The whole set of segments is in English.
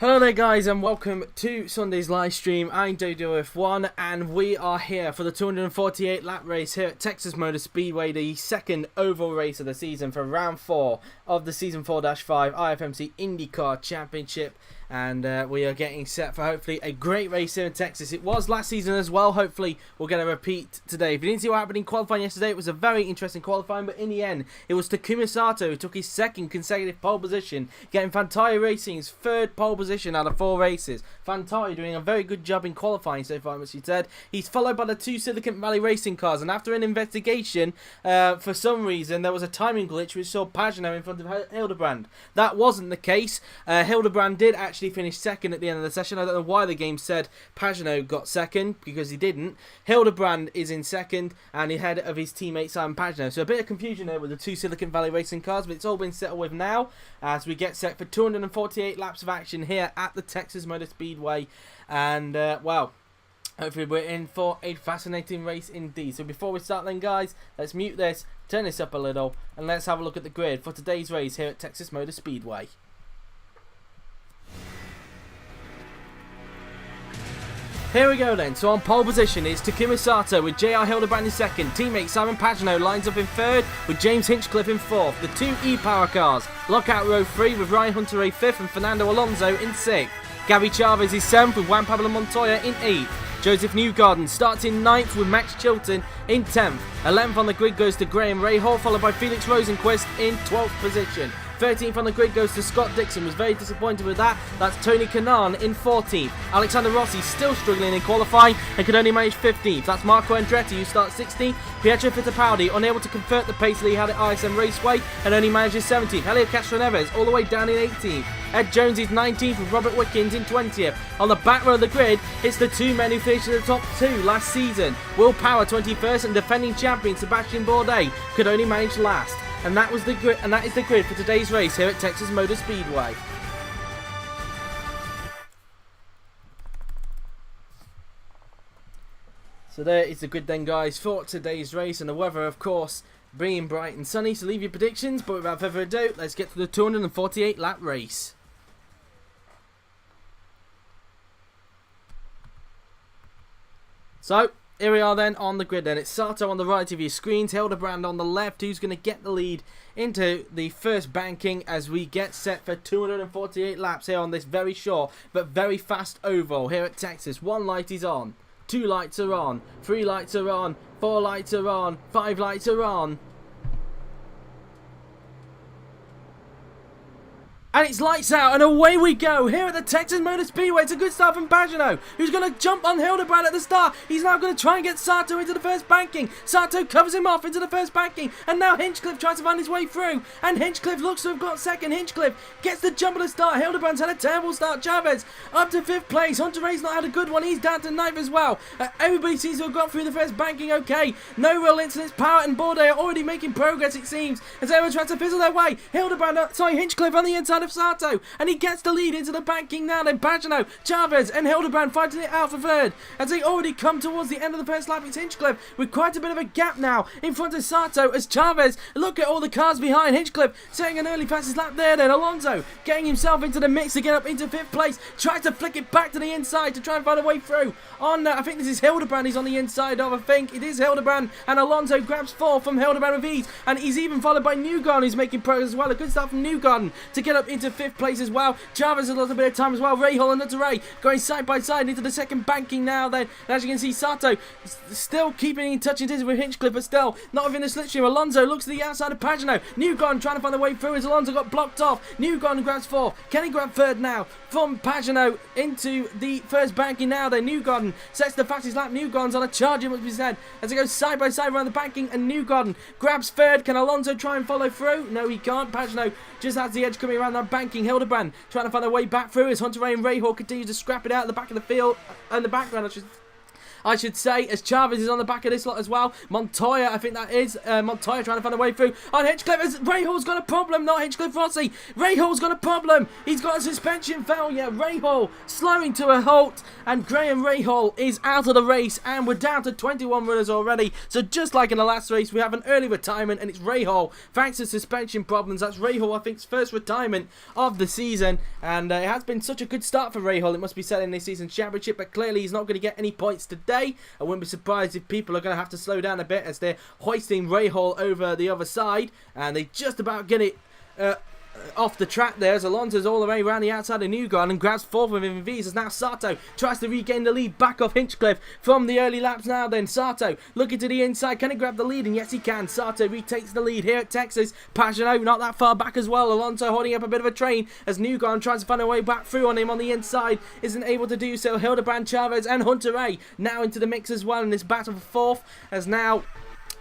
Hello there guys and welcome to Sunday's live stream. I'm Dodo1 and we are here for the 248 lap race here at Texas Motor Speedway, the second oval race of the season for round 4 of the season 4-5 IFMC IndyCar Championship. And we are getting set for hopefully a great race here in Texas. It was last season as well. Hopefully we'll get a repeat today. If you didn't see what happened in qualifying yesterday, it was a very interesting qualifying. But in the end, it was Takuma Sato who took his second consecutive pole position, getting Fantari Racing's third pole position out of 4 races. Fantari doing a very good job in qualifying so far, as he said. He's followed by the 2 Silicon Valley racing cars. And after an investigation, for some reason, there was a timing glitch which saw Pagano in front of Hildebrand. That wasn't the case. Hildebrand did actually finished second at the end of the session. I don't know why the game said Pagano got second, because he didn't. Hildebrand is in second and ahead of his teammate Simon Pagano. So a bit of confusion there with the 2 Silicon Valley racing cars, but it's all been settled with now as we get set for 248 laps of action here at the Texas Motor Speedway. And well, hopefully we're in for a fascinating race indeed. So before we start then guys, let's mute this, turn this up a little, and let's have a look at the grid for today's race here at Texas Motor Speedway. Here we go then. So on pole position is Takuma Sato with JR Hildebrand in second. Teammate Simon Pagano lines up in third with James Hinchcliffe in fourth. The 2 E-Power cars lock out row 3 with Ryan Hunter-Reay fifth and Fernando Alonso in sixth. Gabby Chavez is 7th with Juan Pablo Montoya in 8th. Joseph Newgarden starts in 9th with Max Chilton in 10th. 11th on the grid goes to Graham Rahal, followed by Felix Rosenquist in 12th position. 13th on the grid goes to Scott Dixon, was very disappointed with that. That's Tony Kanaan in 14th. Alexander Rossi still struggling in qualifying and could only manage 15th. That's Marco Andretti who starts 16th. Pietro Fittipaldi unable to convert the pace that he had at ISM Raceway and only manages 17th. Helio Castroneves all the way down in 18th. Ed Jones is 19th with Robert Wickens in 20th. On the back row of the grid, it's the 2 men who finished in the top 2 last season. Will Power 21st and defending champion Sebastian Bourdais could only manage last. And that was the grid, and that is the grid for today's race here at Texas Motor Speedway. So there is the grid then guys for today's race, and the weather of course being bright and sunny, so leave your predictions, but without further ado, let's get to the 248 lap race. So here we are then on the grid then. It's Sato on the right of your screens, Hildebrand on the left, who's going to get the lead into the first banking as we get set for 248 laps here on this very short but very fast oval here at Texas. 1 light is on, 2 lights are on, 3 lights are on, 4 lights are on, 5 lights are on. And it's lights out and away we go here at the Texas Motor Speedway. It's a good start from Pagano, who's going to jump on Hildebrand at the start. He's now going to try and get Sato into the first banking. Sato covers him off into the first banking, and now Hinchcliffe tries to find his way through, and Hinchcliffe looks to have got second. Hinchcliffe gets the jump at the start. Hildebrand's had a terrible start. Chavez up to 5th place. Hunter-Reay's not had a good one. He's down to 9th as well. Everybody seems to have got through the first banking okay. No real incidents. Power and Bourdais are already making progress, it seems, as everyone tries to fizzle their way. Hinchcliffe on the inside of Sato, and he gets the lead into the banking now. Then Pagano, Chavez and Hildebrand fighting it out for third as they already come towards the end of the first lap. It's Hinchcliffe with quite a bit of a gap now in front of Sato as Chavez, look at all the cars behind. Hinchcliffe setting an early fastest lap there. Then Alonso getting himself into the mix to get up into 5th place, tries to flick it back to the inside to try and find a way through. I think this is Hildebrand he's on the inside of. I think it is Hildebrand, and Alonso grabs 4th from Hildebrand with ease, and he's even followed by Newgarden who's making progress as well. A good start from Newgarden to get up into 5th place as well. Chavez a little bit of time as well. Rahal and Hunter-Reay going side by side into the second banking now then. And as you can see, Sato still keeping in touch and distance with Hinchcliffe, but still not within the slipstream. Alonso looks to the outside of Pagano. Newgarden trying to find a way through as Alonso got blocked off. Newgarden grabs 4th. Can he grab 3rd now from Pagano into the first banking now then. Newgarden sets the fastest lap. Newgarden's on a charge, it must be said, as it goes side by side around the banking, and Newgarden grabs 3rd. Can Alonso try and follow through? No, he can't. Pagano just has the edge coming around that banking. Hildebrand trying to find a way back through as Hunter-Reay and Rahal continue to scrap it out at the back of the field, in the background I should say, as Chavez is on the back of this lot as well. Montoya, I think that is. Montoya trying to find a way through on Hinchcliffe. As Rahal's got a problem, not Hinchcliffe Rossi. Rahal's got a problem. He's got a suspension failure. Rahal slowing to a halt, and Graham Rahal is out of the race, and we're down to 21 runners already. So just like in the last race, we have an early retirement, and it's Rahal thanks to suspension problems. That's Rahal, I think's first retirement of the season, and it has been such a good start for Rahal, it must be said, in this season's championship, but clearly he's not going to get any points today. I wouldn't be surprised if people are going to have to slow down a bit as they're hoisting Rahal over the other side, and they just about get it off the track there as Alonso's all the way around the outside of Newgarden and grabs fourth with him. As now Sato tries to regain the lead back off Hinchcliffe from the early laps now then. Sato looking to the inside, can he grab the lead? And yes he can. Sato retakes the lead here at Texas. Pagenaud not that far back as well. Alonso holding up a bit of a train as Newgarden tries to find a way back through on him on the inside. Isn't able to do so. Hildebrand, Chavez and Hunter-Reay now into the mix as well in this battle for fourth, as now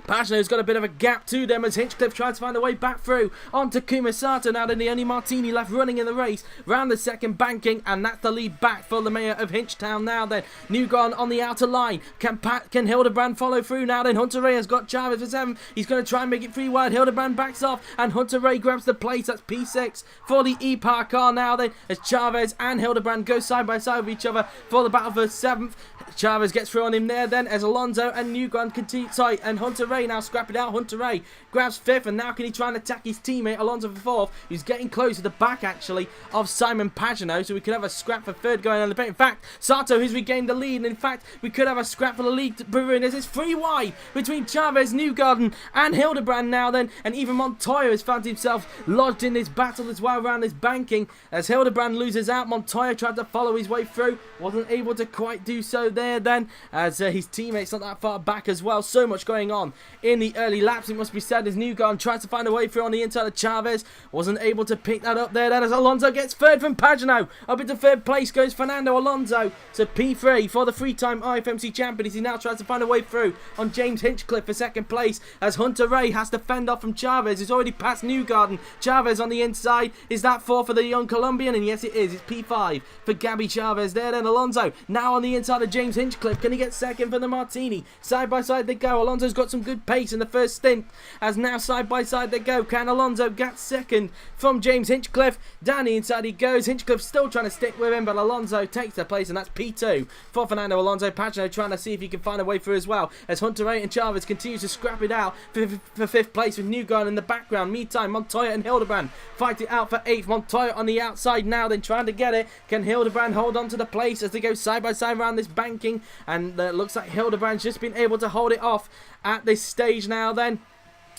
Pagenaud's got a bit of a gap to them as Hinchcliffe tries to find a way back through onto Kumasato. Now then the only Martini left running in the race round the second banking, and that's the lead back for the mayor of Hinchtown now then. Newgarden on the outer line. Can Hildebrand follow through now then? Hunter-Reay has got Chavez for 7th. He's going to try and make it 3 wide. Hildebrand backs off and Hunter-Reay grabs the place. That's P6 for the E-Par car now then, as Chavez and Hildebrand go side by side with each other for the battle for 7th. Chavez gets through on him there then as Alonso and Newgarden continue, and Hunter-Reay now scrapping out. Hunter-Reay grabs 5th, and now can he try and attack his teammate Alonso for 4th, who's getting close to the back actually of Simon Pagenaud, so we could have a scrap for 3rd going on the pit. In fact, Sato who's regained the lead, and in fact we could have a scrap for the lead brewing as it's 3 wide between Chavez, Newgarden and Hildebrand now then, and even Montoya has found himself lodged in this battle as well around this banking as Hildebrand loses out. Montoya tried to follow his way through, wasn't able to quite do so there then, as his teammates not that far back as well. So much going on in the early laps, it must be said, as Newgarden tries to find a way through on the inside of Chavez, wasn't able to pick that up there then, as Alonso gets 3rd from Pagenaud. Up into 3rd place goes Fernando Alonso to P3 for the 3-time IFMC champion, as he now tries to find a way through on James Hinchcliffe for 2nd place, as Hunter-Reay has to fend off from Chavez. He's already passed Newgarden. Chavez on the inside. Is that 4 for the young Colombian? And yes it is. It's P5 for Gabby Chavez there then. Alonso now on the inside of James Hinchcliffe. Can he get 2nd for the Martini? Side by side they go. Alonso's got some good pace in the first stint, as now side by side they go. Can Alonso get 2nd from James Hinchcliffe? Down the inside he goes. Hinchcliffe still trying to stick with him, but Alonso takes the place, and that's P2 for Fernando Alonso. Pagenaud trying to see if he can find a way through as well, as Hunter-Reay and Chavez continues to scrap it out for 5th place with Newgarden in the background. Meantime, Montoya and Hildebrand fight it out for 8th. Montoya on the outside now then trying to get it. Can Hildebrand hold on to the place as they go side by side around this banking, and looks like Hildebrand's just been able to hold it off at this stage now then,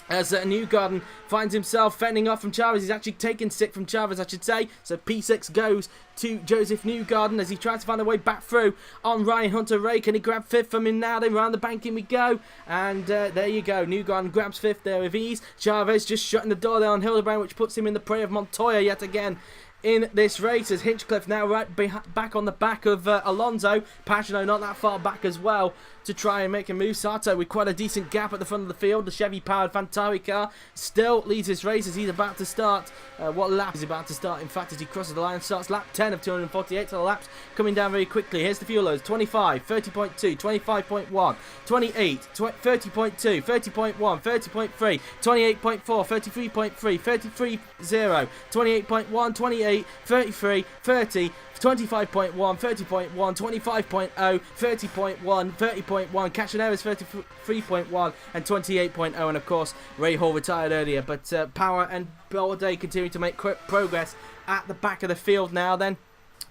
as Newgarden finds himself fending off from Chavez. He's actually taken 6th from Chavez, I should say. So P6 goes to Joseph Newgarden as he tries to find a way back through on Ryan Hunter-Reay. Can he grab 5th from him now? Then round the banking we go. And there you go. Newgarden grabs 5th there with ease. Chavez just shutting the door there on Hildebrand, which puts him in the prey of Montoya yet again in this race, as Hinchcliffe now back on the back of Alonso. Pagenaud not that far back as well to try and make a move. Sato with quite a decent gap at the front of the field. The Chevy powered Fantari car still leads this race as he's about to start. What lap is he about to start? In fact, as he crosses the line, starts lap 10 of 248. So the laps coming down very quickly. Here's the fuel loads: 25, 30.2, 25.1, 28, 30.2, 30.1, 30.3, 28.4, 33.3, 33.0, 28.1, 28, 33, 30, 25.1, 30.1, 25.0, 30.1, 30.1, Cacheneras 33.1 and 28.0, and of course Rahal retired earlier, but Power and Borde continue to make progress at the back of the field now then.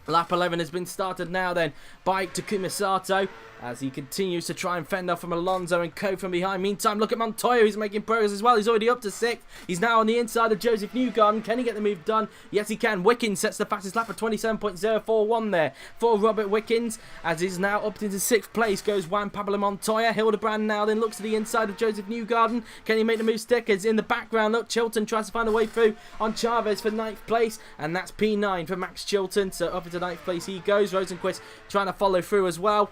Lap 11 has been started now then by Takuma Sato as he continues to try and fend off from Alonso and Co from behind. Meantime, look at Montoya, he's making progress as well. He's already up to 6th. He's now on the inside of Joseph Newgarden. Can he get the move done? Yes, he can. Wickens sets the fastest lap at 27.041 there for Robert Wickens, as he's now up into 6th place goes Juan Pablo Montoya. Hildebrand now then looks to the inside of Joseph Newgarden. Can he make the move? Stickers in the background. Look, Chilton tries to find a way through on Chavez for 9th place, and that's P9 for Max Chilton. So up into 9th place he goes. Rosenquist trying to follow through as well.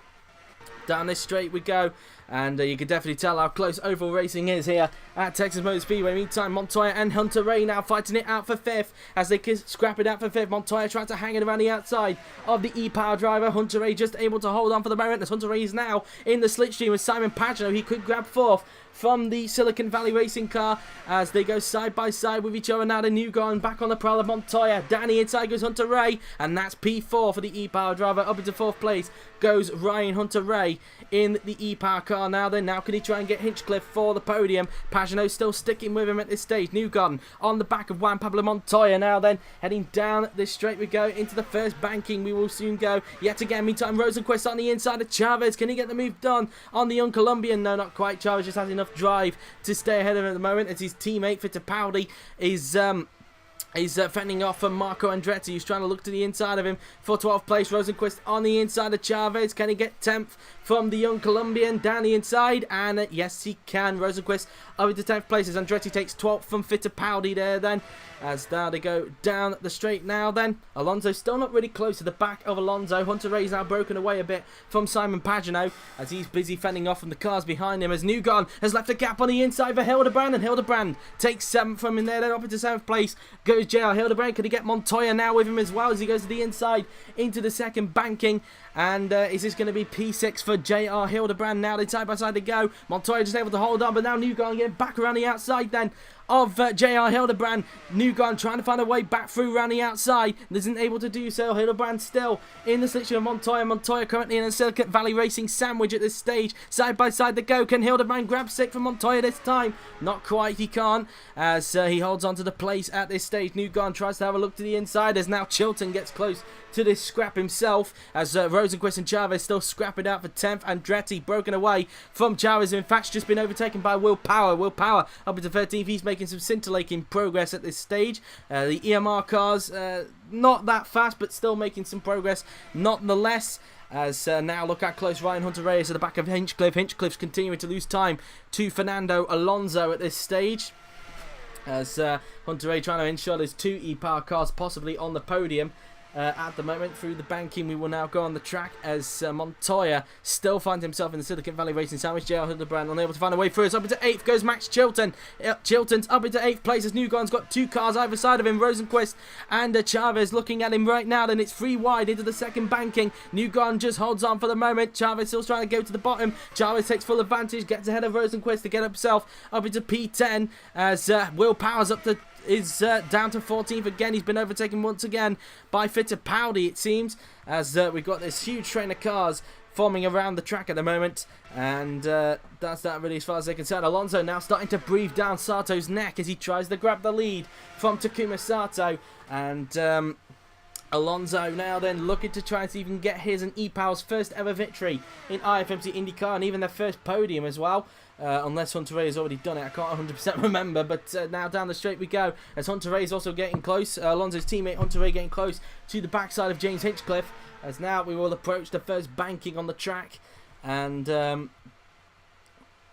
Down this straight we go And you can definitely tell how close oval racing is here at Texas Motor Speedway. Meantime, Montoya and Hunter Ray now fighting it out for 5th as they scrap it out for 5th. Montoya trying to hang it around the outside of the E-Power driver. Hunter Ray just able to hold on for the moment as Hunter Ray is now in the slipstream with Simon Pagano. He could grab 4th from the Silicon Valley racing car as they go side by side with each other. Now the new guy back on the prowl of Montoya. Danny inside goes Hunter Ray, and that's P4 for the E-Power driver. Up into 4th place goes Ryan Hunter Ray in the E-Power car now. Now can he try and get Hinchcliffe for the podium? Pagano still sticking with him at this stage. Newgarden on the back of Juan Pablo Montoya now then, heading down this straight we go into the first banking. We will soon go yet again. Meantime, Rosenquist on the inside of Chavez. Can he get the move done on the young Colombian? No, not quite. Chavez just has enough drive to stay ahead of him at the moment as his teammate Fittipaldi is fending off from Marco Andretti, who's trying to look to the inside of him for 12th place. Rosenquist on the inside of Chavez. Can he get 10th from the young Colombian? Danny inside, and yes, he can. Rosenquist over to 10th place as Andretti takes 12th from Fittipaldi there then. As now they go down the straight now then. Alonso still not really close to the back of Alonso. Hunter Ray's now broken away a bit from Simon Pagano as he's busy fending off from the cars behind him as Newgarden has left a gap on the inside for Hildebrand, and Hildebrand takes 7th from him there. Then up into 7th place goes JR Hildebrand. Could he get Montoya now with him as well as he goes to the inside into the second banking? And is this going to be P6 for JR Hildebrand now? They side by side to go. Montoya just able to hold on, but now Newgarden getting back around the outside then of JR Hildebrand. Newgarden trying to find a way back through around the outside. Isn't able to do so. Hildebrand still in the slipstream of Montoya. Montoya currently in a Silicon Valley Racing sandwich at this stage. Side by side to go. Can Hildebrand grab 6th from Montoya this time? Not quite, he can't. As he holds on to the place at this stage. Newgarden tries to have a look to the inside as now Chilton gets close to this scrap himself as Rosenquist and Chavez still scrapping out for 10th. Andretti broken away from Chavez. In fact, just been overtaken by Will Power. Will Power up into 13th. He's making some scintillating progress at this stage. The EMR cars not that fast, but still making some progress nonetheless. As now look how close Ryan Hunter Ray is at the back of Hinchcliffe. Hinchcliffe's continuing to lose time to Fernando Alonso at this stage. As Hunter Ray trying to ensure there's 2 E-Power cars possibly on the podium. At the moment through the banking we will now go on the track as Montoya still finds himself in the Silicon Valley Racing sandwich. JR Hildebrand unable to find a way through. It's up into 8th goes Max Chilton. Chilton's up into 8th place as Newgarden's got 2 cars either side of him. Rosenquist and Chavez looking at him right now. Then it's 3 wide into the second banking. Newgarden just holds on for the moment. Chavez still trying to go to the bottom. Chavez takes full advantage, gets ahead of Rosenquist to get himself up into P10 as Will Powers up to is down to 14th again. He's been overtaken once again by Fittipaldi, it seems, as we've got this huge train of cars forming around the track at the moment, and that's that really as far as they're concerned. Alonso now starting to breathe down Sato's neck as he tries to grab the lead from Takuma Sato, and Alonso now then looking to try and see if he can get his and E-Power's first ever victory in IFMC IndyCar, and even their first podium as well. Unless Hunter Ray has already done it, I can't 100% remember, but now down the straight we go as Hunter Ray is also getting close. Alonso's teammate Hunter Ray getting close to the backside of James Hinchcliffe as now we will approach the first banking on the track, and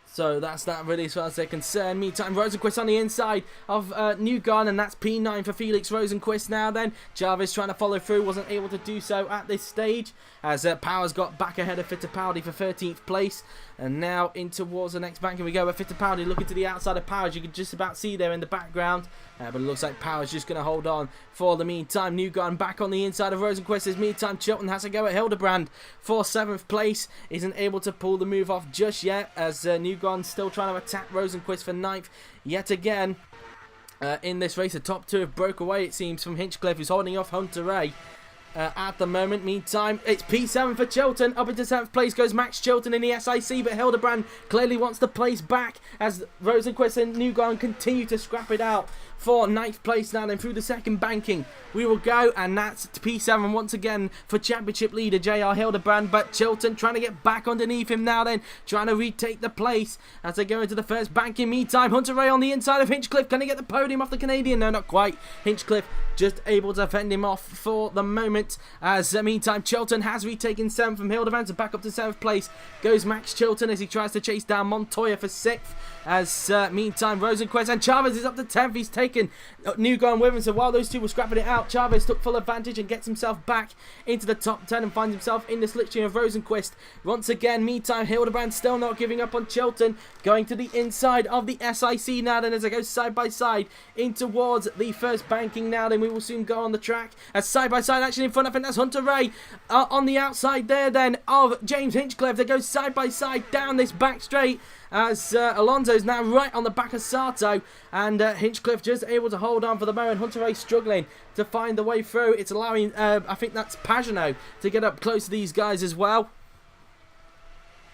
so that's that really as far as they're concerned. Meantime, Rosenquist on the inside of Newgarden, and that's P9 for Felix Rosenquist now then. Chavez trying to follow through, wasn't able to do so at this stage as Powers got back ahead of Fittipaldi for 13th place. And now in towards the next banking we go, where Fittipaldi looking to the outside of Powers. You can just about see there in the background. But it looks like Powers just going to hold on for the meantime. Newgarden back on the inside of Rosenquist. As meantime, Chilton has to go at Hildebrand for 7th place. Isn't able to pull the move off just yet as Newgarden still trying to attack Rosenquist for 9th yet again. In this race, the top 2 have broke away, it seems, from Hinchcliffe, who's holding off Hunter Ray. At the moment, meantime, it's P7 for Chilton. Up into 7th place goes Max Chilton in the SIC, but Hildebrand clearly wants the place back as Rosenquist and Newgarden continue to scrap it out for 9th place now. Then through the second banking we will go, and that's P7 once again for championship leader JR Hildebrand, but Chilton trying to get back underneath him now then, trying to retake the place as they go into the first banking. Meantime, Hunter Ray on the inside of Hinchcliffe. Can he get the podium off the Canadian? No, not quite. Hinchcliffe just able to fend him off for the moment as meantime Chilton has retaken 7th from Hildebrand, so back up to 7th place goes Max Chilton as he tries to chase down Montoya for 6th as meantime Rosenquist and Chavez is up to 10th. He's taken taken Newgarden with him. So while those two were scrapping it out, Chavez took full advantage and gets himself back into the top 10 and finds himself in the slipstream of Rosenqvist. Once again, meantime, Hildebrand still not giving up on Chilton, going to the inside of the SIC now then as they go side by side in towards the first banking now then. We will soon go on the track as side by side actually in front. I think that's Hunter Ray on the outside there then of James Hinchcliffe. They go side by side down this back straight as Alonso's now right on the back of Sato, and Hinchcliffe just able to hold on for the moment. Hunter Ray struggling to find the way through. It's allowing, I think that's Pagenaud, to get up close to these guys as well.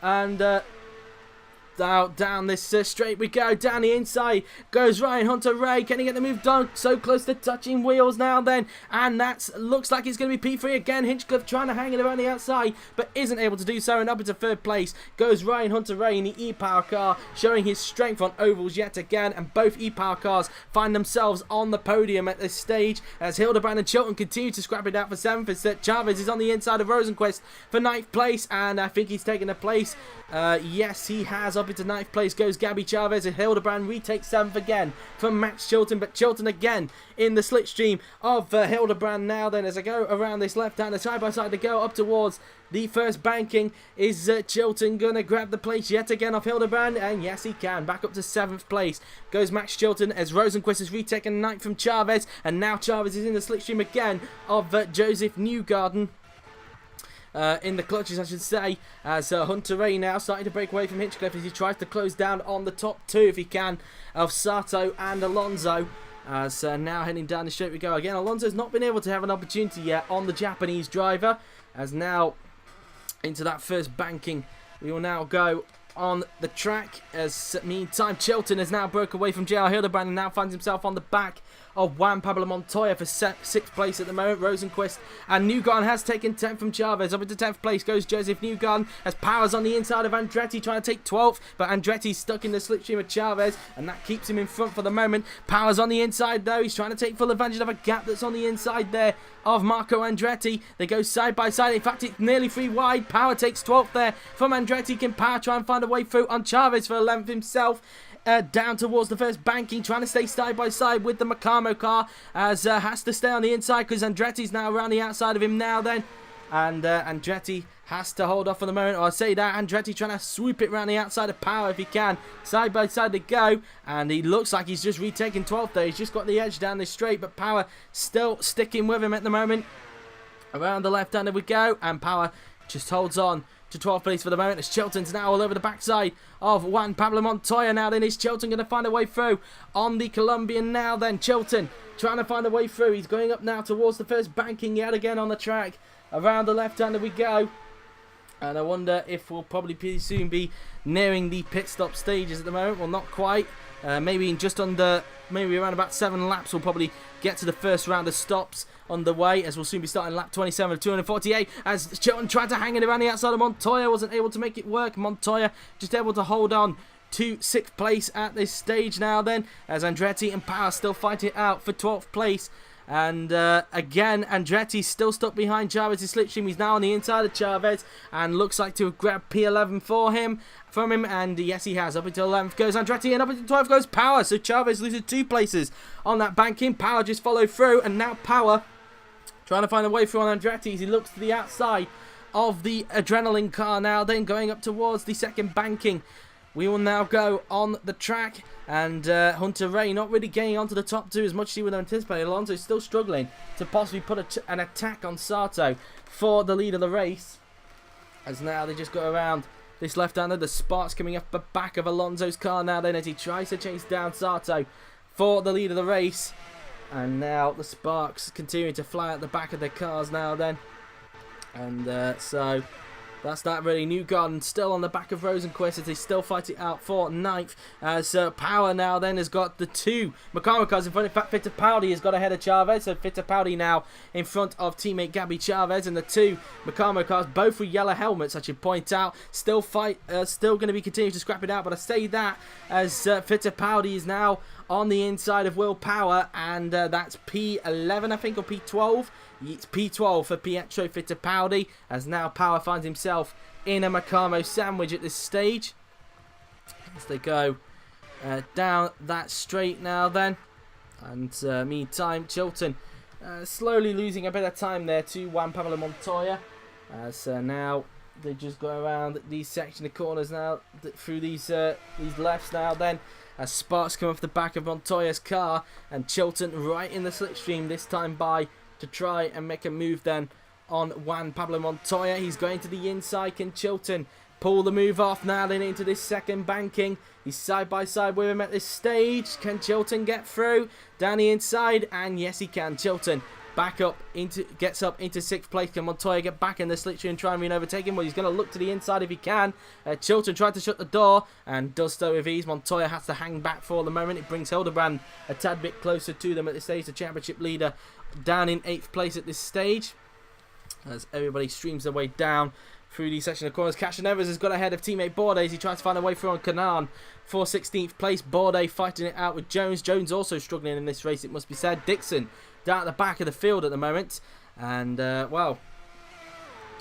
And down this straight we go, down the inside goes Ryan Hunter Ray. Can he get the move done? So close to touching wheels now then, and that looks like it's going to be P3 again. Hinchcliffe trying to hang it around the outside but isn't able to do so, and up into third place goes Ryan Hunter Ray in the e-power car, showing his strength on ovals yet again, and both e-power cars find themselves on the podium at this stage as Hildebrand and Chilton continue to scrap it out for 7th. Chavez is on the inside of Rosenqvist for 9th place, and I think he's taken a place. Yes, he has. Up into 9th place goes Gabby Chavez, and Hildebrand retakes 7th again from Max Chilton, but Chilton again in the slipstream of Hildebrand now then as I go around this left-hander side by side to go up towards the first banking. Is Chilton going to grab the place yet again off Hildebrand? And yes, he can. Back up to 7th place goes Max Chilton as Rosenqvist has retaken 9th from Chavez, and now Chavez is in the slipstream again of Joseph Newgarden. In the clutches, I should say, as Hunter Ray now starting to break away from Hinchcliffe as he tries to close down on the top two if he can of Sato and Alonso. As now heading down the straight we go again. Alonso's not been able to have an opportunity yet on the Japanese driver, as now into that first banking we will now go on the track. As meantime, Chilton has now broke away from JR Hildebrand and now finds himself on the back of Juan Pablo Montoya for 6th place at the moment. Rosenqvist and Newgarden has taken 10th from Chavez. Up into 10th place goes Joseph Newgarden as Powers on the inside of Andretti trying to take 12th, but Andretti's stuck in the slipstream of Chavez and that keeps him in front for the moment. Powers on the inside though, he's trying to take full advantage of a gap that's on the inside there of Marco Andretti. They go side by side, in fact it's nearly 3 wide. Power takes 12th there from Andretti. Can Power try and find a way through on Chavez for 11th himself? Down towards the first banking, trying to stay side by side with the Macamo car, as has to stay on the inside because Andretti's now around the outside of him now then, and Andretti has to hold off for the moment. Or I say that Andretti trying to swoop it around the outside of Power if he can. Side by side they go, and he looks like he's just retaken 12th there. He's just got the edge down this straight, but Power still sticking with him at the moment. Around the left-hander we go, and Power just holds on to 12th place for the moment as Chilton's now all over the backside of Juan Pablo Montoya now then. Is Chilton going to find a way through on the Colombian now then? Chilton trying to find a way through. He's going up now towards the first banking yet again on the track. Around the left-hander we go. And I wonder if we'll probably soon be nearing the pit stop stages at the moment. Well, not quite. Maybe in just under, maybe around about 7 laps, we'll probably get to the first round of stops on the way, as we'll soon be starting lap 27 of 248. As Chilton tried to hang it around the outside of Montoya, wasn't able to make it work. Montoya just able to hold on to 6th place at this stage now then, as Andretti and Power still fight it out for 12th place. And again, Andretti's still stuck behind Chavez's slipstream. He's now on the inside of Chavez and looks like to have grabbed P11 from him. And yes, he has. Up until 11th goes Andretti, and up until 12th goes Power. So Chavez loses 2 places on that banking. Power just followed through, and now Power trying to find a way through on Andretti as he looks to the outside of the adrenaline car now, then going up towards the second banking. We will now go on the track, and Hunter Ray not really getting onto the top 2 as much as he would have anticipated. Alonso still struggling to possibly put an attack on Sato for the lead of the race, as now they just go around this left-hander. The sparks coming up the back of Alonso's car now then as he tries to chase down Sato for the lead of the race. And now the sparks continuing to fly at the back of their cars now then. And so that's that really. Newgarden still on the back of Rosenqvist as they still fight it out for 9th. As Power now then has got the 2 Macamo cars in front. In fact, Fittipaldi has got ahead of Chavez. So Fittipaldi now in front of teammate Gabby Chavez. And the 2 Macamo cars, both with yellow helmets, I should point out, still going to be continuing to scrap it out. But I say that as Fittipaldi is now on the inside of Will Power, and that's P11 I think, or P12. It's P12 for Pietro Fittipaldi, as now Power finds himself in a Macamo sandwich at this stage as they go down that straight now then. And meantime, Chilton slowly losing a bit of time there to Juan Pablo Montoya. So now they just go around these section of corners now, through these lefts now then, as sparks come off the back of Montoya's car, and Chilton right in the slipstream this time by to try and make a move then on Juan Pablo Montoya. He's going to the inside. Can Chilton pull the move off now then into this second banking? He's side by side with him at this stage. Can Chilton get through down the inside? And yes, he can. Chilton gets up into 6th place. Can Montoya get back in the slipstream and try and overtake him? Well, he's going to look to the inside if he can. Chilton tried to shut the door and does so with ease. Montoya has to hang back for the moment. It brings Hildebrand a tad bit closer to them at this stage. The championship leader down in 8th place at this stage, as everybody streams their way down through the section of corners. Cashin Evers has got ahead of teammate Bourdais. He tries to find a way through on Canaan for 16th place. Bourdais fighting it out with Jones. Jones also struggling in this race, it must be said. Dixon down at the back of the field at the moment. And, well,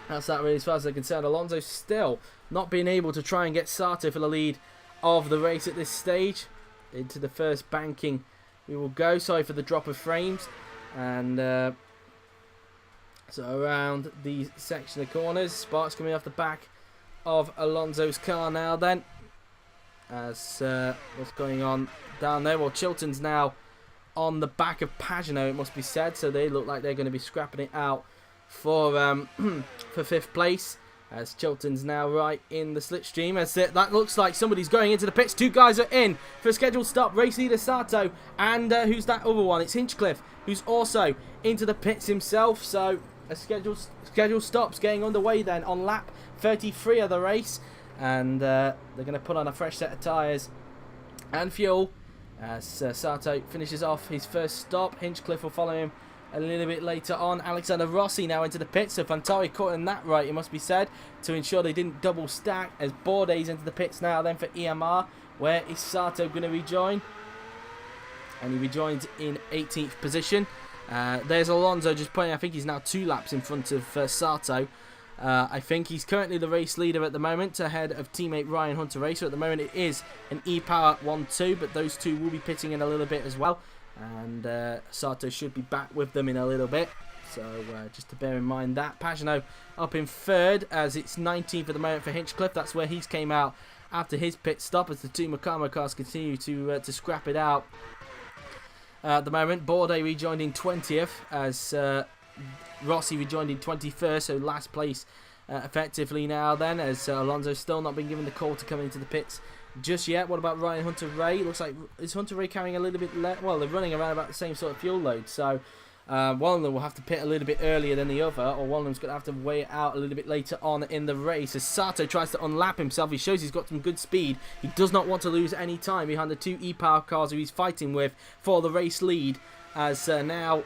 that's that really as far as they're concerned. Alonso still not being able to try and get Sato for the lead of the race at this stage. Into the first banking we will go. Sorry for the drop of frames. And so around the section of corners, sparks coming off the back of Alonso's car now then. As what's going on down there? Well, Chilton's now on the back of Pagano, it must be said. So they look like they're going to be scrapping it out for for 5th place. As Chilton's now right in the slipstream. As that looks like somebody's going into the pits. 2 guys are in for a scheduled stop. Race leader Sato. And who's that other one? It's Hinchcliffe, who's also into the pits himself. So a scheduled stop's getting underway then on lap 33 of the race. And they're going to put on a fresh set of tyres and fuel as Sato finishes off his first stop. Hinchcliffe will follow him a little bit later on. Alexander Rossi now into the pits. So Fantari caught in that right, it must be said, to ensure they didn't double stack. As Bourdais into the pits now then for EMR. Where is Sato going to rejoin? And he rejoins in 18th position. There's Alonso just playing. I think he's now 2 laps in front of Sato. I think he's currently the race leader at the moment, ahead of teammate Ryan Hunter-Reay. At the moment it is an E-Power 1-2, but those two will be pitting in a little bit as well. And Sato should be back with them in a little bit. So just to bear in mind that. Pagano up in 3rd, as it's 19th at the moment for Hinchcliffe. That's where he's came out after his pit stop, as the 2 Makamo cars continue to scrap it out. At the moment, Bourdais rejoined in 20th, as Rossi rejoined in 21st, so last place effectively now then, as Alonso's still not been given the call to come into the pits just yet. What about Ryan Hunter-Reay? Looks like, is Hunter-Reay carrying a little bit less? Well, they're running around about the same sort of fuel load, so one of them will have to pit a little bit earlier than the other, or one of them's going to have to weigh it out a little bit later on in the race. As Sato tries to unlap himself, he shows he's got some good speed. He does not want to lose any time behind the 2 E-Power cars who he's fighting with for the race lead. As now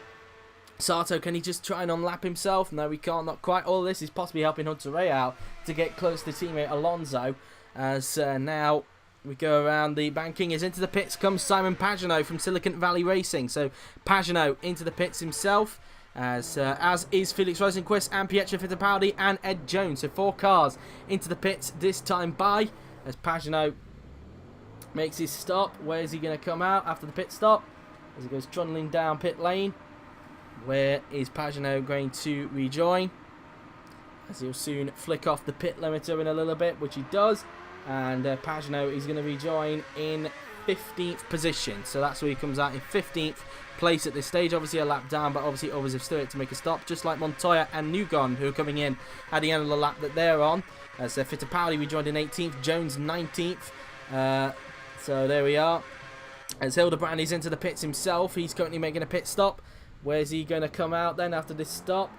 Sato, can he just try and unlap himself? No, he can't, not quite. All this is possibly helping Hunter-Reay out to get close to teammate Alonso. As now we go around the banking. Is into the pits comes Simon Pagano from Silicon Valley Racing. So Pagano into the pits himself, as is Felix Rosenquist and Pietro Fittipaldi and Ed Jones. So 4 cars into the pits this time by, as Pagano makes his stop. Where is he going to come out after the pit stop? As he goes trundling down pit lane. Where is Pagano going to rejoin? As he'll soon flick off the pit limiter in a little bit, which he does. And Pagano is going to rejoin in 15th position. So that's where he comes out in 15th place at this stage. Obviously a lap down, but obviously others have stood to make a stop, just like Montoya and Nugon, who are coming in at the end of the lap that they're on. As Fittipaldi rejoined in 18th, Jones 19th. So there we are. As Hildebrand is into the pits himself, he's currently making a pit stop. Where's he going to come out then after this stop?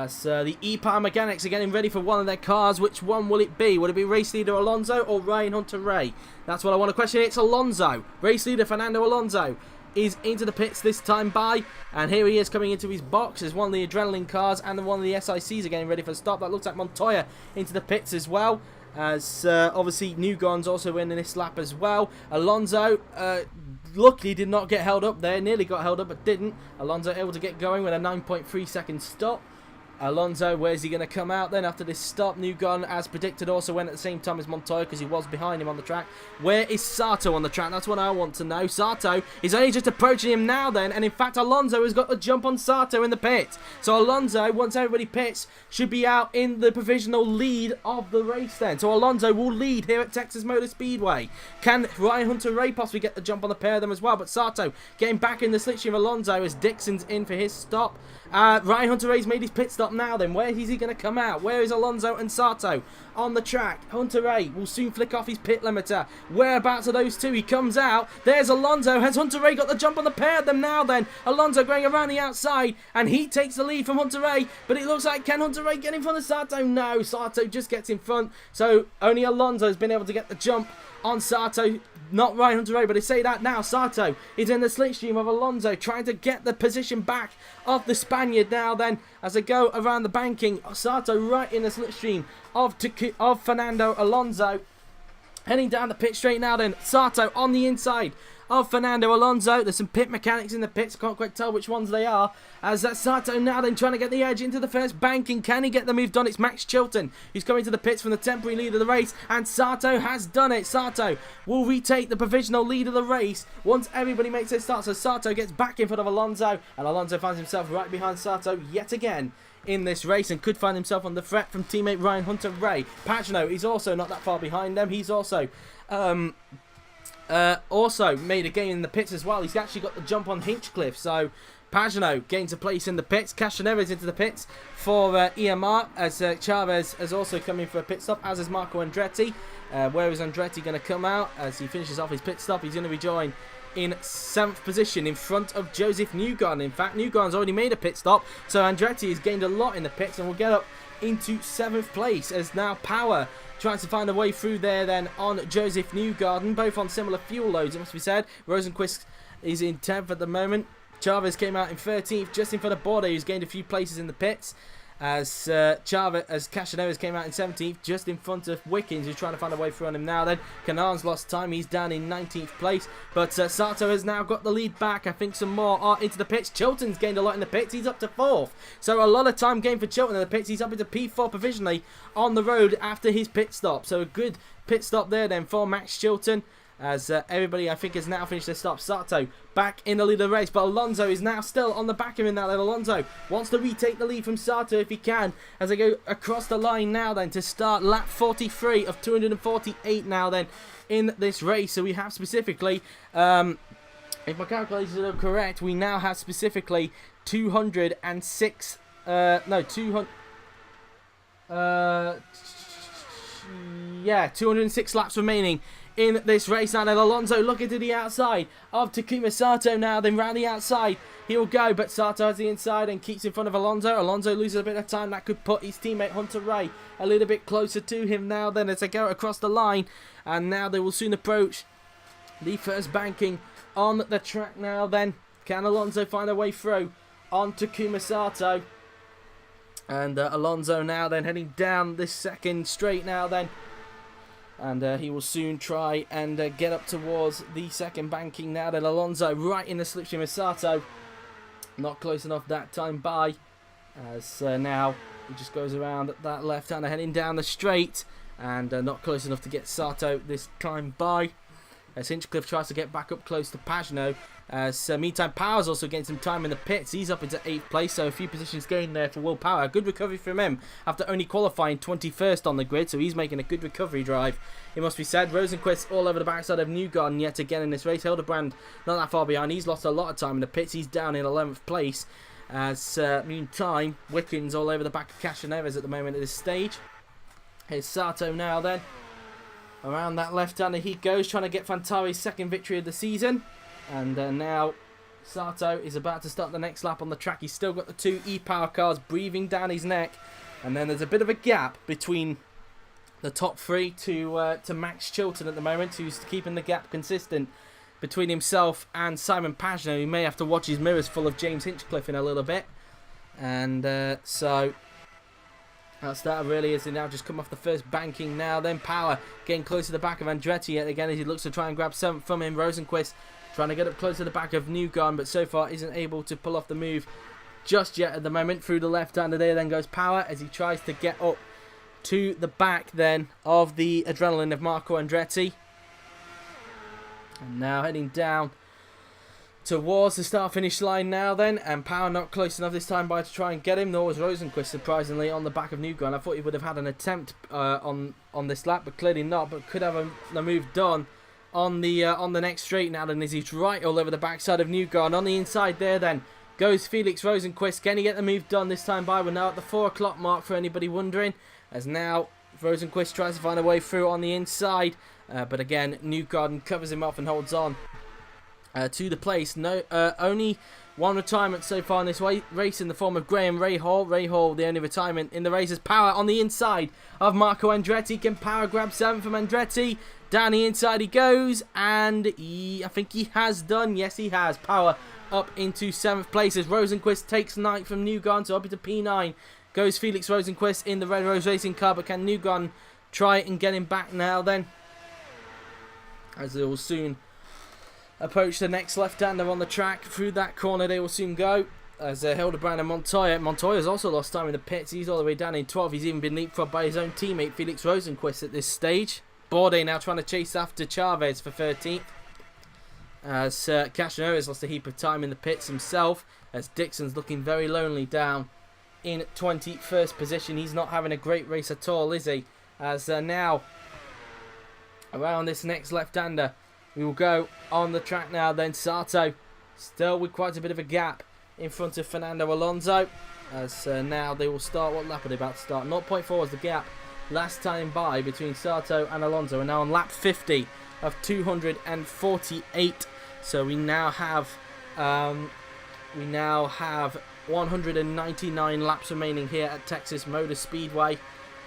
So the E-Power mechanics are getting ready for one of their cars. Which one will it be? Will it be race leader Alonso or Ryan Hunter-Reay? That's what I want to question. It's Alonso. Race leader Fernando Alonso is into the pits this time by. And here he is coming into his box as one of the adrenaline cars and one of the SICs are getting ready for a stop. That looks like Montoya into the pits as well. As obviously Nugon's also in this lap as well. Alonso luckily did not get held up there. Nearly got held up but didn't. Alonso able to get going with a 9.3 second stop. Alonso, where's he going to come out then after this stop? Newgarden, as predicted, also went at the same time as Montoya because he was behind him on the track. Where is Sato on the track? That's what I want to know. Sato is only just approaching him now then, and in fact Alonso has got the jump on Sato in the pit. So Alonso, once everybody pits, should be out in the provisional lead of the race then. So Alonso will lead here at Texas Motor Speedway. Can Ryan Hunter-Reay possibly get the jump on the pair of them as well? But Sato getting back in the slipstream of Alonso as Dixon's in for his stop. Ryan Hunter-Reay's made his pit stop now then. Where is he going to come out? Where is Alonso and Sato on the track? Hunter-Reay will soon flick off his pit limiter. Whereabouts are those two? He comes out. There's Alonso. Has Hunter-Reay got the jump on the pair of them now then? Alonso going around the outside and he takes the lead from Hunter-Reay, but it looks like, can Hunter-Reay get in front of Sato? No, Sato just gets in front. So only Alonso has been able to get the jump on Sato, not Ryan Hunter-Reay, but I say that now. Sato is in the slipstream of Alonso, trying to get the position back of the Spaniard now then, as they go around the banking. Sato right in the slipstream of Fernando Alonso, heading down the pit straight now then. Sato on the inside of Fernando Alonso. There's some pit mechanics in the pits, can't quite tell which ones they are, as that Sato now then trying to get the edge into the first banking. Can he get the move done? It's Max Chilton who's coming to the pits from the temporary lead of the race, and Sato has done it. Sato will retake the provisional lead of the race once everybody makes their start. So Sato gets back in front of Alonso, and Alonso finds himself right behind Sato yet again in this race, and could find himself on the threat from teammate Ryan Hunter-Reay. Pagano is also not that far behind them. He's also made a gain in the pits as well. He's actually got the jump on Hinchcliffe. So Pagano gains a place in the pits. Castaneves into the pits for EMR, as Chavez has also come in for a pit stop, as is Marco Andretti. Where is Andretti going to come out as he finishes off his pit stop? He's going to rejoin in 7th position in front of Joseph Newgarden. In fact, Newgarden's already made a pit stop, so Andretti has gained a lot in the pits and will get up into 7th place, as now Power tries to find a way through there then on Joseph Newgarden, both on similar fuel loads, it must be said. Rosenquist is in 10th at the moment. Chavez came out in 13th, just in front of Bordet, who's gained a few places in the pits, as Castaneves came out in 17th, just in front of Wickens, who's trying to find a way through on him now then. Canar's lost time, he's down in 19th place, but Sato has now got the lead back. I think some more are into the pits. Chilton's gained a lot in the pits, he's up to 4th, so a lot of time gained for Chilton in the pits. He's up into P4 provisionally on the road after his pit stop, so a good pit stop there then for Max Chilton, as everybody I think has now finished their stop. Sato back in the lead of the race, but Alonso is now still on the back of him now then. Alonso wants to retake the lead from Sato if he can, as they go across the line now then to start lap 43 of 248 now then in this race. So we have specifically, if my calculations are correct, we now have specifically 206 laps remaining in this race now. Then Alonso looking to the outside of Takuma Sato now, then round the outside he'll go, but Sato has the inside and keeps in front of Alonso. Alonso loses a bit of time, that could put his teammate Hunter-Reay a little bit closer to him now then as they go across the line, and now they will soon approach the first banking on the track now then. Can Alonso find a way through on Takuma Sato? And Alonso now then heading down this second straight now then, and he will soon try and get up towards the second banking now then. Alonso right in the slipstream of Sato, not close enough that time by, as now he just goes around that left-hander heading down the straight, and not close enough to get Sato this time by, as Hinchcliffe tries to get back up close to Pagano. Meantime, Power's also getting some time in the pits. He's up into 8th place, so a few positions gained there for Will Power. Good recovery from him after only qualifying 21st on the grid, so he's making a good recovery drive, it must be said. Rosenquist all over the backside of Newgarden yet again in this race. Hildebrand not that far behind. He's lost a lot of time in the pits. He's down in 11th place. As meantime, Wickens all over the back of Castaneves at the moment at this stage. Here's Sato now then. Around that left-hander he goes, trying to get Fantari's second victory of the season. And now Sato is about to start the next lap on the track. He's still got the 2 E-Power cars breathing down his neck. And then there's a bit of a gap between the top 3 to Max Chilton at the moment, who's keeping the gap consistent between himself and Simon Pagano, who may have to watch his mirrors full of James Hinchcliffe in a little bit. And so that's that really, as they now just come off the first banking now. Then Power getting close to the back of Andretti yet again as he looks to try and grab some from him. Rosenquist trying to get up close to the back of Newgarden, but so far isn't able to pull off the move just yet at the moment. Through the left-hander there, then goes Power as he tries to get up to the back then of the Adrenaline of Marco Andretti. And now heading down towards the start-finish line now then, and Power not close enough this time by to try and get him, nor was Rosenquist surprisingly on the back of Newgarden. I thought he would have had an attempt on this lap, but clearly not, but could have the move done on the next straight now then, as he's right all over the backside of Newgarden. On the inside there then goes Felix Rosenquist. Can he get the move done this time by? We're now at the 4 o'clock mark for anybody wondering, as now Rosenquist tries to find a way through on the inside, but again Newgarden covers him off and holds on to the place. Only one retirement so far in this race in the form of Graham Rahal. Rahal, the only retirement in the race, is Power on the inside of Marco Andretti. Can Power grab 7th from Andretti? Down the inside he goes, and I think he has done. Yes, he has. Power up into 7th place as Rosenquist takes 9th from Newgarden, so up into P9 goes Felix Rosenquist in the Red Rose Racing car. But can Newgarden try and get him back now then, as they will soon approach the next left-hander on the track. Through that corner they will soon go, as Hildebrand and Montoya's also lost time in the pits. He's all the way down in 12th. He's even been leapfrogged by his own teammate Felix Rosenquist at this stage. Bourdais now trying to chase after Chavez for 13th, as Castanero has lost a heap of time in the pits himself, as Dixon's looking very lonely down in 21st position. He's not having a great race at all, is he? As now around this next left-hander we will go on the track now then. Sato still with quite a bit of a gap in front of Fernando Alonso, as now they will start. What lap are they about to start? 0.4 was the gap last time by between Sato and Alonso, and now on lap 50 of 248. So we now have 199 laps remaining here at Texas Motor Speedway,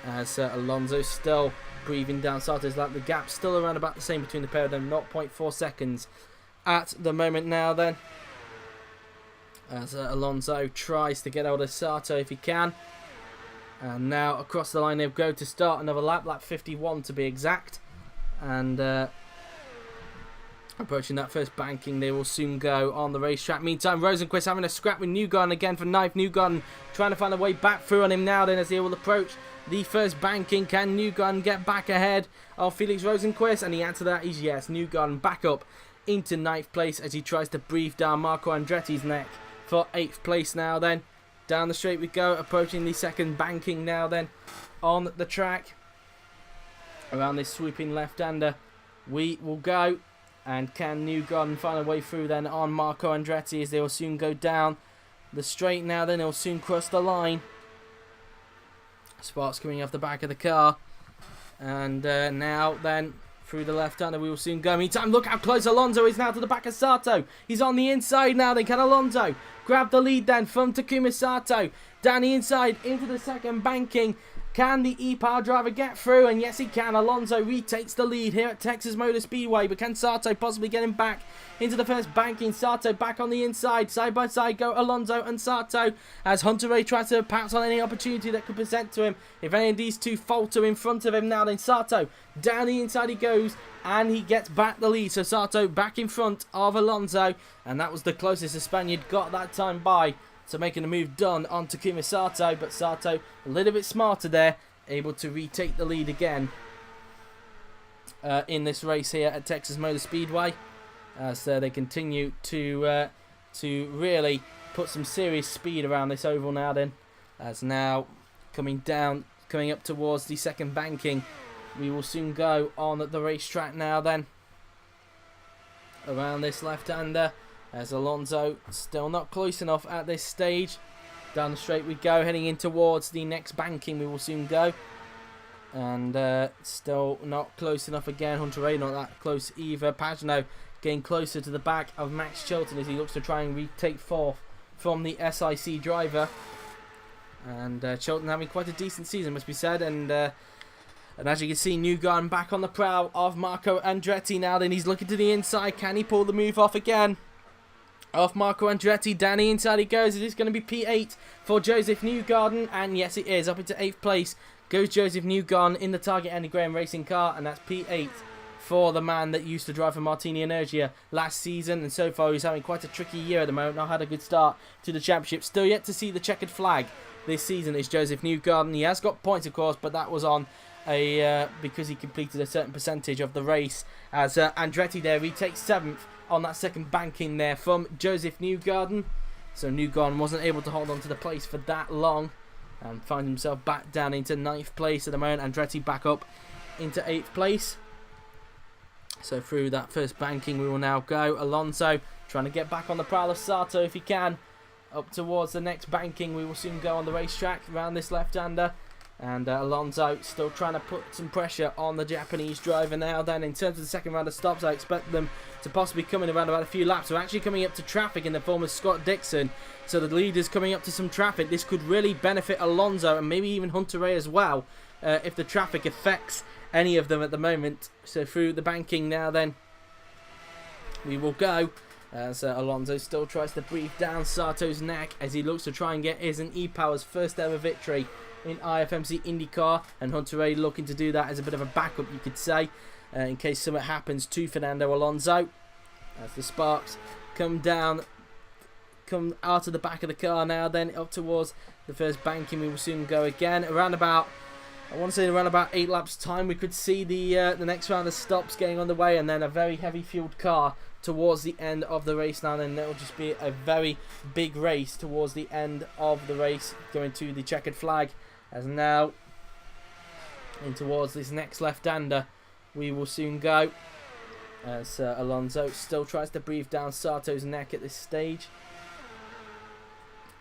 as Alonso still breathing down Sato's lap. The gap still around about the same between the pair of them, 0.4 seconds at the moment now then, as Alonso tries to get out of Sato if he can. And now across the line they go to start another lap, lap 51 to be exact, and approaching that first banking they will soon go on the racetrack. Meantime, Rosenquist having a scrap with Newgarden again for 9th. Newgarden trying to find a way back through on him now then, as he will approach the first banking. Can Newgarden get back ahead of Felix Rosenquist? And the answer to that is yes. Newgarden back up into 9th place as he tries to breathe down Marco Andretti's neck for 8th place now then. Down the straight we go, approaching the second banking now then on the track. Around this swooping left-hander we will go, and can Newgarden find a way through then on Marco Andretti, as they will soon go down the straight now then. They'll soon cross the line. Sparks coming off the back of the car, and now then through the left-hander we will soon go. Meantime, look how close Alonso is now to the back of Sato. He's on the inside now then. Can Alonso grab the lead then from Takuma Sato? Down the inside into the second banking. Can the e-Power driver get through? And yes, he can. Alonso retakes the lead here at Texas Motor Speedway, but can Sato possibly get him back into the first banking? Sato back on the inside. Side by side go Alonso and Sato, as Hunter-Reay tries to pounce on any opportunity that could present to him. If any of these two falter in front of him now, then Sato down the inside he goes, and he gets back the lead. So Sato back in front of Alonso, and that was the closest the Spaniard got that time by to making a move done on Takuma Sato, but Sato a little bit smarter there, able to retake the lead again in this race here at Texas Motor Speedway, as they continue to really put some serious speed around this oval now then, as now coming up towards the second banking we will soon go on the racetrack now then, around this left-hander, as Alonso still not close enough at this stage. Down the straight we go, heading in towards the next banking we will soon go, and still not close enough again. Hunter-Reay not that close either. Pagenaud getting closer to the back of Max Chilton as he looks to try and retake 4th from the SIC driver, and Chilton having quite a decent season must be said, and as you can see, Newgarden back on the prow of Marco Andretti now. Then he's looking to the inside. Can he pull the move off again? Off Marco Andretti, down the inside he goes. It is going to be P8 for Joseph Newgarden, and yes it is. Up into 8th place goes Joseph Newgarden in the Target Andy Graham racing car, and that's P8 for the man that used to drive for Martini Energia last season, and so far he's having quite a tricky year at the moment. Not had a good start to the championship. Still yet to see the checkered flag this season is Joseph Newgarden. He has got points, of course, but that was on because he completed a certain percentage of the race. As Andretti there, he takes 7th on that second banking there from Joseph Newgarden. So Newgarden wasn't able to hold on to the place for that long and finds himself back down into 9th place at the moment. Andretti back up into 8th place. So through that first banking we will now go. Alonso trying to get back on the prowl of Sato if he can. Up towards the next banking we will soon go on the racetrack around this left-hander. And Alonso still trying to put some pressure on the Japanese driver now. Then in terms of the second round of stops, I expect them to possibly come in around about a few laps. We're actually coming up to traffic in the form of Scott Dixon. So the leader's coming up to some traffic. This could really benefit Alonso and maybe even Hunter-Reay as well if the traffic affects any of them at the moment. So through the banking now then we will go. As Alonso still tries to breathe down Sato's neck as he looks to try and get his and E-Power's first ever victory in IFMC IndyCar, and Hunter-Reay looking to do that as a bit of a backup, you could say, in case something happens to Fernando Alonso. As the sparks come out of the back of the car now, then up towards the first banking we will soon go again. Around about, I want to say around about 8 laps time, we could see the next round of stops getting on the way, and then a very heavy fueled car towards the end of the race now. Then it'll just be a very big race towards the end of the race, going to the checkered flag. As now in towards this next left-hander we will soon go. As Alonso still tries to breathe down Sato's neck at this stage,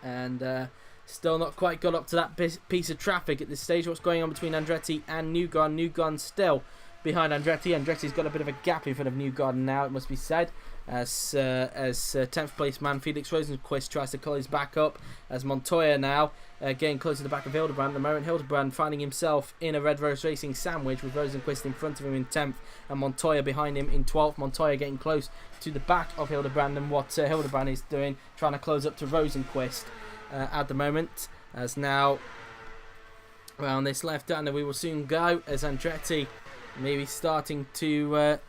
and still not quite got up to that piece of traffic at this stage. What's going on between Andretti and Newgarden? Newgarden still behind Andretti. Andretti's got a bit of a gap in front of Newgarden now, it must be said, as 10th place man Felix Rosenqvist tries to call his back up, as Montoya now getting close to the back of Hildebrand at the moment. Hildebrand finding himself in a Red Rose Racing sandwich with Rosenqvist in front of him in 10th and Montoya behind him in 12th. Montoya getting close to the back of Hildebrand, and what Hildebrand is doing, trying to close up to Rosenqvist at the moment. As now around this left-hander we will soon go, as Andretti maybe starting to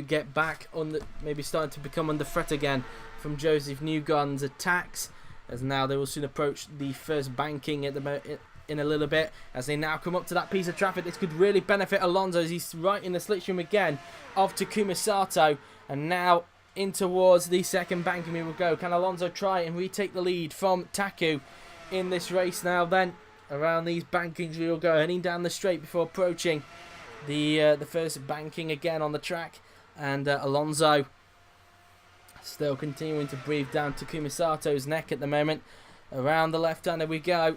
get back on the, maybe starting to become under threat again from Joseph Newgarden's attacks, as now they will soon approach the first banking at the in a little bit. As they now come up to that piece of traffic, this could really benefit Alonso as he's right in the slipstream again of Takuma Sato, and now in towards the second banking we will go. Can Alonso try and retake the lead from Taku in this race now? Then around these bankings we will go, heading down the straight before approaching the first banking again on the track, and Alonso still continuing to breathe down Takuma Sato's neck at the moment. Around the left-hander we go,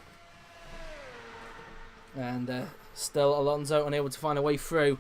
and still Alonso unable to find a way through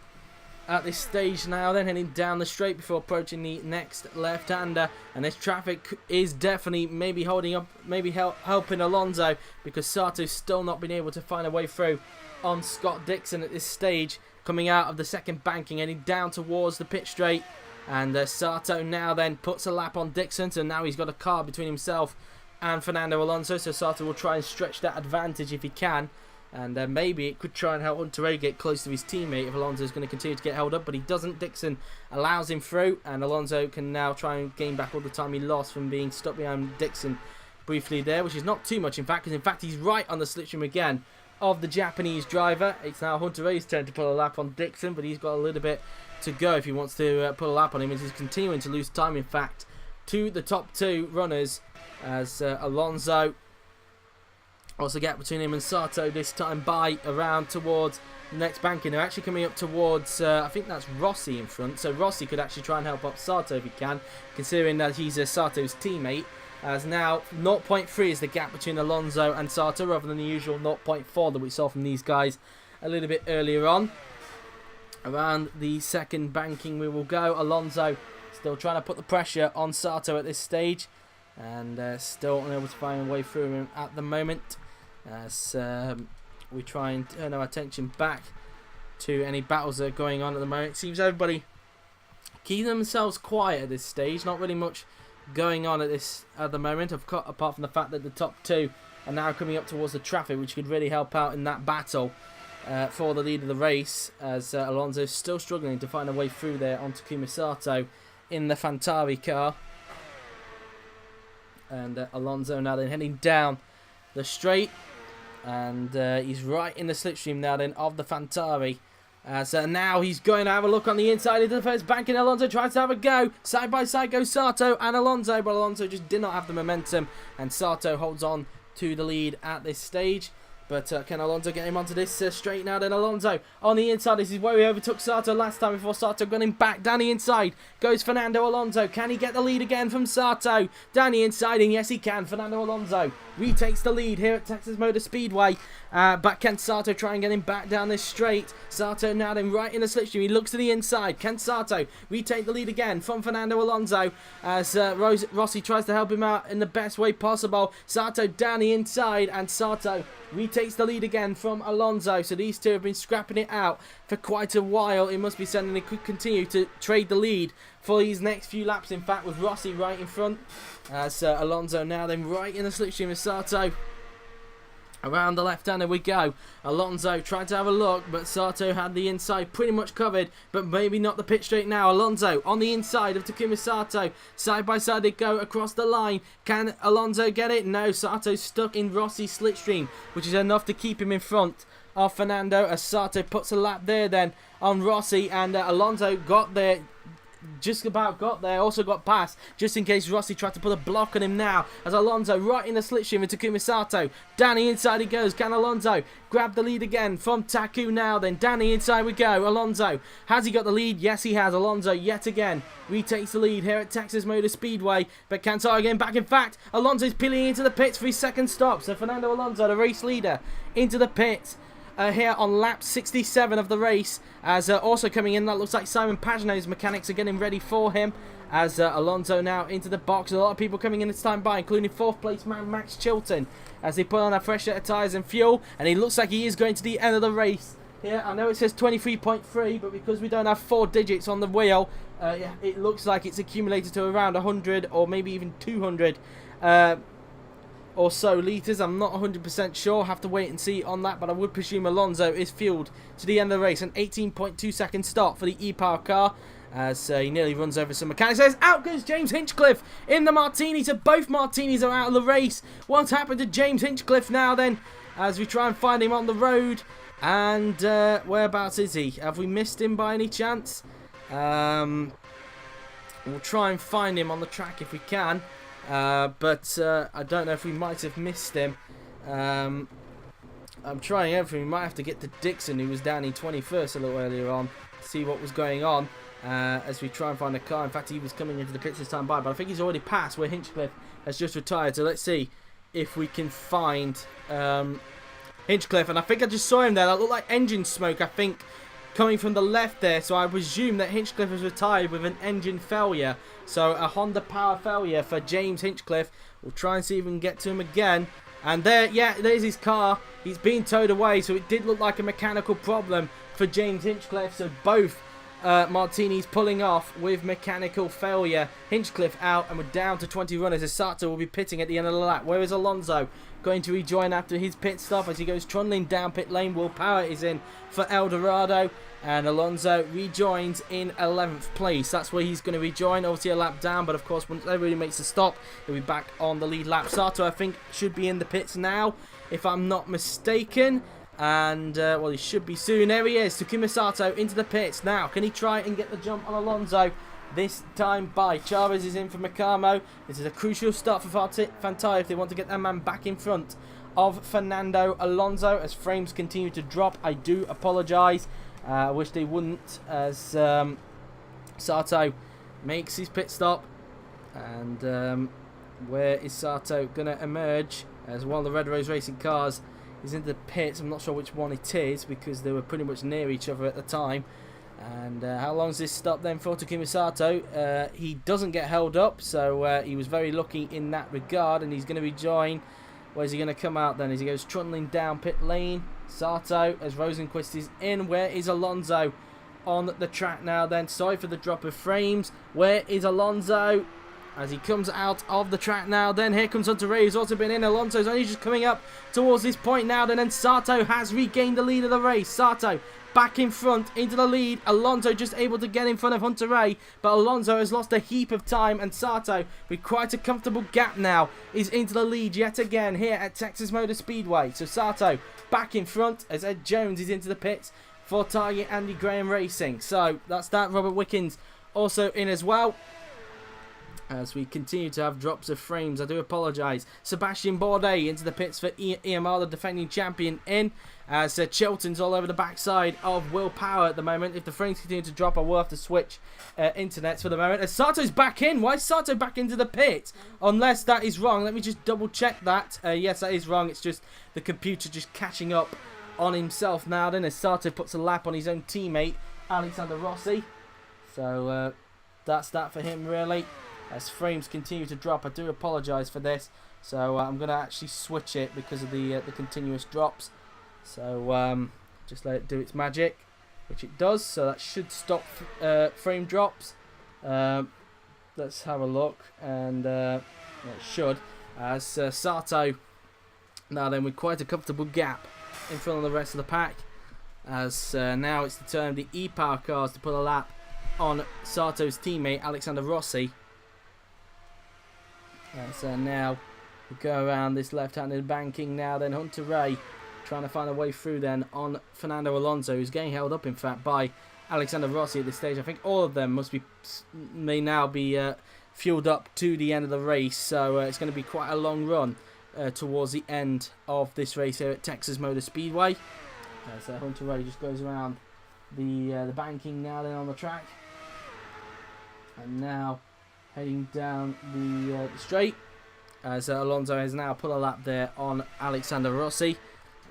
at this stage now. Then heading down the straight before approaching the next left-hander, and this traffic is definitely maybe holding up, maybe helping Alonso, because Sato's still not been able to find a way through on Scott Dixon at this stage. Coming out of the second banking, heading down towards the pit straight, and Sato now then puts a lap on Dixon, so now he's got a car between himself and Fernando Alonso, so Sato will try and stretch that advantage if he can, and maybe it could try and help Hunter-Reay get close to his teammate if Alonso is going to continue to get held up, but he doesn't. Dixon allows him through, and Alonso can now try and gain back all the time he lost from being stuck behind Dixon briefly there, which is not too much in fact, because in fact he's right on the slipstream again of the Japanese driver. It's now Hunter-Reay's turn to pull a lap on Dixon, but he's got a little bit to go if he wants to pull a lap on him, as he's continuing to lose time in fact to the top two runners, as Alonso what's the gap between him and Sato this time by around towards the next banking. They're actually coming up towards I think that's Rossi in front, so Rossi could actually try and help up Sato if he can, considering that he's Sato's teammate, as now 0.3 is the gap between Alonso and Sato, rather than the usual 0.4 that we saw from these guys a little bit earlier on. Around the second banking we will go. Alonso still trying to put the pressure on Sato at this stage, and still unable to find a way through him at the moment, as we try and turn our attention back to any battles that are going on at the moment. It seems everybody keeping themselves quiet at this stage, not really much going on at the moment, apart from the fact that the top two are now coming up towards the traffic, which could really help out in that battle. for the lead of the race, as Alonso is still struggling to find a way through there on Takuma Sato in the Fantari car. And Alonso now then heading down the straight, and he's right in the slipstream now then of the Fantari. So now he's going to have a look on the inside into the first bank, and Alonso tries to have a go. Side by side go Sato and Alonso, but Alonso just did not have the momentum, and Sato holds on to the lead at this stage. But can Alonso get him onto this straight now? Then Alonso on the inside. This is where he overtook Sato last time before Sato got him back. Down the inside goes Fernando Alonso. Can he get the lead again from Sato? Down the inside, and yes he can. Fernando Alonso retakes the lead here at Texas Motor Speedway. But can Sato try and get him back down this straight? Sato now then right in the slipstream. He looks to the inside. Can Sato retake the lead again from Fernando Alonso as Rossi tries to help him out in the best way possible? Sato down the inside, and Sato retakes the lead again from Alonso. So these two have been scrapping it out for quite a while. It must be said, and they could continue to trade the lead for these next few laps. In fact, with Rossi right in front, as Alonso now then right in the slipstream of Sato. Around the left-hander we go. Alonso tried to have a look, but Sato had the inside pretty much covered, but maybe not the pit straight now. Alonso on the inside of Takuma Sato. Side by side they go across the line. Can Alonso get it? No, Sato's stuck in Rossi's slipstream, which is enough to keep him in front of Fernando, as Sato puts a lap there then on Rossi, and Alonso got there. Just about got there, also got past, just in case Rossi tried to put a block on him now, as Alonso right in the slipstream with Takuma Sato. Down the inside he goes. Can Alonso grab the lead again from Taku now? Then down the inside we go. Alonso, has he got the lead? Yes he has. Alonso yet again retakes the lead here at Texas Motor Speedway, but can Sato get back? In fact, Alonso's peeling into the pits for his second stop, so Fernando Alonso, the race leader, into the pits. Here on lap 67 of the race, as also coming in, that looks like Simon Pagenaud's mechanics are getting ready for him, as Alonso now into the box. A lot of people coming in this time by, including 4th place man Max Chilton, as they put on a fresh set of tyres and fuel, and he looks like he is going to the end of the race. Here, I know it says 23.3, but because we don't have 4 digits on the wheel, it looks like it's accumulated to around 100 or maybe even 200 or so litres. I'm not 100% sure, have to wait and see on that, but I would presume Alonso is fueled to the end of the race. An 18.2 second stop for the e-power car, as he nearly runs over some mechanics. Out goes James Hinchcliffe in the Martini, so both Martinis are out of the race. What's happened to James Hinchcliffe now then, as we try and find him on the road? And whereabouts is he? Have we missed him by any chance? We'll try and find him on the track if we can. But I don't know if we might have missed him. I'm trying everything. We might have to get to Dixon, who was down in 21st a little earlier on, to see what was going on as we try and find a car. In fact, he was coming into the pits this time by, but I think he's already passed where Hinchcliffe has just retired. So let's see if we can find Hinchcliffe. And I think I just saw him there. That looked like engine smoke, I think, coming from the left there, so I presume that Hinchcliffe has retired with an engine failure. So a Honda power failure for James Hinchcliffe. We'll try and see if we can get to him again. And there, yeah, there's his car. He's being towed away, so it did look like a mechanical problem for James Hinchcliffe. So both Martinis pulling off with mechanical failure. Hinchcliffe out, and we're down to 20 runners as Sato will be pitting at the end of the lap. Where is Alonso going to rejoin after his pit stop as he goes trundling down pit lane? Will Power is in for El Dorado, and Alonso rejoins in 11th place. That's where he's going to rejoin, obviously a lap down, but of course once everybody makes a stop, he'll be back on the lead lap. Sato, I think, should be in the pits now, if I'm not mistaken. And, well, he should be soon. There he is, Takuma Sato into the pits. Now, can he try and get the jump on Alonso? This time by Chavez is in for Macamo. This is a crucial start for Fantari if they want to get their man back in front of Fernando Alonso as frames continue to drop. I do apologise. I wish they wouldn't, as Sato makes his pit stop. And where is Sato going to emerge? As one of the Red Rose Racing cars is in the pits. I'm not sure which one it is because they were pretty much near each other at the time. And how long is this stop then for Takuma Sato? He doesn't get held up, so he was very lucky in that regard, and he's going to rejoin. Where's he going to come out then as he goes trundling down pit lane? Sato, as Rosenquist is in. Where is Alonso on the track now then? Sorry for the drop of frames. Where is Alonso? as he comes out of the track now. Then here comes Hunter Ray, who's also been in. Alonso's only just coming up towards this point now. And then Sato has regained the lead of the race. Sato back in front into the lead. Alonso just able to get in front of Hunter Ray, but Alonso has lost a heap of time, and Sato, with quite a comfortable gap now, is into the lead yet again here at Texas Motor Speedway. So Sato back in front as Ed Jones is into the pits for Target Andy Graham Racing. So that's that. Robert Wickens also in as well, as we continue to have drops of frames. I do apologise. Sebastian Bourdais into the pits for EMR, the defending champion, in. As Chilton's all over the backside of Will Power at the moment. If the frames continue to drop, I will have to switch internets for the moment. As Sato's back in. Why is Sato back into the pit? Unless that is wrong. Let me just double check that. Yes, that is wrong. It's just the computer just catching up on himself now. Then as Sato puts a lap on his own teammate, Alexander Rossi. So that's that for him, really. As frames continue to drop, I do apologise for this. So I'm going to actually switch it because of the continuous drops. So just let it do its magic, which it does. So that should stop frame drops. Let's have a look, and it should. As Sato now then with quite a comfortable gap in front of the rest of the pack. As now it's the turn of the E-Power cars to put a lap on Sato's teammate Alexander Rossi. So now we go around this left-handed banking now. Then Hunter Ray trying to find a way through then on Fernando Alonso, who's getting held up in fact by Alexander Rossi at this stage. I think all of them may now be fueled up to the end of the race. So it's going to be quite a long run towards the end of this race here at Texas Motor Speedway. So Hunter Ray just goes around the banking now then on the track. And now heading down the straight, as Alonso has now put a lap there on Alexander Rossi.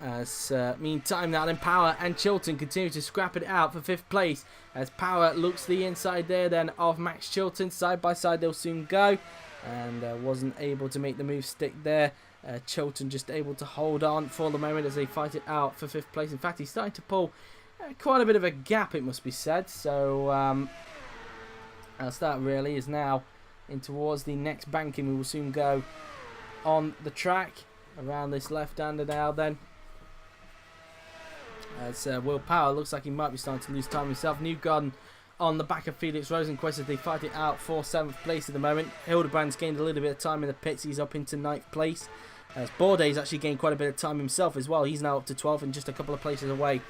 As meantime now then Power and Chilton continue to scrap it out for 5th place, as Power looks to the inside there then of Max Chilton. Side by side they'll soon go, and wasn't able to make the move stick there. Chilton just able to hold on for the moment as they fight it out for 5th place. In fact, he's starting to pull quite a bit of a gap, it must be said. So as that really is now in towards the next banking. We will soon go on the track around this left-hander now then. As Will Power looks like he might be starting to lose time himself. Newgarden on the back of Felix Rosenquist as they fight it out for 7th place at the moment. Hildebrand's gained a little bit of time in the pits. He's up into 9th place. As Bourdais actually gained quite a bit of time himself as well. He's now up to 12th and just a couple of places away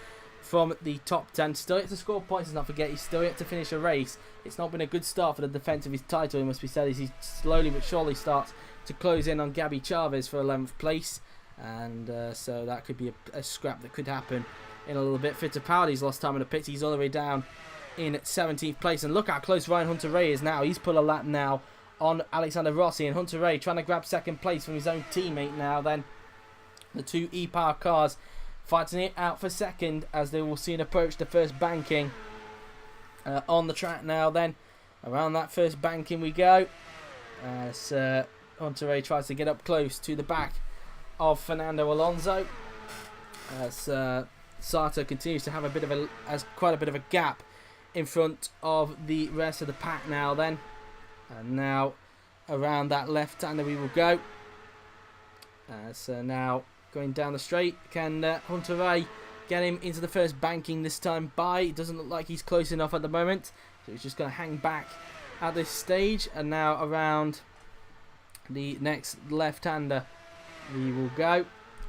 from the top 10. Still yet to score points, let's not forget. He's still yet to finish a race. It's not been a good start for the defence of his title, it must be said, as he slowly but surely starts to close in on Gabby Chavez for 11th place. And so that could be a scrap that could happen in a little bit. Fittipaldi's lost time in the pits. He's all the way down in 17th place. And look how close Ryan Hunter-Reay is now. He's put a lap now on Alexander Rossi. And Hunter-Reay trying to grab 2nd place from his own teammate now then. The two E-Power cars fighting it out for 2nd as they will soon approach the first banking on the track now then. Around that first banking we go. As Hunter-Reay tries to get up close to the back of Fernando Alonso. As Sato continues to have quite a bit of a gap in front of the rest of the pack now then. And now around that left-hander we will go. So now going down the straight, can Hunter-Reay get him into the first banking this time by? It doesn't look like he's close enough at the moment, so he's just going to hang back at this stage. And now around the next left-hander we will go,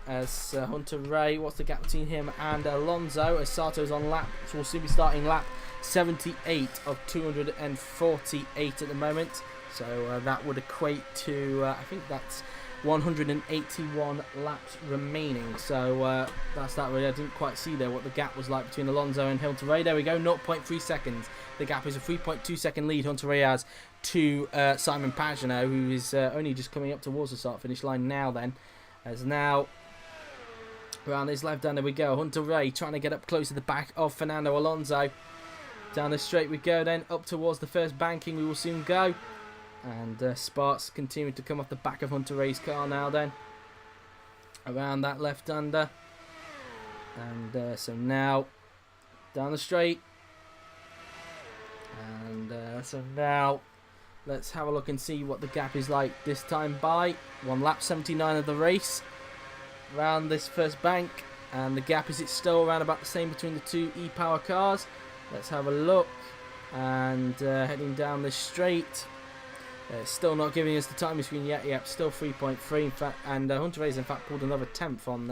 as Hunter-Reay, what's the gap between him and Alonso, as Sato's on lap, so we'll soon be starting lap 78 of 248 at the moment. So that would equate to, I think that's 181 laps remaining. So that's that really. I didn't quite see there what the gap was like between Alonso and Hunter-Reay. There we go, 0.3 seconds. The gap is a 3.2 second lead Hunter-Reay has to Simon Pagenaud, who is only just coming up towards the start-finish line now then. As now around this left-hander we go. Hunter-Reay trying to get up close to the back of Fernando Alonso. Down the straight we go then, up towards the first banking we will soon go. And sparks continue to come off the back of Hunter-Reay's car now then. Around that left-hander. And so now down the straight. And so now Let's have a look and see what the gap is like this time by. 1 lap 79 of the race around this first bank, and the gap is still around about the same between the two e-power cars. Let's have a look, and heading down this straight. Still not giving us the timing screen yet. Yep, still 3.3 in fact, and Hunter Ray's in fact pulled another 10th on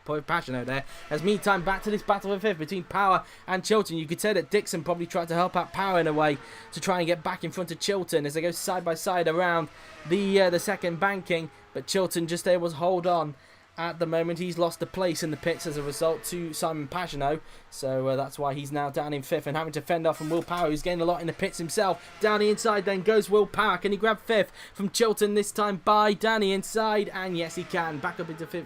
Pagano there. As meantime, back to this battle for 5th between Power and Chilton. You could say that Dixon probably tried to help out Power in a way to try and get back in front of Chilton as they go side by side around the second banking, but Chilton just able to hold on. At the moment, he's lost the place in the pits as a result to Simon Pagano, so that's why he's now down in 5th and having to fend off from Will Power, who's gained a lot in the pits himself. Down the inside then goes Will Power. Can he grab 5th from Chilton this time by down the inside? And yes, he can. Back up into 5th.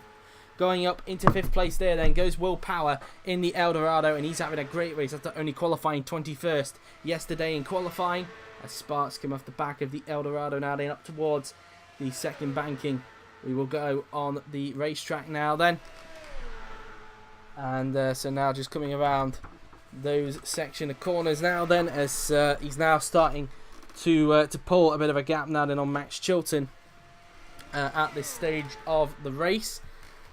Going up into 5th place there then goes Will Power in the Eldorado, and he's having a great race after only qualifying 21st yesterday in qualifying. As sparks come off the back of the Eldorado now, then up towards the second banking. We will go on the racetrack now then. And so now just coming around those section of corners now then, as he's now starting to pull a bit of a gap now then on Max Chilton at this stage of the race.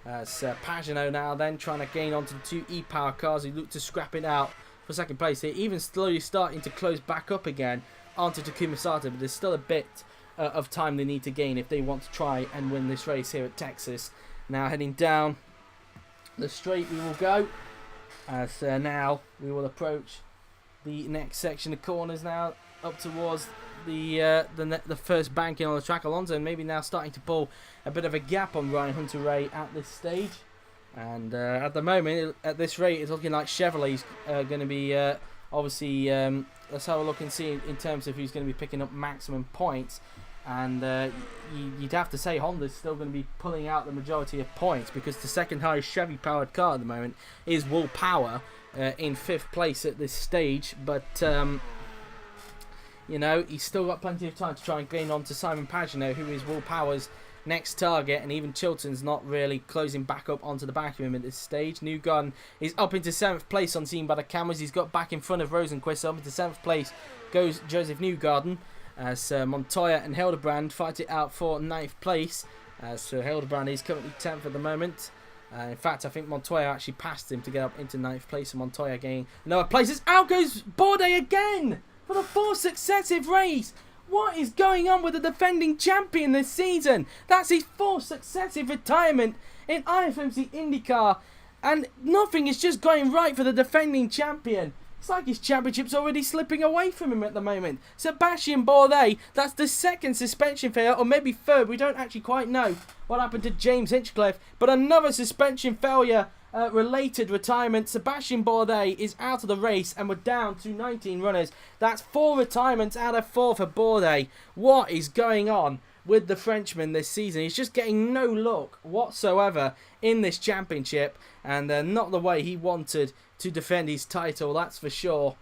As Pagano now then trying to gain onto the two e-power cars who look to scrap it out for second place here. Even slowly starting to close back up again onto Takuma Sato, but there's still a bit of time they need to gain if they want to try and win this race here at Texas. Now heading down the straight we will go, as now we will approach the next section of corners now up towards the first banking on the track. Alonso maybe now starting to pull a bit of a gap on Ryan Hunter-Reay at this stage, and at the moment at this rate it's looking like Chevrolet's going to be obviously let's have a look and see in terms of who's going to be picking up maximum points. And you'd have to say Honda's still going to be pulling out the majority of points, because the second highest Chevy powered car at the moment is Will Power in 5th place at this stage. But you know, he's still got plenty of time to try and gain on to Simon Pagano, who is Will Power's next target, and even Chilton's not really closing back up onto the back of him at this stage. Newgarden is up into 7th place on seen by the cameras. He's got back in front of Rosenquist. Up into 7th place goes Joseph Newgarden, as Montoya and Hildebrand fight it out for 9th place. So Hildebrand is currently 10th at the moment. In fact, I think Montoya actually passed him to get up into 9th place, and Montoya gaining another place. Out goes Bourdais again for the 4th successive race. What is going on with the defending champion this season? That's his 4th successive retirement in IFMC IndyCar, and nothing is just going right for the defending champion. It's like his championship's already slipping away from him at the moment. Sebastian Bourdais, that's the 2nd suspension failure, or maybe 3rd. We don't actually quite know what happened to James Hinchcliffe, but another suspension failure related retirement. Sebastian Bourdais is out of the race, and we're down to 19 runners. That's 4 retirements out of 4 for Bourdais. What is going on with the Frenchman this season? He's just getting no luck whatsoever in this championship, and not the way he wanted to defend his title, that's for sure.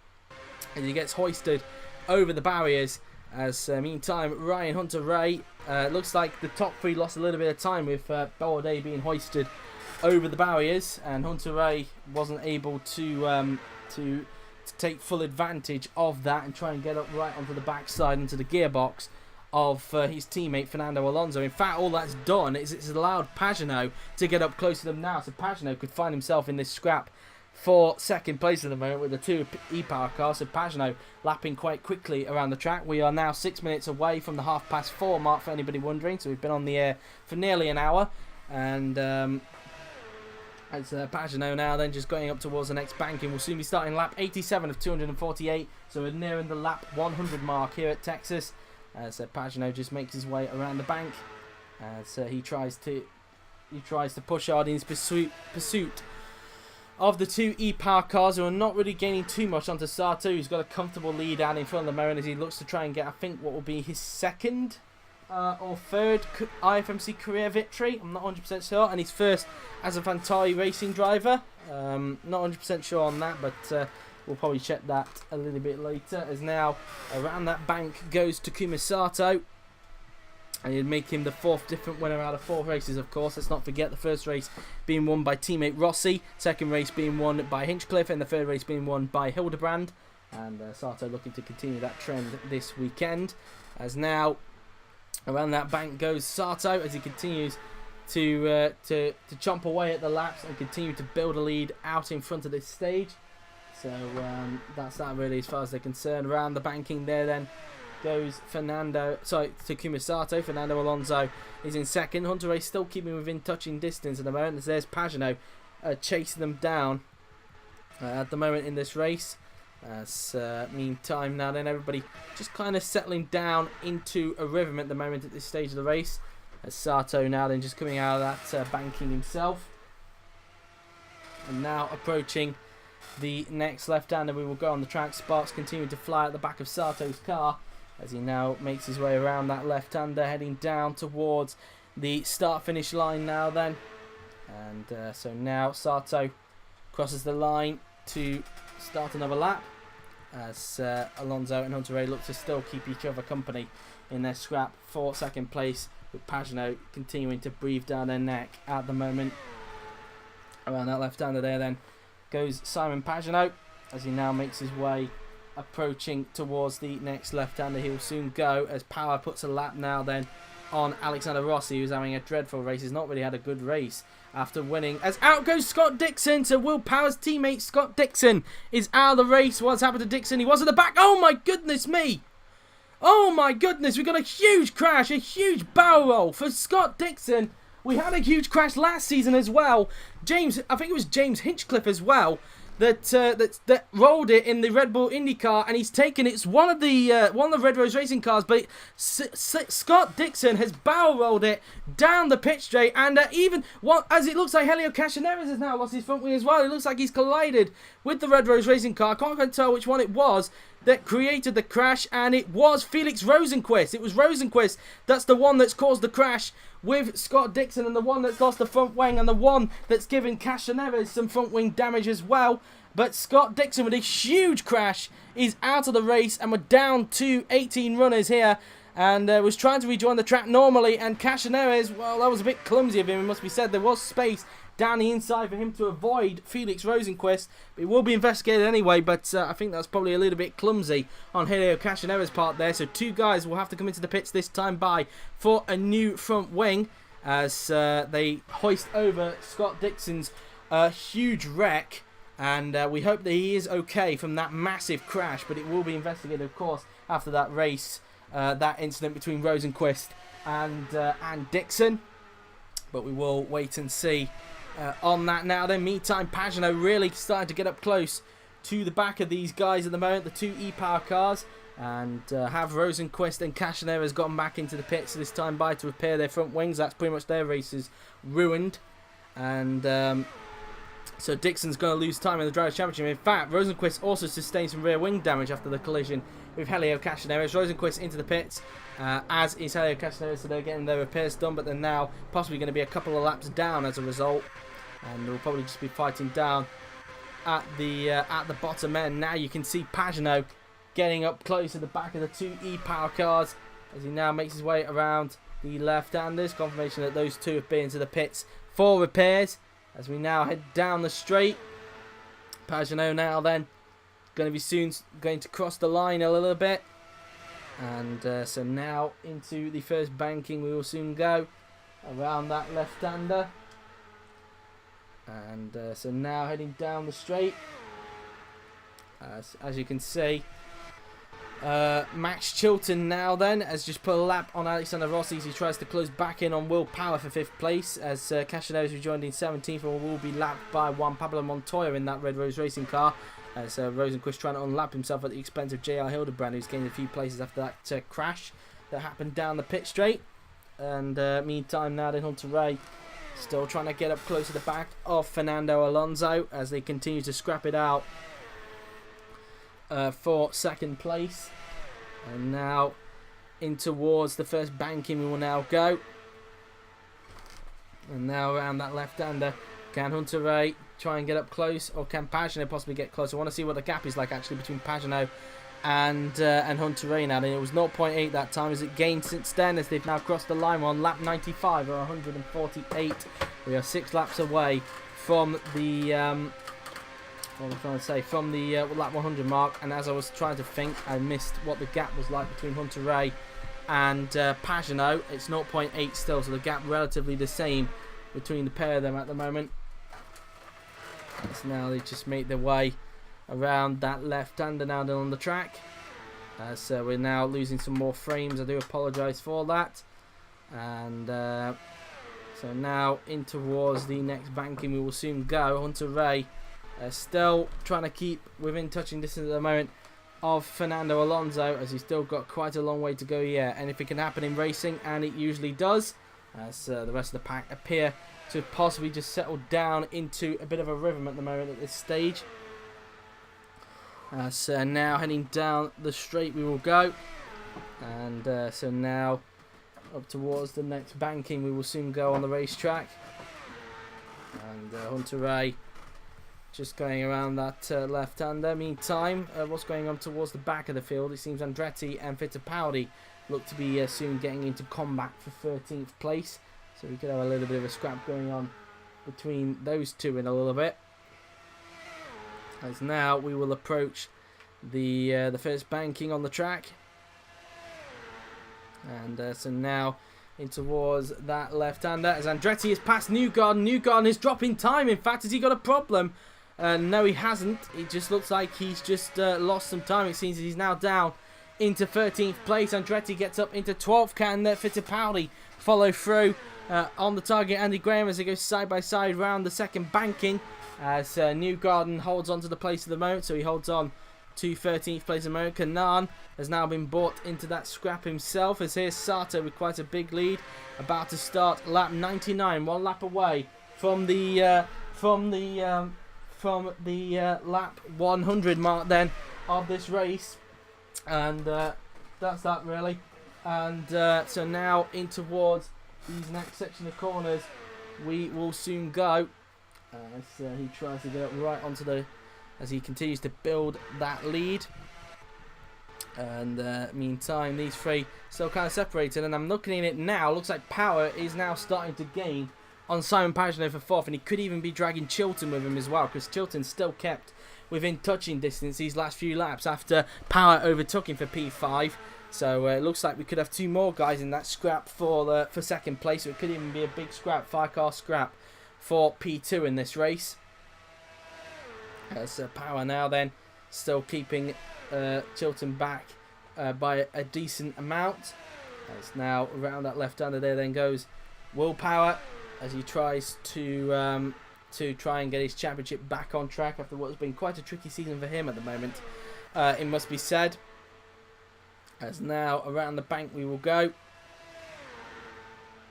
And he gets hoisted over the barriers. As meantime, Ryan Hunter-Reay looks like the top 3 lost a little bit of time with Bourdais being hoisted over the barriers, and Hunter-Reay wasn't able to take full advantage of that and try and get up right onto the backside into the gearbox of his teammate Fernando Alonso. In fact, all that's done is it's allowed Pagano to get up close to them now, so Pagano could find himself in this scrap for 2nd place at the moment with the 2 e-power cars. So Pagano lapping quite quickly around the track. We are now 6 minutes away from the 4:30 mark, for anybody wondering, so we've been on the air for nearly an hour, and as Pagano now then just going up towards the next banking. We'll soon be starting lap 87 of 248, so we're nearing the lap 100 mark here at Texas. As Pagano just makes his way around the bank, as he tries to push hard in his pursuit of the 2 e-power cars, who are not really gaining too much onto Sato, who's got a comfortable lead out in front of the Marin as he looks to try and get, I think, what will be his 2nd or 3rd IFMC career victory. I'm not 100% sure, and his 1st as a Vantari racing driver. Not 100% sure on that, but we'll probably check that a little bit later. As now around that bank goes Takuma Sato, and he'd make him the 4th different winner out of 4 races, of course. Let's not forget the first race being won by teammate Rossi, 2nd race being won by Hinchcliffe, and the 3rd race being won by Hildebrand. And Sato looking to continue that trend this weekend. As now around that bank goes Sato as he continues to chomp away at the laps and continue to build a lead out in front of this stage. So that's that really as far as they're concerned. Around the banking there then goes Takuma Sato. Fernando Alonso is in second. Hunter Ray still keeping within touching distance at the moment. As there's Pagano chasing them down at the moment in this race. Meantime now then everybody just kind of settling down into a rhythm at the moment at this stage of the race. As Sato now then just coming out of that banking himself. And now approaching the next left-hander, we will go on the track. Sparks continuing to fly at the back of Sato's car as he now makes his way around that left-hander, heading down towards the start-finish line now then. And so now Sato crosses the line to start another lap as Alonso and Hunter Ray look to still keep each other company in their scrap for second place, with Pagano continuing to breathe down their neck at the moment. Around that left-hander there then goes Simon Pagano as he now makes his way approaching towards the next left-hander. He will soon go as Power puts a lap now then on Alexander Rossi, who's having a dreadful race. He's not really had a good race after winning. As out goes Scott Dixon. So Will Power's teammate Scott Dixon is out of the race. What's happened to Dixon? He was at the back. Oh my goodness me! Oh my goodness, we got a huge crash, a huge barrel roll for Scott Dixon. We had a huge crash last season as well. I think it was James Hinchcliffe as well, that rolled it in the Red Bull IndyCar, and he's taken it's one of the Red Rose racing cars, but Scott Dixon has barrel rolled it down the pit straight, and as it looks like Helio Castroneves has now lost his front wing as well. It looks like he's collided with the Red Rose racing car. I can't quite tell which one it was that created the crash, and it was Felix Rosenqvist. It was Rosenqvist that's the one that's caused the crash with Scott Dixon, and the one that's lost the front wing, and the one that's given Castroneves some front wing damage as well. But Scott Dixon with a huge crash is out of the race, and we're down to 18 runners here, and was trying to rejoin the track normally, and Castroneves, well, that was a bit clumsy of him, it must be said. There was space down the inside for him to avoid Felix Rosenqvist. It will be investigated anyway, but I think that's probably a little bit clumsy on Helio Castroneves' part there. So two guys will have to come into the pits this time for a new front wing as they hoist over Scott Dixon's huge wreck. And we hope that he is okay from that massive crash, but it will be investigated, of course, after that race, that incident between Rosenqvist and Dixon. But we will wait and see on that now. Then, meantime, Pagano really starting to get up close to the back of these guys at the moment, the two e-power cars, and have Rosenqvist and Castroneves gotten back into the pits this time to repair their front wings. That's pretty much their races ruined, and so Dixon's going to lose time in the Drivers' Championship. In fact, Rosenqvist also sustained some rear wing damage after the collision with Helio Castroneves. Rosenqvist into the pits, as is Helio Castroneves, so they're getting their repairs done, but they're now possibly going to be a couple of laps down as a result, and they'll probably just be fighting down at the bottom end. Now you can see Pagano getting up close to the back of the two e-power cars as he now makes his way around the left-handers. Confirmation that those two have been to the pits for repairs. As we now head down the straight, Pagano now then going to be soon going to cross the line a little bit, and so now into the first banking we will soon go around that left-hander, and so now heading down the straight, as you can see. Max Chilton now then has just put a lap on Alexander Rossi as he tries to close back in on Will Power for 5th place, as Castroneves rejoined in 17th and will be lapped by Juan Pablo Montoya in that Red Rose racing car, as Rosenqvist trying to unlap himself at the expense of JR Hildebrand, who's gained a few places after that crash that happened down the pit straight. And meantime now then Hunter Ray still trying to get up close to the back of Fernando Alonso as they continue to scrap it out for 2nd place. And now in towards the first banking we will now go. And now around that left-hander, can Hunter Ray try and get up close, or can Pagano possibly get close? I want to see what the gap is like actually between Pagano and Hunter Ray now. And it was 0.8 that time. Has it gained since then as they've now crossed the line? We're on lap 95 or 148. We are 6 laps away from the what I'm trying to say, from the lap 100 mark, and as I was trying to think, I missed what the gap was like between Hunter Ray and Pagano. It's 0.8 still, so the gap relatively the same between the pair of them at the moment. So now they just make their way around that left-hander now on the track. So we're now losing some more frames. I do apologise for that. And so now in towards the next banking we will soon go. Hunter Ray still trying to keep within touching distance at the moment of Fernando Alonso, as he's still got quite a long way to go yet. And if it can happen in racing, and it usually does, as the rest of the pack appear to possibly just settle down into a bit of a rhythm at the moment at this stage. So now heading down the straight we will go, and so now up towards the next banking we will soon go on the racetrack. And Hunter Ray just going around that left-hander. Meantime, what's going on towards the back of the field? It seems Andretti and Fittipaldi look to be soon getting into combat for 13th place. So we could have a little bit of a scrap going on between those two in a little bit. As now we will approach the first banking on the track. And so now in towards that left-hander as Andretti has passed Newgarden. Newgarden is dropping time. In fact, has he got a problem? No, he hasn't. It just looks like he's just lost some time. It seems that he's now down into 13th place. Andretti gets up into 12th. Can Fittipaldi follow through on the target? Andy Graham as they go side by side round the second banking. As Newgarden holds on to the place at the moment, so he holds on to 13th place. American Nan has now been brought into that scrap himself, as here's Sato with quite a big lead, about to start lap 99, one lap away from the lap 100 mark then of this race. And that's that really. And so now in towards these next section of corners we will soon go. As he tries to get up right onto the, as he continues to build that lead. And meantime, these three still kind of separated. And I'm looking at it now. Looks like Power is now starting to gain on Simon Pagenaud for 4th, and he could even be dragging Chilton with him as well, because Chilton still kept within touching distance these last few laps after Power overtook him for P5. So it looks like we could have two more guys in that scrap for second place. So it could even be a big scrap, 5-car scrap for P2 in this race. As Power now then still keeping Chilton back by a decent amount. As now around that left-hander there then goes Will Power as he tries to try and get his championship back on track after what has been quite a tricky season for him at the moment, it must be said. As now around the bank we will go,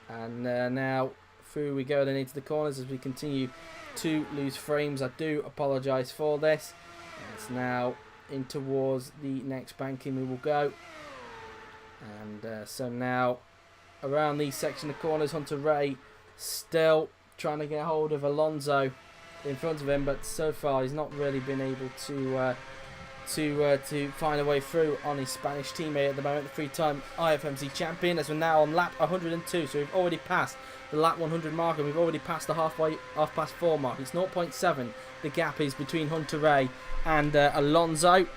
and now through we go then into the corners as we continue to lose frames. I do apologise for this. It's now in towards the next banking we will go, and so now around these section of corners, Hunter Ray still trying to get hold of Alonso in front of him, but so far he's not really been able to find a way through on his Spanish teammate at the moment, the 3-time IFMC champion. As we're now on lap 102, so we've already passed the lap 100 mark, and we've already passed the half past 4 mark. It's 0.7 the gap is between Hunter Ray and Alonso,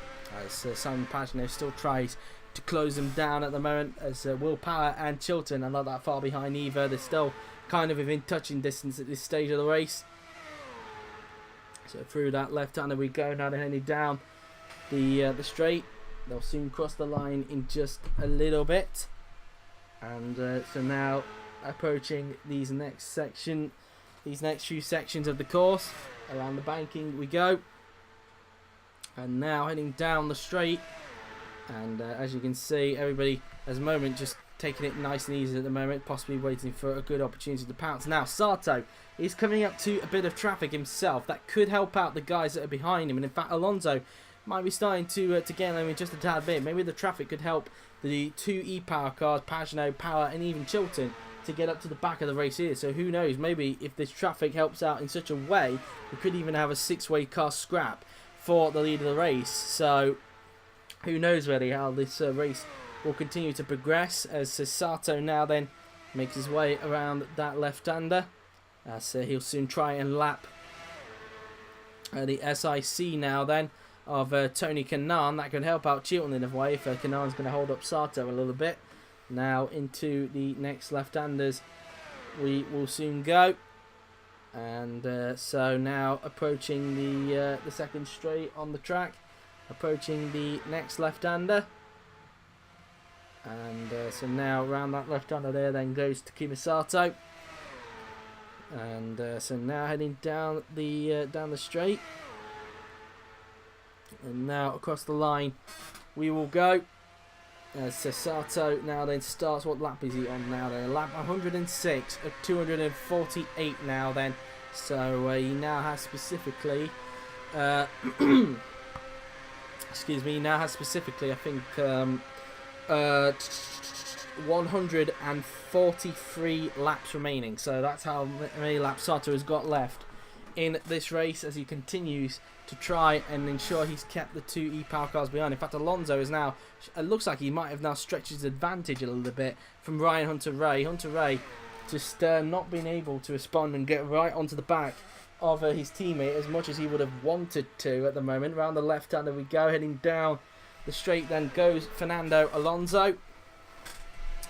as Simon Pagenaud still tries to close them down at the moment, as Will Power and Chilton are not that far behind either. They're still kind of within touching distance at this stage of the race. So through that left-hander we go. Now they're heading down the straight. They'll soon cross the line in just a little bit, and so now approaching these next few sections of the course. Around the banking we go, and now heading down the straight. And as you can see, everybody at the moment just taking it nice and easy at the moment, possibly waiting for a good opportunity to pounce. Now Sato is coming up to a bit of traffic himself. That could help out the guys that are behind him, and in fact Alonso might be starting to get on just a tad bit. Maybe the traffic could help the two e-power cars, Pagenaud, Power and even Chilton, to get up to the back of the race here. So who knows, maybe if this traffic helps out in such a way, we could even have a 6-way car scrap for the lead of the race. So who knows really how this race will continue to progress, as Sato now then makes his way around that left-hander. So he'll soon try and lap the SIC now then of Tony Kanaan. That could help out Chilton in a way if Kanaan's going to hold up Sato a little bit. Now into the next left-handers we will soon go. And so now approaching the second straight on the track, approaching the next left-hander. And so now around that left-hander there then goes Takuma Sato. And so now heading down the straight. And now across the line we will go. So Sato now then starts, what lap is he on now then? Lap 106 at 248 now then. So he now has specifically, excuse me, he now has specifically I think 143 laps remaining. So that's how many laps Sato has got left in this race as he continues to try and ensure he's kept the two e-power cars behind. In fact, Alonso is now, it looks like he might have now stretched his advantage a little bit from Ryan Hunter-Reay. Hunter-Reay just not being able to respond and get right onto the back of his teammate as much as he would have wanted to at the moment. Around the left-hander we go, heading down the straight then goes Fernando Alonso.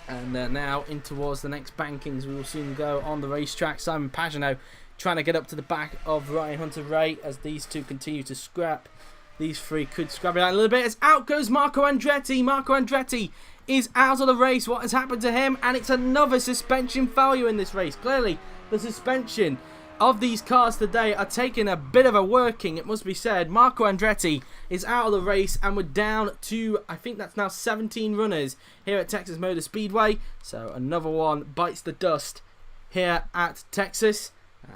And now in towards the next bankings we will soon go on the racetrack. Simon Pagenaud trying to get up to the back of Ryan Hunter-Reay as these two continue to scrap. These three could scrap it out a little bit as out goes Marco Andretti. Marco Andretti is out of the race. What has happened to him? And it's another suspension failure in this race. Clearly, the suspension of these cars today are taking a bit of a working, it must be said. Marco Andretti is out of the race and we're down to, I think that's now 17 runners here at Texas Motor Speedway. So another one bites the dust here at Texas.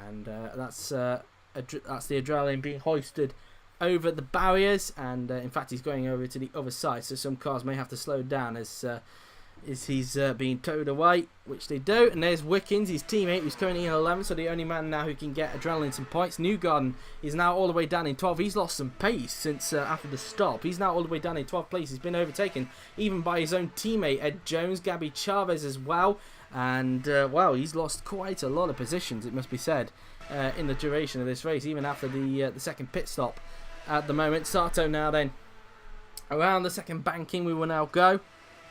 And that's the adrenaline being hoisted over the barriers, and in fact he's going over to the other side, so some cars may have to slow down as he's being towed away, which they do. And there's Wickens, his teammate, who's currently in 11th, so the only man now who can get adrenaline some points. Newgarden is now all the way down in 12th. He's lost some pace since after the stop. He's now all the way down in 12th place. He's been overtaken even by his own teammate Ed Jones, Gabby Chavez as well. And, well, he's lost quite a lot of positions, it must be said, in the duration of this race, even after the second pit stop at the moment. Sato now then, around the second banking we will now go,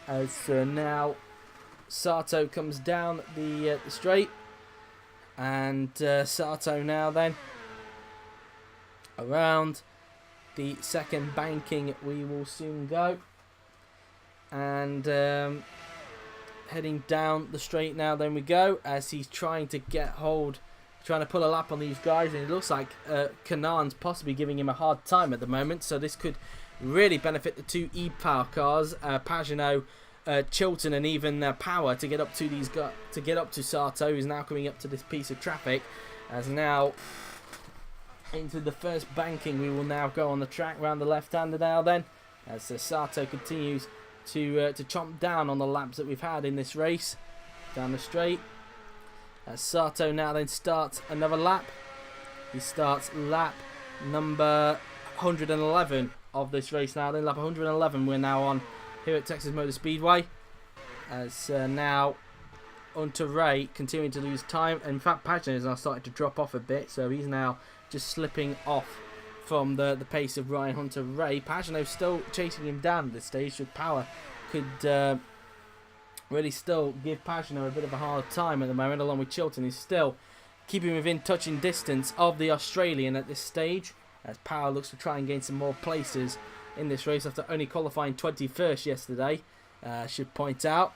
as now Sato comes down the straight. And Sato now then, around the second banking we will soon go. And heading down the straight now then we go, as he's trying to get hold, trying to pull a lap on these guys, and it looks like Kanan's possibly giving him a hard time at the moment, so this could really benefit the two e-power cars, Pagenaud, Chilton, and even Power to get up to these guys, to get up to Sato, who's now coming up to this piece of traffic. As now into the first banking we will now go on the track, round the left-hander now then, as Sato continues to chomp down on the laps that we've had in this race down the straight. Sato now then starts another lap. He starts lap number 111 of this race now then. Lap 111 we're now on here at Texas Motor Speedway, as now Hunter-Reay continuing to lose time. In fact, Pagenaud is now starting to drop off a bit, so he's now just slipping off from the pace of Ryan Hunter-Reay. Pagenaud still chasing him down at this stage, so Power could really still give Pagenaud a bit of a hard time at the moment, along with Chilton, who's still keeping within touching distance of the Australian at this stage, as Power looks to try and gain some more places in this race after only qualifying 21st yesterday. Should point out.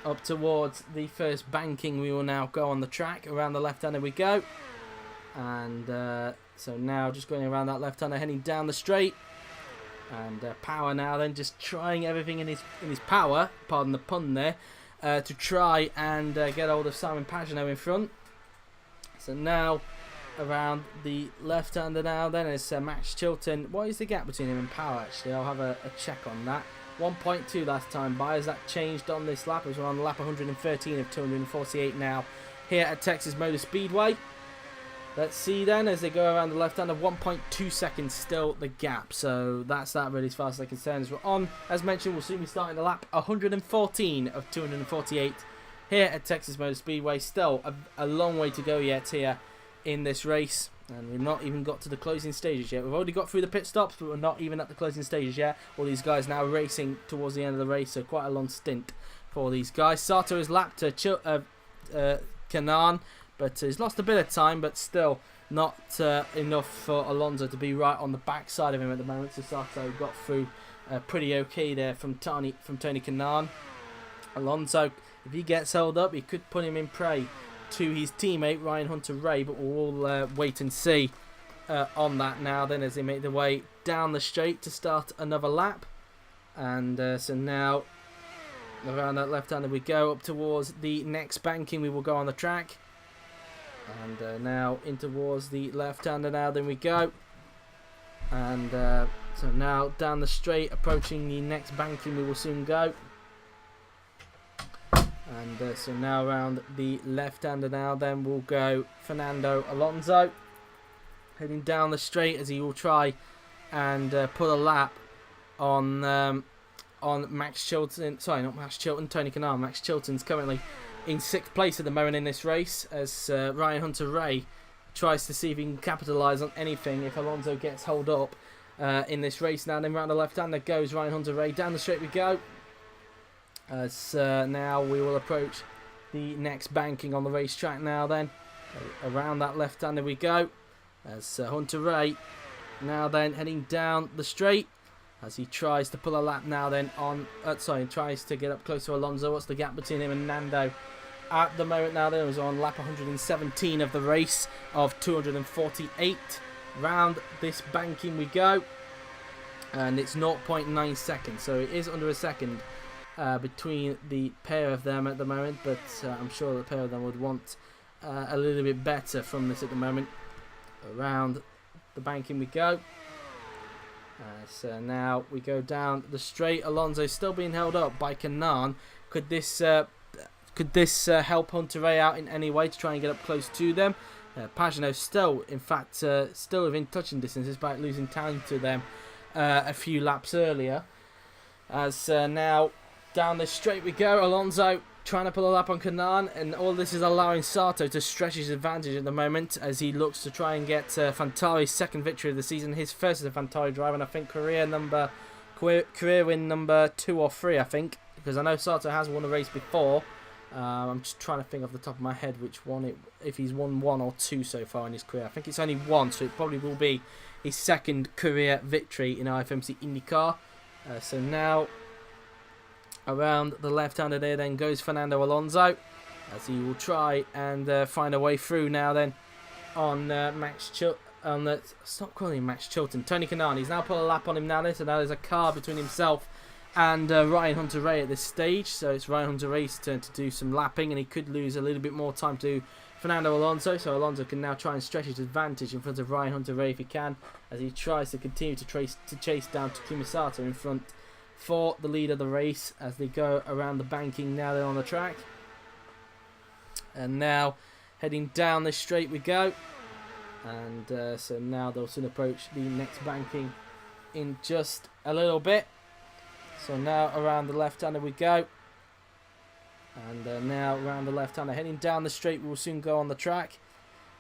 Up towards the first banking we will now go on the track. Around the left-hander we go. And so now just going around that left-hander, heading down the straight. And Power now then just trying everything in his power, pardon the pun there, to try and get hold of Simon Pagenaud in front. So now around the left-hander now then is Max Chilton. What is the gap between him and Power actually? I'll have a check on that. 1.2 last time by. Has that changed on this lap? As we're on lap 113 of 248 now here at Texas Motor Speedway. Let's see then, as they go around the left-hander, 1.2 seconds still the gap. So that's that really as far as they're concerned. As we're on, as mentioned, we'll soon be starting the lap 114 of 248 here at Texas Motor Speedway. Still a long way to go yet here in this race. And we've not even got to the closing stages yet. We've already got through the pit stops, but we're not even at the closing stages yet. All these guys now racing towards the end of the race, so quite a long stint for these guys. Sato has lapped Kanaan, but he's lost a bit of time, but still not enough for Alonso to be right on the backside of him at the moment. So Sato got through pretty okay there from Tony Kanaan. Alonso, if he gets held up, he could put him in prey to his teammate Ryan Hunter-Reay, but we'll all wait and see on that now then, as they make their way down the straight to start another lap. And so now around that left-hander we go, up towards the next banking we will go on the track. And now in towards the left-hander now then we go. And so now down the straight, approaching the next banking we will soon go. And so now around the left-hander now then we'll go Fernando Alonso. Heading down the straight as he will try and put a lap on Max Chilton. Sorry, not Max Chilton, Tony Kanaan. Max Chilton's currently in 6th place at the moment in this race, as Ryan Hunter-Reay tries to see if he can capitalise on anything if Alonso gets hold up in this race. Now then, round the left-hander goes Ryan Hunter-Reay. Down the straight we go. As now we will approach the next banking on the racetrack now then. Around that left-hander we go. As Hunter-Reay now then heading down the straight as he tries to pull a lap now then on... tries to get up close to Alonso. What's the gap between him and Nando at the moment now then? It was on lap 117 of the race of 248. Round this banking we go. And it's 0.9 seconds, so it is under a second between the pair of them at the moment, but I'm sure the pair of them would want a little bit better from this at the moment. Around the banking we go. So now we go down the straight. Alonso still being held up by Kanaan. Could this help Hunter-Reay out in any way to try and get up close to them? Pagenaud still, in fact, still within touching distance despite losing time to them a few laps earlier. As now down the straight we go. Alonso trying to pull a lap on Kanaan, and all this is allowing Sato to stretch his advantage at the moment as he looks to try and get Fantari's second victory of the season, his first as a Fantari driver, and I think career win number 2 or 3, I think, because I know Sato has won a race before. I'm just trying to think off the top of my head which one, if he's won 1 or 2 so far in his career. I think it's only 1, so it probably will be his second career victory in IFMC IndyCar. So now around the left-hander there then goes Fernando Alonso as he will try and find a way through now then on stop calling him Max Chilton, Tony Kanaan. He's now put a lap on him now then, so now there's a car between himself and Ryan Hunter-Reay at this stage. So it's Ryan Hunter-Reay's turn to do some lapping, and he could lose a little bit more time to Fernando Alonso, so Alonso can now try and stretch his advantage in front of Ryan Hunter-Reay if he can, as he tries to continue to chase down Takuma Sato in front for the lead of the race as they go around the banking now they're on the track. And now heading down this straight we go, and so now they'll soon approach the next banking in just a little bit. So now around the left-hander we go, and now around the left-hander heading down the straight we will soon go on the track.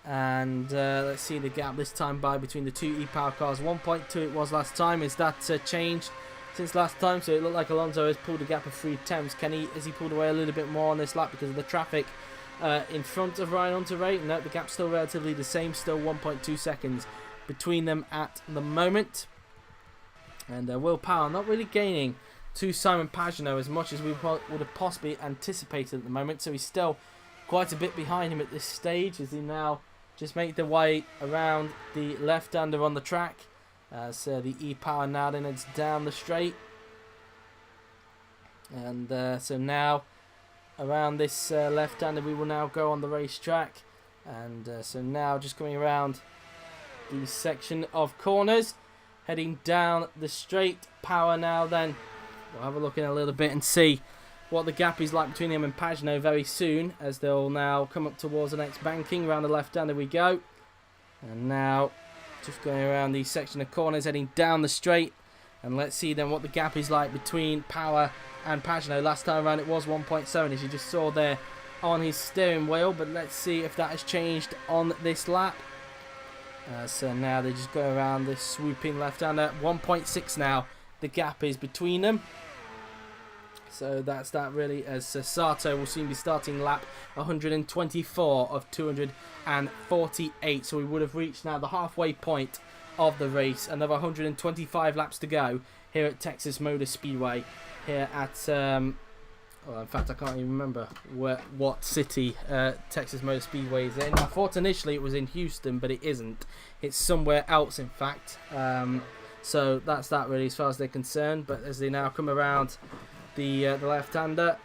And let's see the gap this time by between the two e-power cars. 1.2 it was last time. Is that changed since last time? So it looked like Alonso has pulled a gap of 3 tenths. Has he pulled away a little bit more on this lap because of the traffic in front of Ryan Hunter-Reay? No, the gap's still relatively the same. Still 1.2 seconds between them at the moment. And Will Power not really gaining to Simon Pagenaud as much as we would have possibly anticipated at the moment. So he's still quite a bit behind him at this stage as he now just make their way around the left-hander on the track. So the e-power now then it's down the straight. And so now around this left-hander we will now go on the racetrack. And so now just coming around the section of corners, heading down the straight. Power now then. We'll have a look in a little bit and see what the gap is like between him and Pagenaud very soon, as they'll now come up towards the next banking. Around the left-hander we go. And now just going around the section of corners, heading down the straight. And let's see then what the gap is like between Power and Pagenaud. Last time around it was 1.7, as you just saw there on his steering wheel. But let's see if that has changed on this lap. So now they just go around this swooping left-hander. 1.6 now the gap is between them. So that's that really, as Sato will soon be starting lap 124 of 248. So we would have reached now the halfway point of the race. Another 125 laps to go here at Texas Motor Speedway. Here at, well, in fact, I can't even remember what city Texas Motor Speedway is in. I thought initially it was in Houston, but it isn't. It's somewhere else, in fact. So that's that really as far as they're concerned. But as they now come around the left-hander,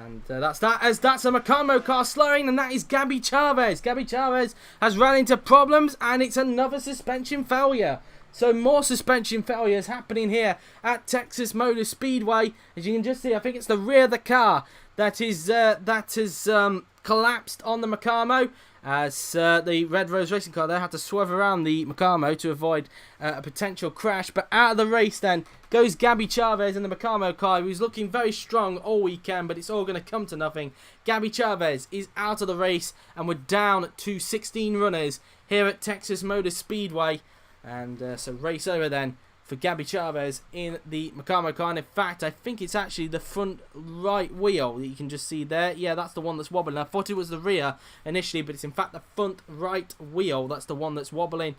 and that's a Macamo car slowing, and that is Gabby Chavez. Gabby Chavez has run into problems, and it's another suspension failure. So more suspension failures happening here at Texas Motor Speedway. As you can just see, I think it's the rear of the car that has collapsed on the Macamo, as the Red Rose racing car there had to swerve around the Macamo to avoid a potential crash. But out of the race then goes Gabby Chavez in the Macamo car, who's looking very strong all weekend, but it's all going to come to nothing. Gabby Chavez is out of the race, and we're down to 16 runners here at Texas Motor Speedway. And so race over then for Gabby Chavez in the Macamo car. And in fact, I think it's actually the front right wheel that you can just see there. Yeah, that's the one that's wobbling. I thought it was the rear initially, but it's in fact the front right wheel. That's the one that's wobbling.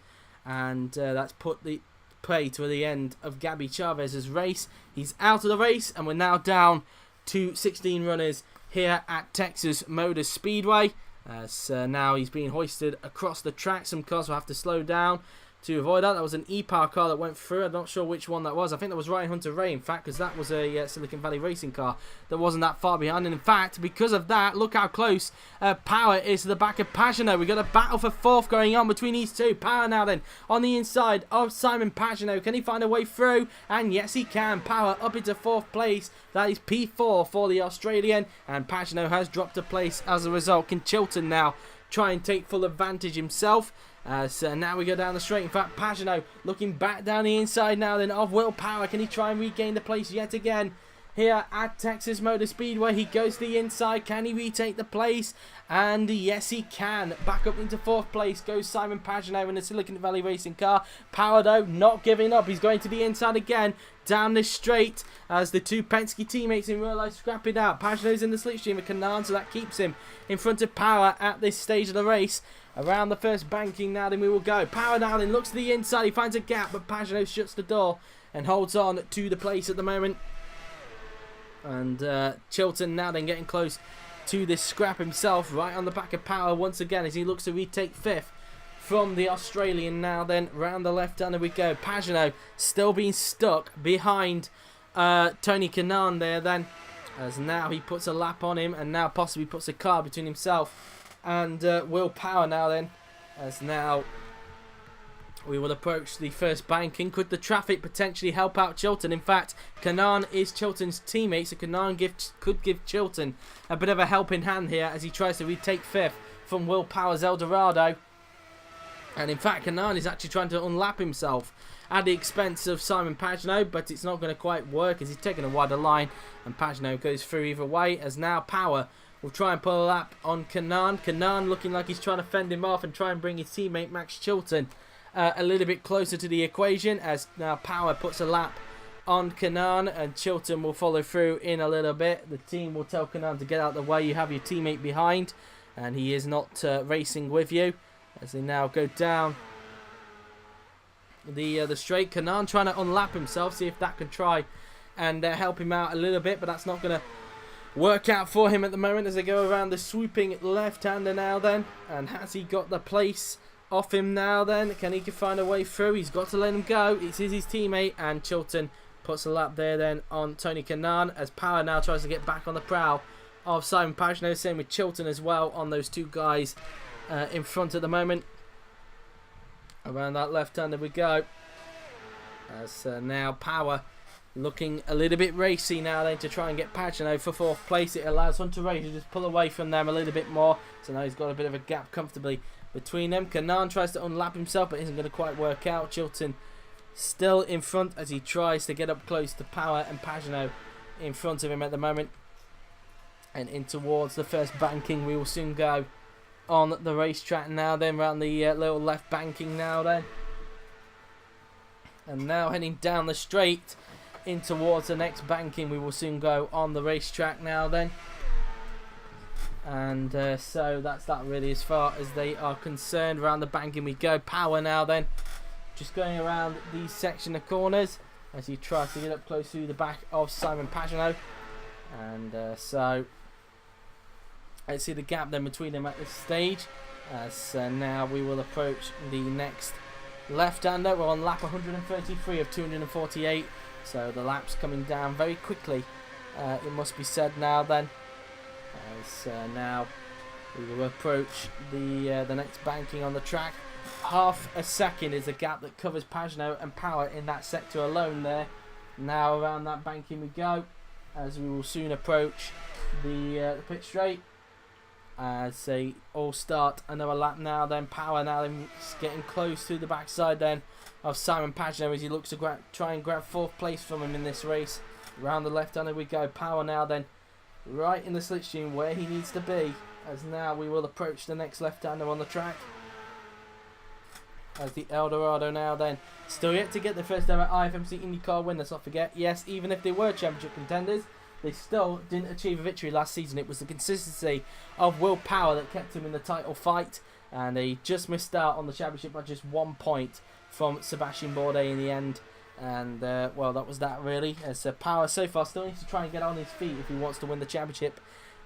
And that's put the play to the end of Gabby Chavez's race. He's out of the race, and we're now down to 16 runners here at Texas Motor Speedway. As now he's being hoisted across the track. Some cars will have to slow down to avoid that. That was an E-Power car that went through. I'm not sure which one that was. I think that was Ryan Hunter-Reay, in fact, because that was a Silicon Valley racing car that wasn't that far behind. And in fact, because of that, look how close Power is to the back of Pagenaud. We've got a battle for fourth going on between these two. Power now then on the inside of Simon Pagenaud. Can he find a way through? And yes, he can. Power up into fourth place. That is P4 for the Australian. And Pagenaud has dropped a place as a result. Can Chilton now try and take full advantage himself? So now we go down the straight. In fact, Pagenaud looking back down the inside now then of Will Power. Can he try and regain the place yet again here at Texas Motor Speedway? He goes to the inside. Can he retake the place? And yes, he can. Back up into fourth place goes Simon Pagenaud in the Silicon Valley racing car. Power, though, not giving up. He's going to the inside again down this straight as the two Penske teammates in real life scrap it out. Pagenaud's in the slipstream of Canaan, so that keeps him in front of Power at this stage of the race. Around the first banking now then we will go. Power now then looks to the inside. He finds a gap, but Pagenaud shuts the door and holds on to the place at the moment. And Chilton now then getting close to this scrap himself, right on the back of Power once again as he looks to retake fifth from the Australian. Now then round the left-hander we go. Pagenaud still being stuck behind Tony Kanaan there then, as now he puts a lap on him and now possibly puts a car between himself and Will Power now then, as now we will approach the first banking. Could the traffic potentially help out Chilton? In fact, Kanaan is Chilton's teammate, so Kanaan could give Chilton a bit of a helping hand here as he tries to retake fifth from Will Power's Eldorado. And in fact, Kanaan is actually trying to unlap himself at the expense of Simon Pagenaud, but it's not going to quite work as he's taking a wider line, and Pagenaud goes through either way, as now Power will try and pull a lap on Kanaan. Kanaan looking like he's trying to fend him off and try and bring his teammate Max Chilton a little bit closer to the equation, as now Power puts a lap on Kanaan and Chilton will follow through in a little bit. The team will tell Kanaan to get out of the way. You have your teammate behind, and he is not racing with you, as they now go down the straight. Kanaan trying to unlap himself, see if that can try and help him out a little bit, but that's not going to work out for him at the moment as they go around the swooping left-hander now then. And has he got the place off him now then? Can he find a way through? He's got to let him go. It is his teammate, and Chilton puts a lap there then on Tony Kanaan as Power now tries to get back on the prow of Simon Pagenaud. Same with Chilton as well on those two guys in front at the moment. Around that left-hander we go, as now Power looking a little bit racy now then to try and get Pagenaud for fourth place. It allows Hunter-Reay to just pull away from them a little bit more, so now he's got a bit of a gap comfortably between them. Kanaan tries to unlap himself, but isn't going to quite work out. Chilton still in front as he tries to get up close to Power, and Pagenaud in front of him at the moment. And in towards the first banking we will soon go on the racetrack now then, around the little left banking now then. And now heading down the straight in towards the next banking we will soon go on the racetrack now then. And so that's that really as far as they are concerned. Around the banking we go. Power now then, just going around the section of corners as he tries to get up close to the back of Simon Pagenaud. And so let's see the gap then between them at this stage. So now we will approach the next left-hander. We're on lap 133 of 248, so the lap's coming down very quickly, it must be said now then. As now we will approach the next banking on the track. Half a second is the gap that covers Pagenaud and Power in that sector alone there. Now around that banking we go, as we will soon approach the pit straight. As they all start another lap now then. Power now then getting close to the backside then of Simon Pagenaud as he looks to try and grab 4th place from him in this race. Around the left-hander we go. Power now then right in the slipstream where he needs to be, as now we will approach the next left-hander on the track. As the Eldorado now then still yet to get the first ever IFMC IndyCar win, let's not forget. Yes, even if they were championship contenders, they still didn't achieve a victory last season. It was the consistency of Will Power that kept him in the title fight, and they just missed out on the championship by just 1 point from Sebastian Bourdais in the end. And well, that was that really, as Power so far still needs to try and get on his feet if he wants to win the championship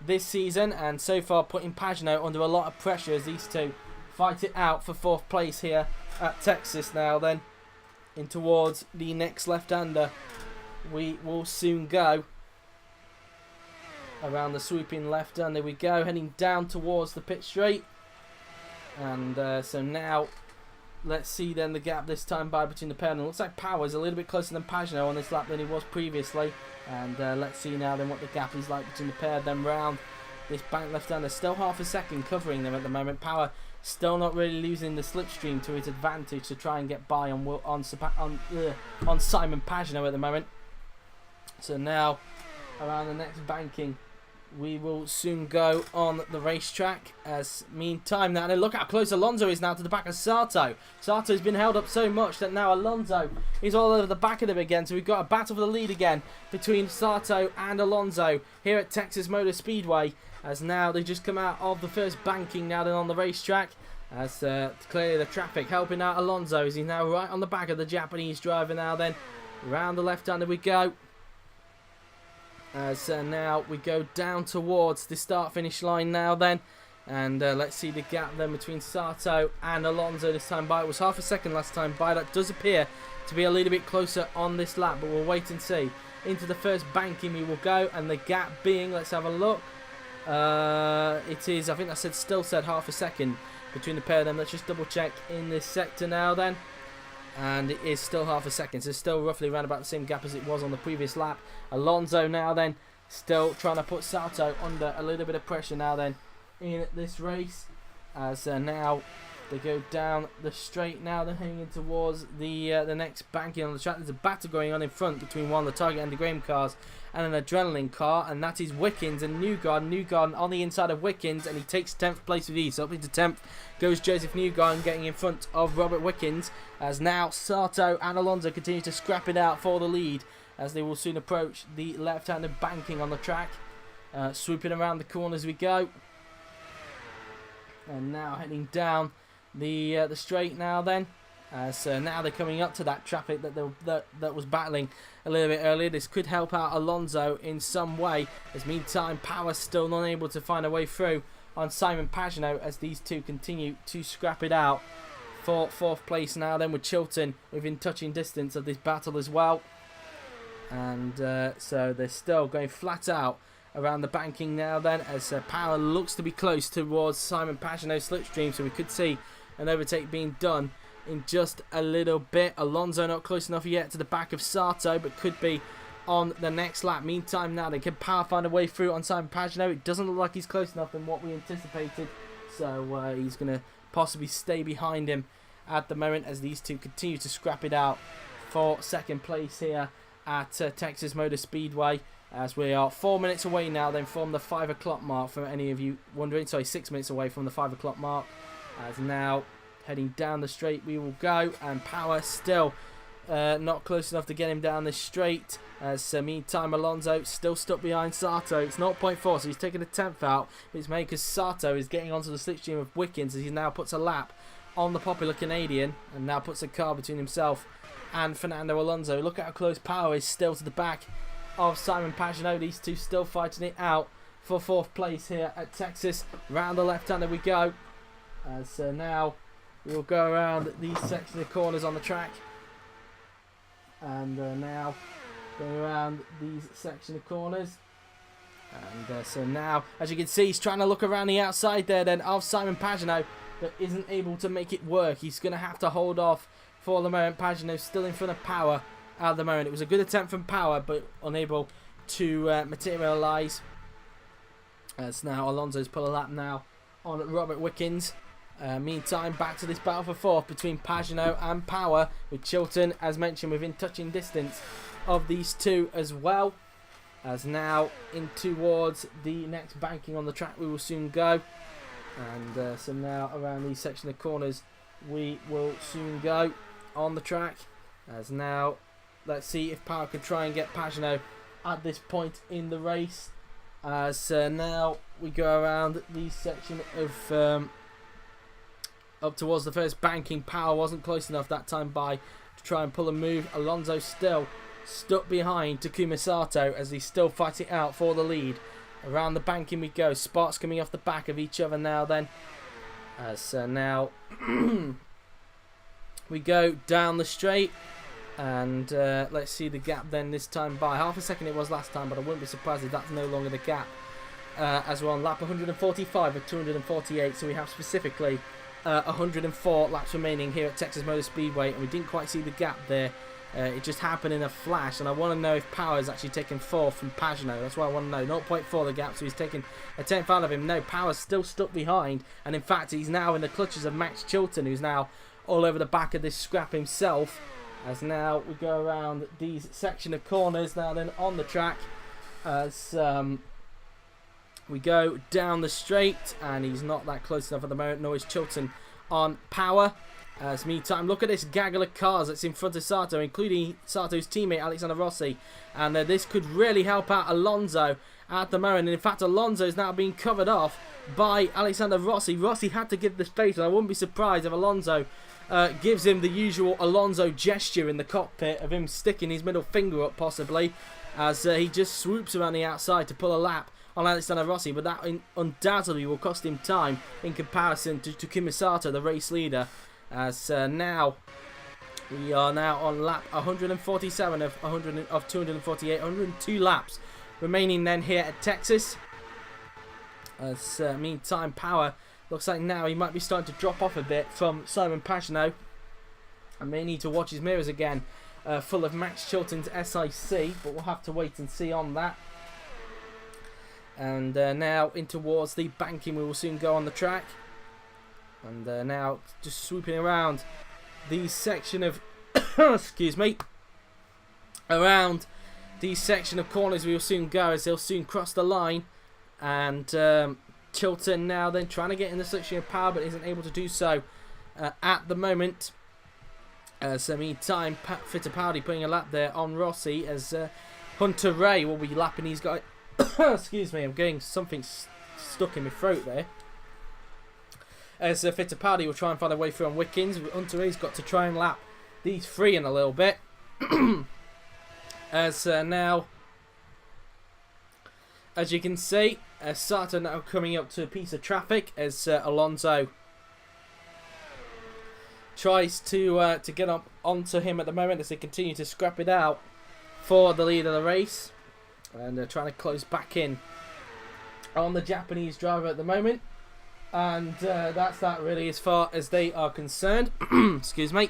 this season, and so far putting Pagenaud under a lot of pressure as these two fight it out for 4th place here at Texas now then. In towards the next left-hander we will soon go. Around the swooping left-hander we go, heading down towards the pit straight. And so now let's see then the gap this time by between the pair. And it looks like Power's a little bit closer than Pagenaud on this lap than he was previously. And let's see now then what the gap is like between the pair. Then round this bank left-hander, still half a second covering them at the moment. Power still not really losing the slipstream to his advantage to try and get by on Simon Pagenaud at the moment. So now around the next banking we will soon go on the racetrack. As meantime now, look how close Alonso is now to the back of Sato. Sato's been held up so much that now Alonso is all over the back of him again. So we've got a battle for the lead again between Sato and Alonso here at Texas Motor Speedway. As now they just come out of the first banking now then on the racetrack. As clearly the traffic helping out Alonso as he's now right on the back of the Japanese driver now then. Round the left-hander we go. As now we go down towards the start-finish line now then. And let's see the gap then between Sato and Alonso this time by. It was half a second last time by. That does appear to be a little bit closer on this lap, but we'll wait and see. Into the first banking we will go, and the gap being, let's have a look. It is, I think that still said half a second between the pair of them. Let's just double check in this sector now then. And it is still half a second, so still roughly around about the same gap as it was on the previous lap. Alonso now then still trying to put Sato under a little bit of pressure now then in this race, as now they go down the straight now. They're heading in towards the next banking on the track. There's a battle going on in front between one of the Target and the Graham cars and an Adrenaline car, and that is Wickens and Newgarden. Newgarden on the inside of Wickens, and he takes 10th place with ease. So up into 10th goes Joseph Newgarden, getting in front of Robert Wickens, as now Sato and Alonso continue to scrap it out for the lead as they will soon approach the left-handed banking on the track. Swooping around the corners we go. And now heading down the straight now then. So now they're coming up to that traffic that was battling a little bit earlier. This could help out Alonso in some way, as meantime Power still not able to find a way through on Simon Pagenaud as these two continue to scrap it out for 4th place now then, with Chilton within touching distance of this battle as well. And so they're still going flat out around the banking now then, as Power looks to be close towards Simon Pagenaud's slipstream, so we could see an overtake being done in just a little bit. Alonso not close enough yet to the back of Sato, but could be on the next lap. Meantime now they can Power find a way through on Simon Pagenaud. It doesn't look like he's close enough than what we anticipated, so he's going to possibly stay behind him at the moment as these two continue to scrap it out for 2nd place here at Texas Motor Speedway, as we are 4 minutes away now then from the 5 o'clock mark, for any of you wondering. Sorry, 6 minutes away from the 5 o'clock mark, as now heading down the straight we will go, and Power still not close enough to get him down this straight. As meantime, Alonso still stuck behind Sato. It's 0.4, so he's taking a 10th out. It's made because Sato is getting onto the slipstream of Wickens as he now puts a lap on the popular Canadian and now puts a car between himself and Fernando Alonso. Look at how close Power is still to the back of Simon Pagenaud. These two still fighting it out for 4th place here at Texas. Round the left-hander we go. So now we'll go around these section of corners on the track. And now going around these section of corners. And so now, as you can see, he's trying to look around the outside there then of Simon Pagenaud, but isn't able to make it work. He's going to have to hold off for the moment. Pagenaud still in front of Power at the moment. It was a good attempt from Power, but unable to materialise. As now Alonso's put a lap now on Robert Wickens. Meantime, back to this battle for 4th between Pagenaud and Power, with Chilton, as mentioned, within touching distance of these two as well. As now in towards the next banking on the track we will soon go. And so now around these section of corners we will soon go on the track. As now, let's see if Power could try and get Pagenaud at this point in the race. As now we go around the section of up towards the first banking. Power wasn't close enough that time by to try and pull a move. Alonso still stuck behind Takuma Sato as he's still fighting out for the lead. Around the banking we go. Sparks coming off the back of each other now then. As now we go down the straight. And let's see the gap then this time by. Half a second it was last time, but I wouldn't be surprised if that's no longer the gap. As we're on lap 145 of 248, so we have specifically 104 laps remaining here at Texas Motor Speedway, and we didn't quite see the gap there. It just happened in a flash, and I want to know if Power is actually taking 4th from Pagenaud. That's what I want to know. 0.4 the gap, so he's taking a 10th out of him. No, Power's still stuck behind, and in fact he's now in the clutches of Max Chilton, who's now all over the back of this scrap himself. As now we go around these section of corners now then on the track. As we go down the straight, and he's not that close enough at the moment, nor is Chilton on Power. As meantime, look at this gaggle of cars that's in front of Sato, including Sato's teammate Alexander Rossi, and this could really help out Alonso at the moment. And in fact, Alonso is now being covered off by Alexander Rossi. Rossi had to give the space, and I wouldn't be surprised if Alonso gives him the usual Alonso gesture in the cockpit of him sticking his middle finger up possibly, as he just swoops around the outside to pull a lap on Alexander Rossi, but that undoubtedly will cost him time in comparison to Takuma Sato, the race leader. As now we are now on lap 147 of 248, 102 laps remaining then here at Texas. As meantime, Power looks like now he might be starting to drop off a bit from Simon Pagenaud. I may need to watch his mirrors again, full of Max Chilton's SIC, but we'll have to wait and see on that. And now in towards the banking we will soon go on the track. And now just swooping around the section of excuse me, around the section of corners we will soon go, as they'll soon cross the line. And Chilton now then trying to get in the section of Power, but isn't able to do so at the moment. So meantime, Fittipaldi putting a lap there on Rossi, as Hunter Ray will be lapping these guys. Excuse me, I'm getting something stuck in my throat there. As Fittipaldi will try and find a way through on Wickens. Hunter Ray's got to try and lap these three in a little bit. As now, as you can see, Sato now coming up to a piece of traffic as Alonso tries to get up onto him at the moment, as they continue to scrap it out for the lead of the race, and trying to close back in on the Japanese driver at the moment. And that's that really as far as they are concerned. Excuse me.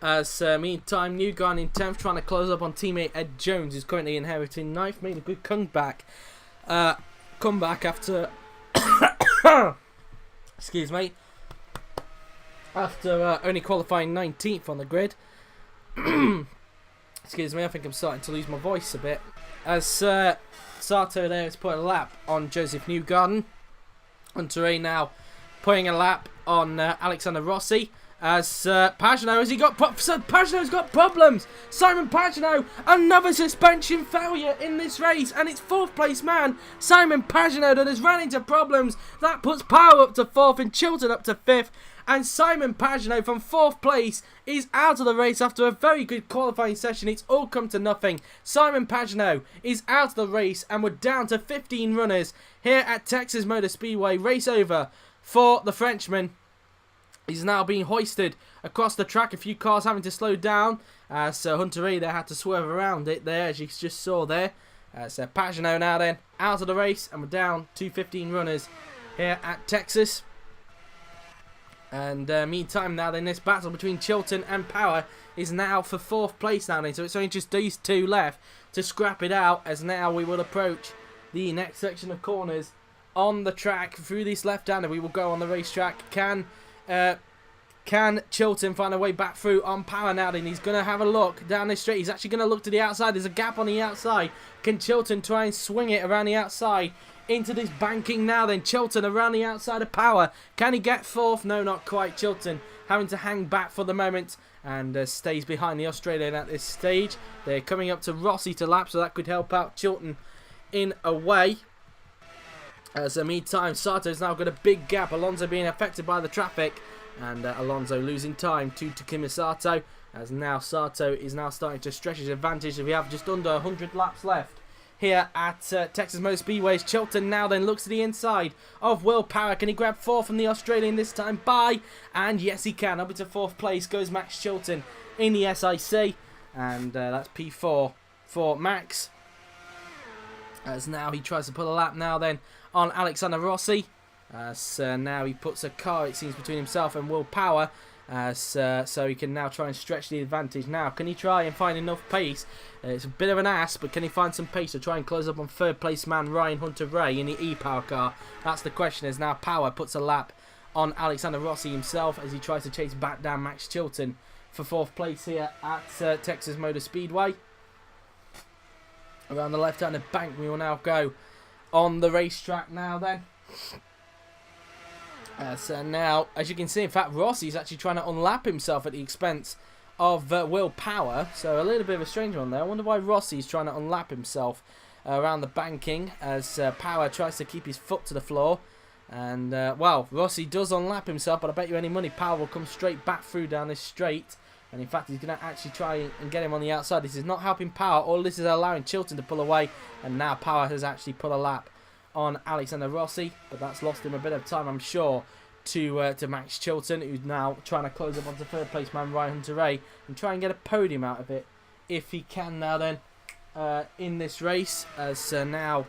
As meantime, Newgarden in 10th, trying to close up on teammate Ed Jones, who's currently inheriting 9th. Made a good comeback after excuse me, after only qualifying 19th on the grid. Excuse me, I think I'm starting to lose my voice a bit. As Sato there has put a lap on Joseph Newgarden. Hunter Ray now putting a lap on Alexander Rossi. as Pagenaud, has he got Pagenaud's got problems. Simon Pagenaud, another suspension failure in this race, and it's 4th place man Simon Pagenaud that has run into problems. That puts Power up to 4th and Chilton up to 5th, and Simon Pagenaud from 4th place is out of the race after a very good qualifying session. It's all come to nothing. Simon Pagenaud is out of the race, and we're down to 15 runners here at Texas Motor Speedway. Race over for the Frenchman. He's now being hoisted across the track. A few cars having to slow down. So Hunter Ray there had to swerve around it there, as you just saw there. So Pagenaud now then out of the race, and we're down to 15 runners here at Texas. And meantime now then, this battle between Chilton and Power is now for 4th place now then. So it's only just these two left to scrap it out, as now we will approach the next section of corners on the track. Through this left-hander we will go on the racetrack. Can Chilton find a way back through on Power now then? He's going to have a look down this straight. He's actually going to look to the outside. There's a gap on the outside. Can Chilton try and swing it around the outside into this banking now then? Chilton around the outside of Power. Can he get 4th? No, not quite. Chilton having to hang back for the moment, and stays behind the Australian at this stage. They're coming up to Rossi to lap, so that could help out Chilton in a way. As in the meantime, Sato's now got a big gap. Alonso being affected by the traffic, and Alonso losing time to Takuma Sato, as now Sato is now starting to stretch his advantage. We have just under 100 laps left here at Texas Motor Speedway. Chilton now then looks to the inside of Will Power. Can he grab 4th from the Australian this time? And yes, he can. Up into 4th place goes Max Chilton in the SIC, and that's P4 for Max, as now he tries to pull a lap now then on Alexander Rossi. So now he puts a car, it seems, between himself and Will Power, so he can now try and stretch the advantage. Now, can he try and find enough pace? It's a bit of an ask, but can he find some pace to try and close up on 3rd place man Ryan Hunter-Ray in the E-Power car? That's the question, as now Power puts a lap on Alexander Rossi himself as he tries to chase back down Max Chilton for 4th place here at Texas Motor Speedway. Around the left-handed bank we will now go on the racetrack now then. So now, as you can see, in fact, Rossi's actually trying to unlap himself at the expense of Will Power. So a little bit of a strange one there. I wonder why Rossi's trying to unlap himself around the banking, as Power tries to keep his foot to the floor. And, well, Rossi does unlap himself, but I bet you any money Power will come straight back through down this straight. And in fact, he's going to actually try and get him on the outside. This is not helping Power. All this is allowing Chilton to pull away. And now Power has actually put a lap on Alexander Rossi, but that's lost him a bit of time, I'm sure, to Max Chilton, who's now trying to close up onto 3rd place man Ryan Hunter-Ray and try and get a podium out of it if he can now then in this race, as now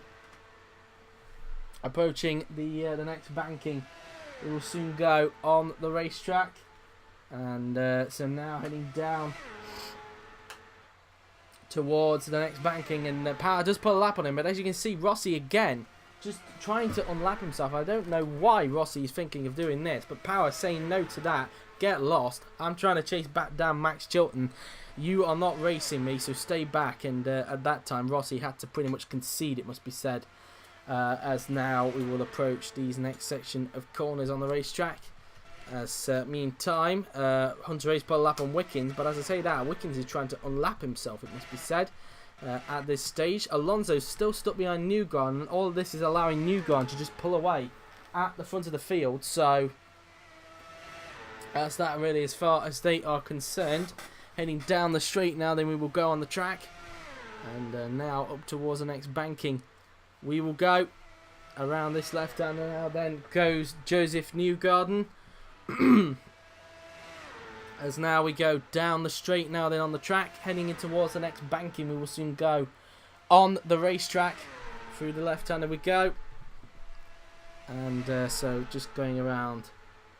approaching the next banking. We will soon go on the racetrack, and so now heading down towards the next banking, and Power does put a lap on him, but as you can see, Rossi again just trying to unlap himself. I don't know why Rossi is thinking of doing this, but Power saying no to that. Get lost. I'm trying to chase back down Max Chilton. You are not racing me, so stay back. And at that time, Rossi had to pretty much concede, it must be said, as now we will approach these next section of corners on the racetrack. As meantime, Hunter-Ray's put a lap on Wickens, but as I say that, Wickens is trying to unlap himself, it must be said. At this stage, Alonso's still stuck behind Newgarden, and all of this is allowing Newgarden to just pull away at the front of the field. So that's that really as far as they are concerned. Heading down the straight now, then we will go on the track, and now up towards the next banking we will go. Around this left-hander now then goes Joseph Newgarden. As now we go down the straight now then on the track, heading in towards the next banking. We will soon go on the racetrack. Through the left-hander we go. And so just going around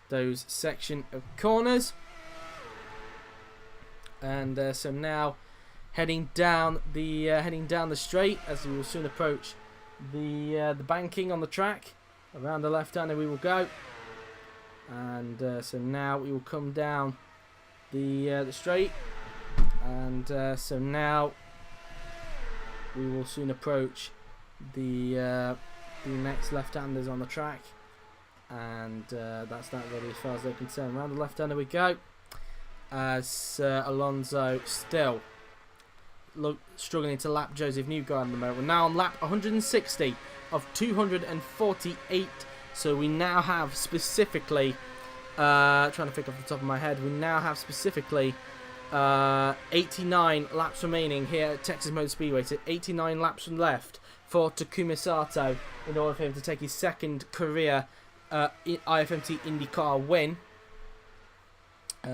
those section of corners. And so now heading down the straight, as we will soon approach the banking on the track. Around the left-hander we will go. And so now we will come down the straight, and so now we will soon approach the next left-handers on the track, And that's that really as far as they're concerned. Around the left-hander we go. As Alonso still struggling to lap Joseph Newgarden at the moment. We're now on lap 160 of 248. So we now have specifically, trying to think off the top of my head, we now have specifically 89 laps remaining here at Texas Motor Speedway. So 89 laps left for Takuma Sato in order for him to take his second career IFMC IndyCar win.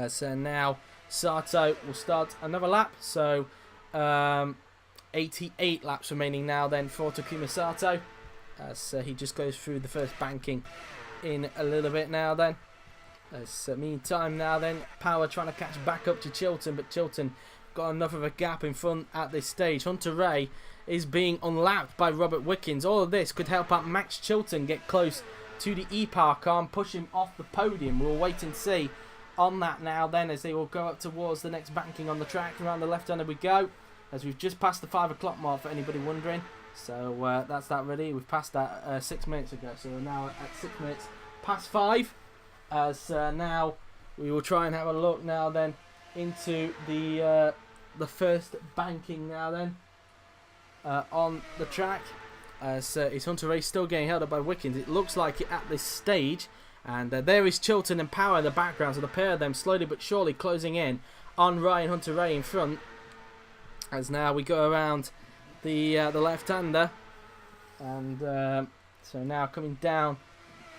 So now Sato will start another lap. So 88 laps remaining now then for Takuma Sato. So he just goes through the first banking in a little bit now then. Meantime now then, Power trying to catch back up to Chilton, but Chilton got enough of a gap in front at this stage. Hunter Ray is being unlapped by Robert Wickens. All of this could help out Max Chilton get close to the E-Power car and push him off the podium. We'll wait and see on that now then, as they will go up towards the next banking on the track. Around the left-hander we go, as we've just passed the 5 o'clock mark for anybody wondering. So that's that really. We've passed that 6 minutes ago, so we're now at 6 minutes past 5. As now we will try and have a look now then into the first banking now then on the track. Is Hunter Ray still getting held up by Wickens? It looks like it at this stage. And there is Chilton and Power in the background, so the pair of them slowly but surely closing in on Ryan Hunter Ray in front. As now we go around the left-hander, and so now coming down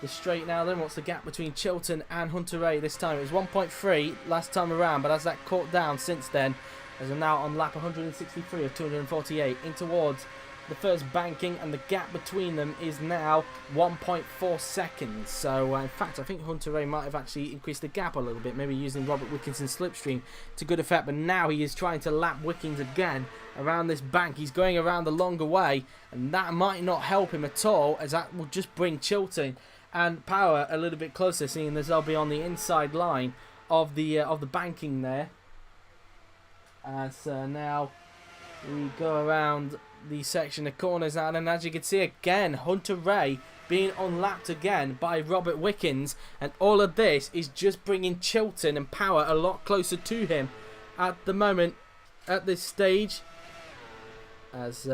the straight now then. What's the gap between Chilton and Hunter Ray this time? It was 1.3 last time around, but as that caught down since then, as we're now on lap 163 of 248 in towards the first banking, and the gap between them is now 1.4 seconds. So in fact I think Hunter Ray might have actually increased the gap a little bit, maybe using Robert Wickenson's slipstream to good effect, but now he is trying to lap Wickens again around this bank. He's going around the longer way, and that might not help him at all, as that will just bring Chilton and Power a little bit closer, seeing as they'll be on the inside line of the banking there. As now we go around the section of corners now, and as you can see again, Hunter Ray being unlapped again by Robert Wickens, and all of this is just bringing Chilton and Power a lot closer to him at the moment at this stage. As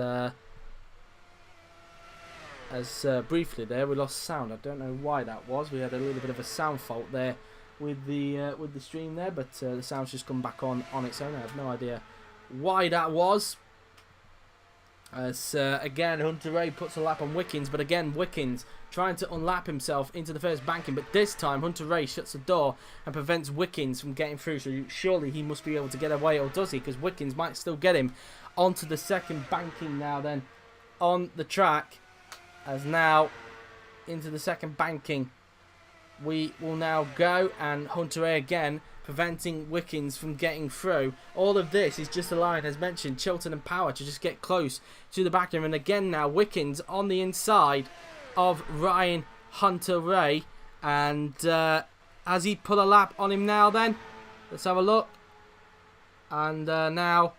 briefly there we lost sound. I don't know why that was. We had a little bit of a sound fault there with the stream there, but the sound's just come back on its own. I have no idea why that was. As again Hunter Ray puts a lap on Wickens, but again Wickens trying to unlap himself into the first banking, but this time Hunter Ray shuts the door and prevents Wickens from getting through. So surely he must be able to get away, or does he? Because Wickens might still get him onto the second banking now then on the track. As now into the second banking we will now go, and Hunter Ray again preventing Wickens from getting through. All of this is just allowing, as mentioned, Chilton and Power to just get close to the back of him. And again now Wickens on the inside of Ryan Hunter Ray, and has he put a lap on him now then? Let's have a look. And now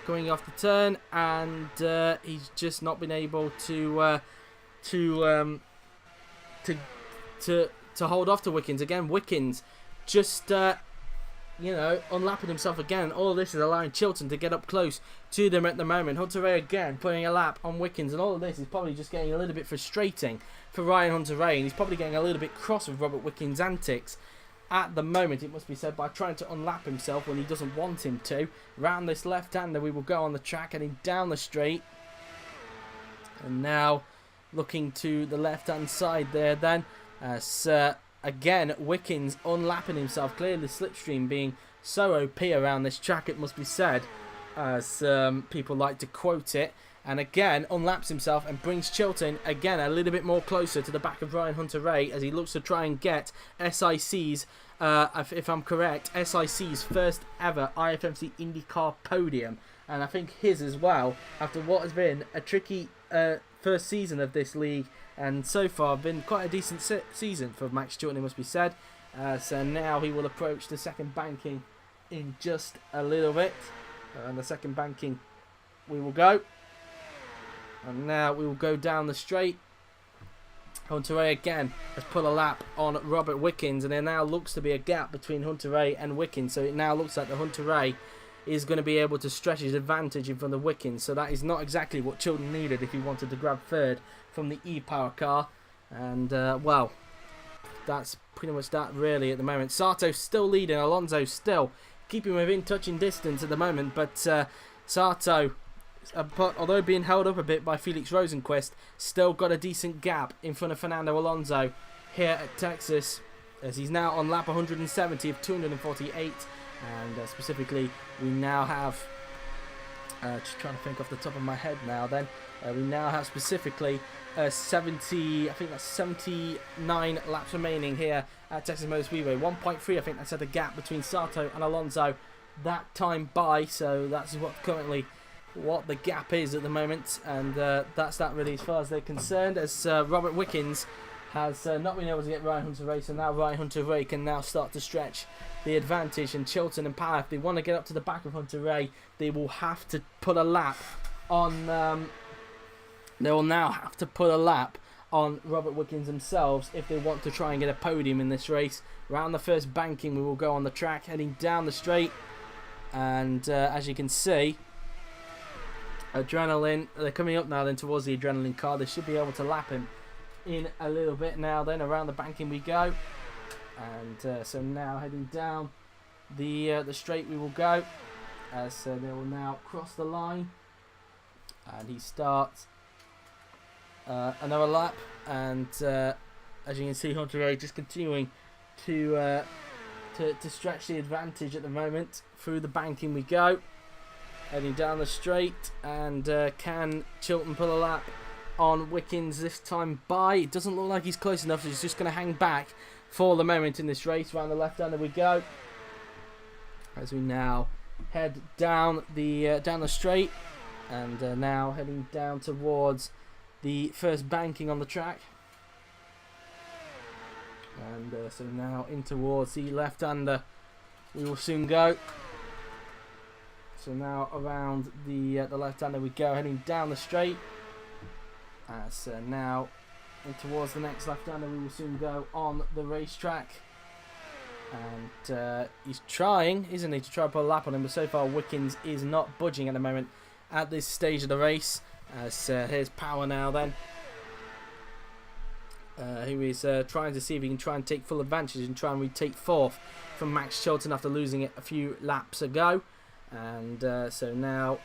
going off the turn, and he's just not been able to hold off to Wickens. Again Wickens just unlapping himself again. All of this is allowing Chilton to get up close to them at the moment. Hunter Ray again putting a lap on Wickens, and all of this is probably just getting a little bit frustrating for Ryan Hunter Ray, and he's probably getting a little bit cross with Robert Wickens' antics at the moment, it must be said, by trying to unlap himself when he doesn't want him to. Round this left-hander we will go on the track, heading down the straight, and now looking to the left-hand side there then, as again Wickens unlapping himself. Clearly the slipstream being so OP around this track, it must be said, as people like to quote it, and again unlaps himself and brings Chilton again a little bit more closer to the back of Ryan Hunter Ray, as he looks to try and get SIC's, if I'm correct, SIC's first ever IFMC IndyCar podium, and I think his as well, after what has been a tricky first season of this league, and so far been quite a decent season for Max Chilton, it must be said. So now he will approach the second banking in just a little bit, and the second banking we will go, and now we will go down the straight, Hunter Ray again has put a lap on Robert Wickens, and there now looks to be a gap between Hunter Ray and Wickens. So it now looks like the Hunter Ray is going to be able to stretch his advantage in front of Wickens. So that is not exactly what Chilton needed if he wanted to grab third from the E-Power car. And, well, that's pretty much that really at the moment. Sato still leading, Alonso still keeping within touching distance at the moment, but Sato, although being held up a bit by Felix Rosenqvist, still got a decent gap in front of Fernando Alonso here at Texas, as he's now on lap 170 of 248, and specifically we now have, just trying to think off the top of my head now then, we now have specifically 70, I think that's 79 laps remaining here at Texas Motor Speedway. 1.3, I think that's at the gap between Sato and Alonso that time by, so that's what the gap is at the moment, and that's that really as far as they're concerned, as Robert Wickens has not been able to get Ryan Hunter Ray, so now Ryan Hunter Ray can now start to stretch the advantage, and Chilton and Power, if they want to get up to the back of Hunter Ray, they will have to put a lap on they will now have to put a lap on Robert Wickens themselves if they want to try and get a podium in this race. Around the first banking, we will go on the track, heading down the straight, and as you can see, Adrenaline, they're coming up now then towards the Adrenaline car. They should be able to lap him in a little bit now then. Around the banking we go, and so now heading down the straight we will go, as they will now cross the line, and he starts another lap, and as you can see, Hunter Ray just continuing to stretch the advantage at the moment. Through the banking we go, heading down the straight, and can Chilton pull a lap on Wickens this time by? It doesn't look like he's close enough, so he's just going to hang back for the moment in this race. Around the left-hander we go, as we now head down the straight, and now heading down towards the first banking on the track, and so now in towards the left-hander we will soon go. So now around the left-hander we go, heading down the straight, as now in towards the next left-hander we will soon go on the racetrack, and he's trying, isn't he, to try to put a lap on him, but so far Wickens is not budging at the moment at this stage of the race. As here's Power now then, who is trying to see if he can try and take full advantage and try and retake fourth from Max Chilton after losing it a few laps ago. And so now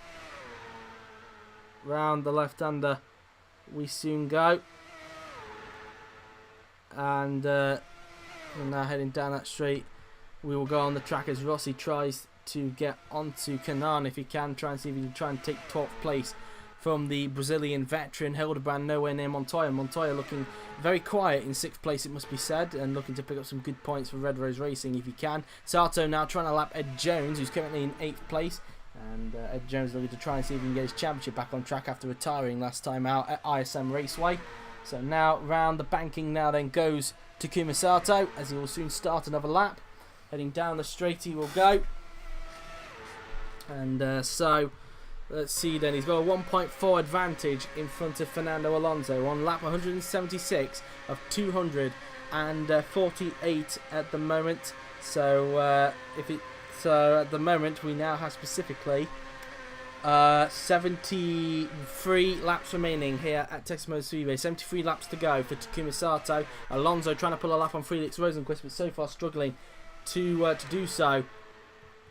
round the left-hander we soon go, and we're now heading down that straight. We will go on the track as Rossi tries to get onto Kanan if he can, try and see if he can try and take 12th place from the Brazilian veteran. Hildebrand nowhere near Montoya. Montoya looking very quiet in 6th place, it must be said, and looking to pick up some good points for Red Rose Racing if he can. Sato now trying to lap Ed Jones, who's currently in 8th place, and Ed Jones looking to try and see if he can get his championship back on track after retiring last time out at ISM Raceway. So now round the banking now then goes Takuma Sato, as he will soon start another lap. Heading down the straight he will go, and so let's see then, he's got a 1.4 advantage in front of Fernando Alonso on lap 176 of 248 at the moment. So at the moment we now have specifically 73 laps remaining here at Texas Motor Speedway. 73 laps to go for Takuma Sato. Alonso trying to pull a lap on Felix Rosenqvist, but so far struggling to do so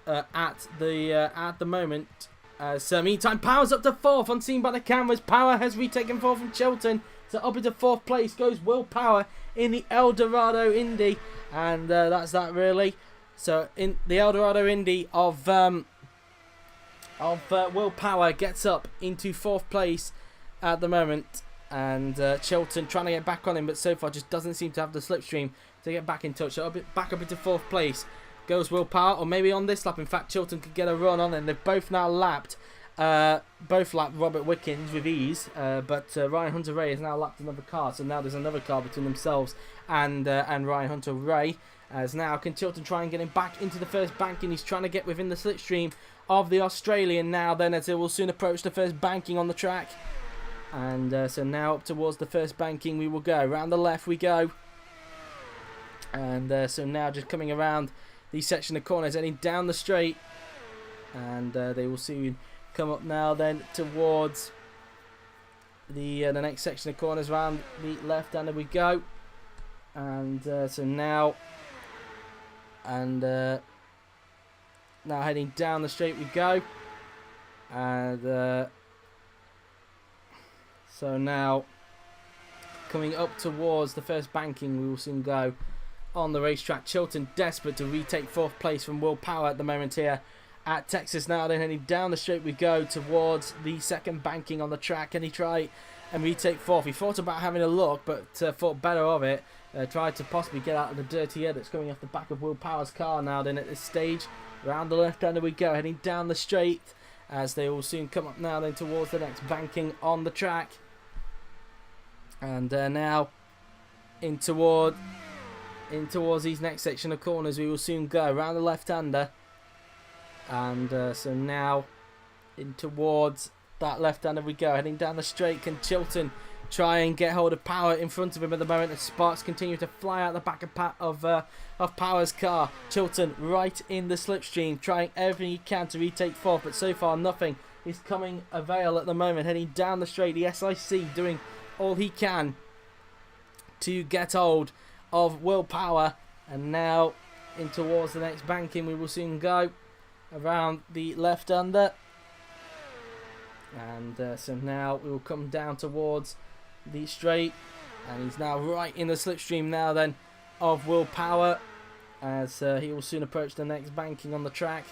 at the moment. So meantime, Power's up to 4th, unseen by the cameras. Power has retaken 4th from Chilton. So up into 4th place goes Will Power in the El Dorado Indy, and that's that really. So in the El Dorado Indy of Will Power gets up into 4th place at the moment, and Chilton trying to get back on him, but so far just doesn't seem to have the slipstream to get back in touch. So back up into 4th place goes Will Power, or maybe on this lap, in fact, Chilton could get a run on, and they've both now lapped Robert Wickens with ease, but Ryan Hunter Ray has now lapped another car, so now there's another car between themselves and Ryan Hunter Ray. As now, can Chilton try and get him back into the first banking? He's trying to get within the slipstream of the Australian now then, as they will soon approach the first banking on the track. And so now up towards the first banking we will go. Round the left we go. And so now just coming around the section of corners, heading down the straight. And they will soon come up now then towards the next section of corners. Round the left-hander we go. And so now now heading down the straight we go. And so now coming up towards the first banking we will soon go on the racetrack. Chilton desperate to retake 4th place from Will Power at the moment here at Texas. Now then heading down the straight we go towards the second banking on the track. Can he try and retake 4th? He thought about having a look, but thought better of it. Tried to possibly get out of the dirty air that's coming off the back of Will Power's car now then at this stage. Round the left-hander we go, heading down the straight as they will soon come up now then towards the next banking on the track. And now in towards these next section of corners we will soon go. Round the left-hander. And so now in towards that left-hander we go, heading down the straight. Can Chilton try and get hold of Power in front of him at the moment as sparks continue to fly out the back of Power's car? Chilton right in the slipstream, trying everything he can to retake 4th, but so far nothing is coming avail at the moment. Heading down the straight, the SIC doing all he can to get hold of Will Power. And now in towards the next banking we will soon go around the left-hander. And so now we will come down towards the straight, and he's now right in the slipstream now then of Will Power as he will soon approach the next banking on the track.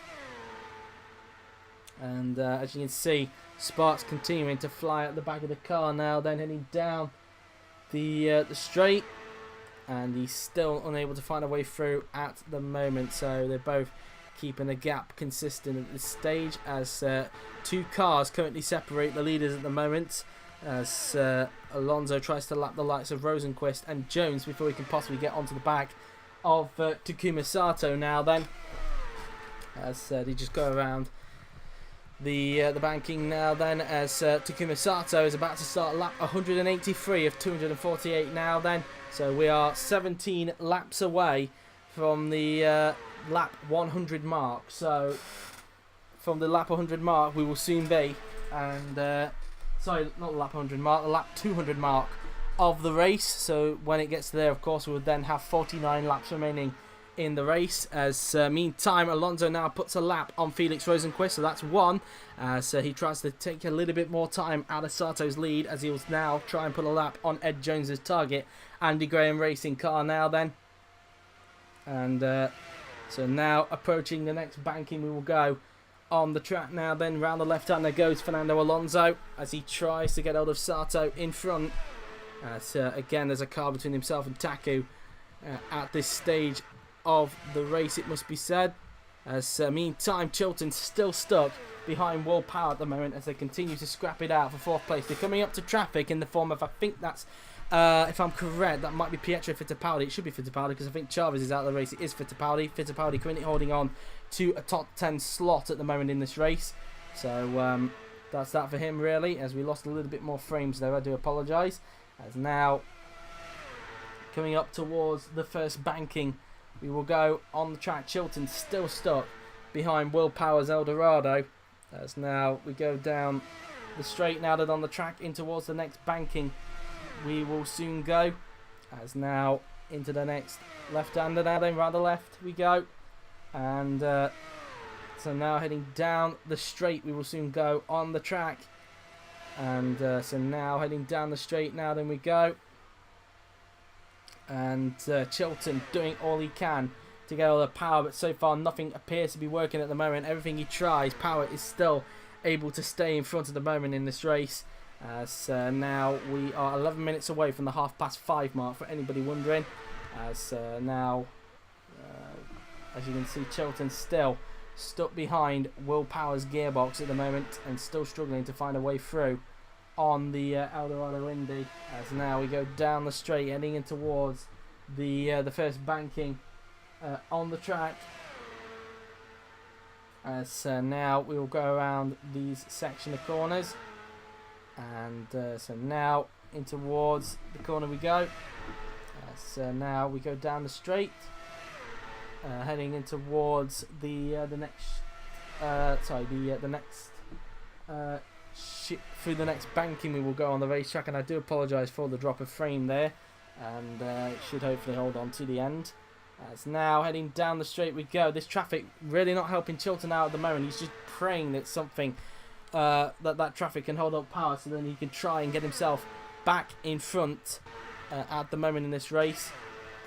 And as you can see, sparks continuing to fly at the back of the car now then heading down the straight, and he's still unable to find a way through at the moment. So they're both keeping the gap consistent at this stage as 2 cars currently separate the leaders at the moment as Alonso tries to lap the likes of Rosenquist and Jones before he can possibly get onto the back of Takuma Sato now then as they just go around the banking now then as Takuma Sato is about to start lap 183 of 248 now then. So we are 17 laps away from the lap 100 mark. So from the lap 100 mark we will soon be, and sorry, not the lap 100 mark, the lap 200 mark of the race. So when it gets to there, of course, we would then have 49 laps remaining in the race. As meantime, Alonso now puts a lap on Felix Rosenquist, so that's 1. So he tries to take a little bit more time out of Sato's lead as he will now try and put a lap on Ed Jones's target, Andy Graham Racing car now then. And so now approaching the next banking we will go on the track now then. Round the left-hander goes Fernando Alonso as he tries to get hold of Sato in front. So again, there's a car between himself and Taku at this stage of the race, it must be said. As meantime, Chilton's still stuck behind Will Power at the moment as they continue to scrap it out for 4th place. They're coming up to traffic in the form of, I think that's, if I'm correct, that might be Pietro Fittipaldi. It should be Fittipaldi because I think Chavez is out of the race. It is Fittipaldi. Fittipaldi currently holding on to a top 10 slot at the moment in this race. So that's that for him really, as we lost a little bit more frames there. I do apologise. As now coming up towards the first banking we will go on the track. Chilton still stuck behind Will Power's Eldorado. As now we go down the straight now that on the track in towards the next banking we will soon go. As now into the next left-hander now then, rather left we go. And so now heading down the straight we will soon go on the track. And so now heading down the straight now then we go. And Chilton doing all he can to get all the Power, but so far nothing appears to be working at the moment. Everything he tries, Power is still able to stay in front at the moment in this race. So now we are 11 minutes away from the 5:30 mark, for anybody wondering. As now, as you can see, Chilton still stuck behind Will Power's gearbox at the moment and still struggling to find a way through on the Eldorado Indy. As now we go down the straight heading in towards the first banking on the track. As now we will go around these section of corners. And so now in towards the corner we go. So now we go down the straight, heading in towards the next through the next banking we will go on the racetrack. And I do apologise for the drop of frame there, and it should hopefully hold on to the end. As now heading down the straight we go. This traffic really not helping Chilton out at the moment. He's just praying that something that traffic can hold up power, so then he can try and get himself back in front at the moment in this race.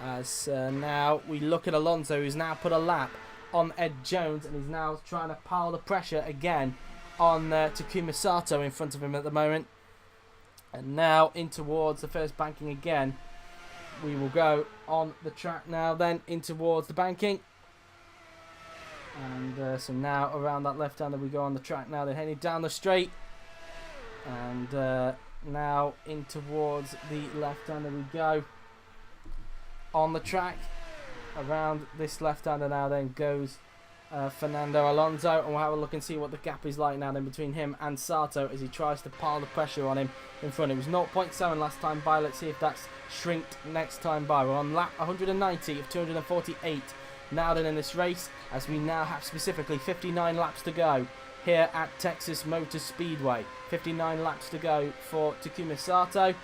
As now we look at Alonso, who's now put a lap on Ed Jones, and he's now trying to pile the pressure again on Takuma Sato in front of him at the moment. And now in towards the first banking again. We will go on the track now, then in towards the banking. And so now around that left-hander we go on the track now, then heading down the straight. And now in towards the left-hander we go on the track. Around this left-hander now then goes Fernando Alonso, and we'll have a look and see what the gap is like now then between him and Sato as he tries to pile the pressure on him in front. It was 0.7 last time by. Let's see if that's shrinked next time by. We're on lap 190 of 248 now then in this race, as we now have specifically 59 laps to go here at Texas Motor Speedway. 59 laps to go for Takuma Sato,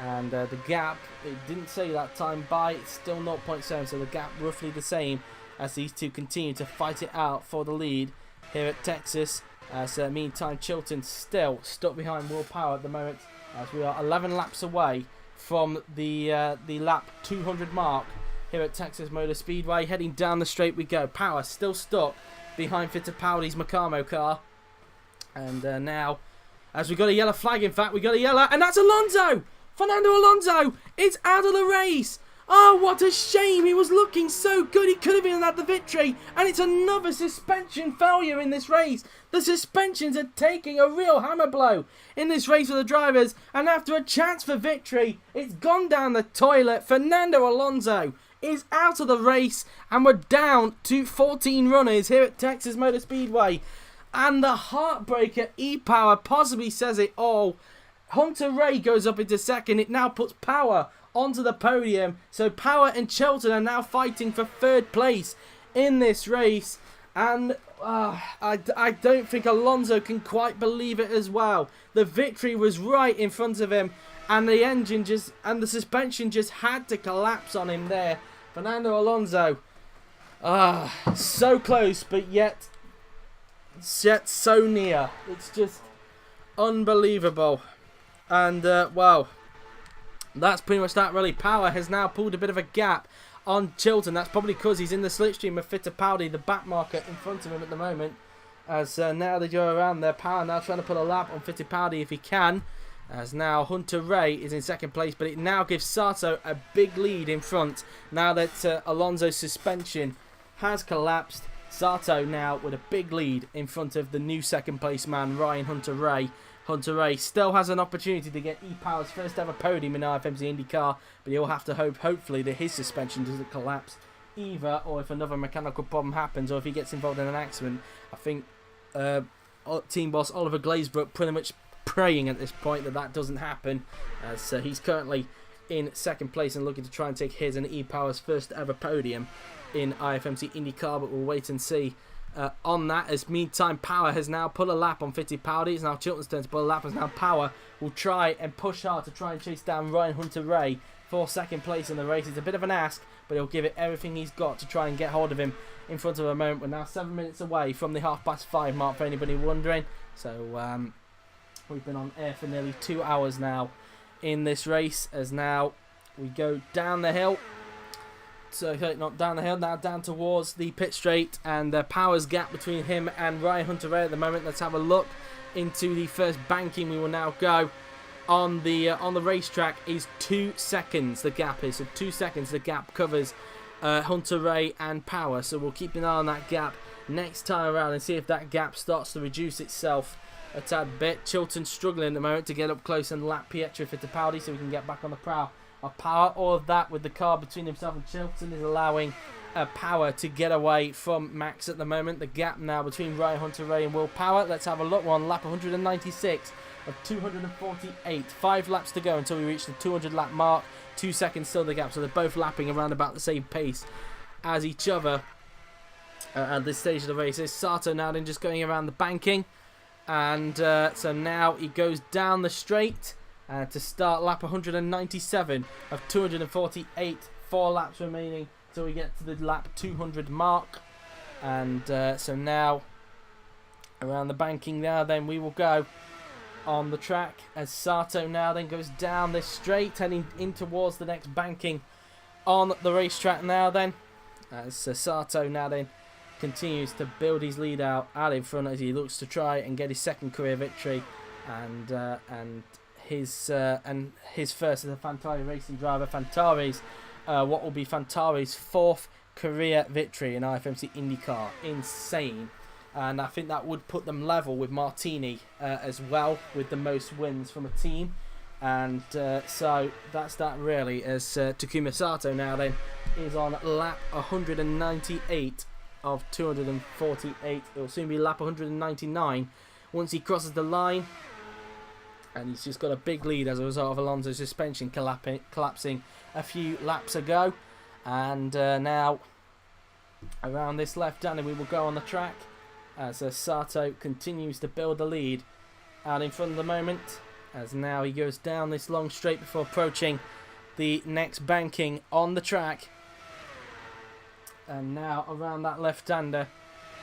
and the gap, it didn't say that time by, it's still 0.7, so the gap roughly the same as these two continue to fight it out for the lead here at Texas. So meantime, Chilton still stuck behind Will Power at the moment, as we are 11 laps away from the lap 200 mark here at Texas Motor Speedway. Heading down the straight we go. Power still stuck behind Fittipaldi's Macamo car. And now, as we got a yellow flag, in fact, we got a yellow, and that's Alonso! Fernando Alonso is out of the race! Oh, what a shame. He was looking so good. He could have even had the victory. And it's another suspension failure in this race. The suspensions are taking a real hammer blow in this race for the drivers. And after a chance for victory, it's gone down the toilet. Fernando Alonso is out of the race. And we're down to 14 runners here at Texas Motor Speedway. And the heartbreaker E-Power possibly says it all. Hunter Ray goes up into second. It now puts Power onto the podium. So Power and Chilton are now fighting for third place in this race. And I don't think Alonso can quite believe it as well. The victory was right in front of him, and the engine the suspension just had to collapse on him there. Fernando Alonso, so close, but yet so near. It's just unbelievable. And wow, that's pretty much that really. Power has now pulled a bit of a gap on Chilton. That's probably because he's in the slipstream of Fittipaldi, the back marker in front of him at the moment. As now they go around there. Power now trying to put a lap on Fittipaldi if he can. As now Hunter Ray is in second place, but it now gives Sato a big lead in front. Now that Alonso's suspension has collapsed, Sato now with a big lead in front of the new second place man, Ryan Hunter Ray. Hunter Ray still has an opportunity to get E-Power's first ever podium in IFMC IndyCar, but he'll have to hope, hopefully, that his suspension doesn't collapse either, or if another mechanical problem happens, or if he gets involved in an accident. I think team boss Oliver Glazebrook pretty much praying at this point that doesn't happen, as he's currently in second place and looking to try and take his and E-Power's first ever podium in IFMC IndyCar, but we'll wait and see on that. As meantime, Power has now put a lap on Fittipaldi. It's now Chilton's turn to put a lap, as now Power will try and push hard to try and chase down Ryan Hunter Ray for second place in the race. It's a bit of an ask, but he'll give it everything he's got to try and get hold of him in front of a moment. We're now 7 minutes away from the 5:30 mark, for anybody wondering. So we've been on air for nearly 2 hours now in this race, as now we go down the hill. So not down the hill, now down towards the pit straight, and the Power's gap between him and Ryan Hunter Ray at the moment. Let's have a look into the first banking. We will now go on the racetrack is 2 seconds. The gap is, so 2 seconds. The gap covers Hunter Ray and Power. So we'll keep an eye on that gap next time around and see if that gap starts to reduce itself a tad bit. Chilton struggling at the moment to get up close and lap Pietro Fittipaldi so we can get back on the prow of Power. All of that with the car between himself and Chilton is allowing Power to get away from Max at the moment. The gap now between Ryan Hunter Ray and Will Power. Let's have a look. We're on lap 196 of 248. 5 laps to go until we reach the 200 lap mark. 2 seconds still the gap, so they're both lapping around about the same pace as each other at this stage of the race. There's Sato now then just going around the banking, and so now he goes down the straight to start lap 197 of 248. 4 laps remaining till we get to the lap 200 mark, and so now around the banking now then we will go on the track as Sato now then goes down this straight heading in towards the next banking on the racetrack now then, as Sato now then continues to build his lead out in front as he looks to try and get his second career victory, and his first as a Fantari racing driver. Fantari's what will be Fantari's 4th career victory in IFMC IndyCar. Insane. And I think that would put them level with Martini as well, with the most wins from a team. And so that's that really, as Takuma Sato now then is on lap 198 of 248. It will soon be lap 199 once he crosses the line. And he's just got a big lead as a result of Alonso's suspension collapsing a few laps ago. And now around this left-hander we will go on the track as Sato continues to build the lead out in front of the moment, as now he goes down this long straight before approaching the next banking on the track. And now around that left-hander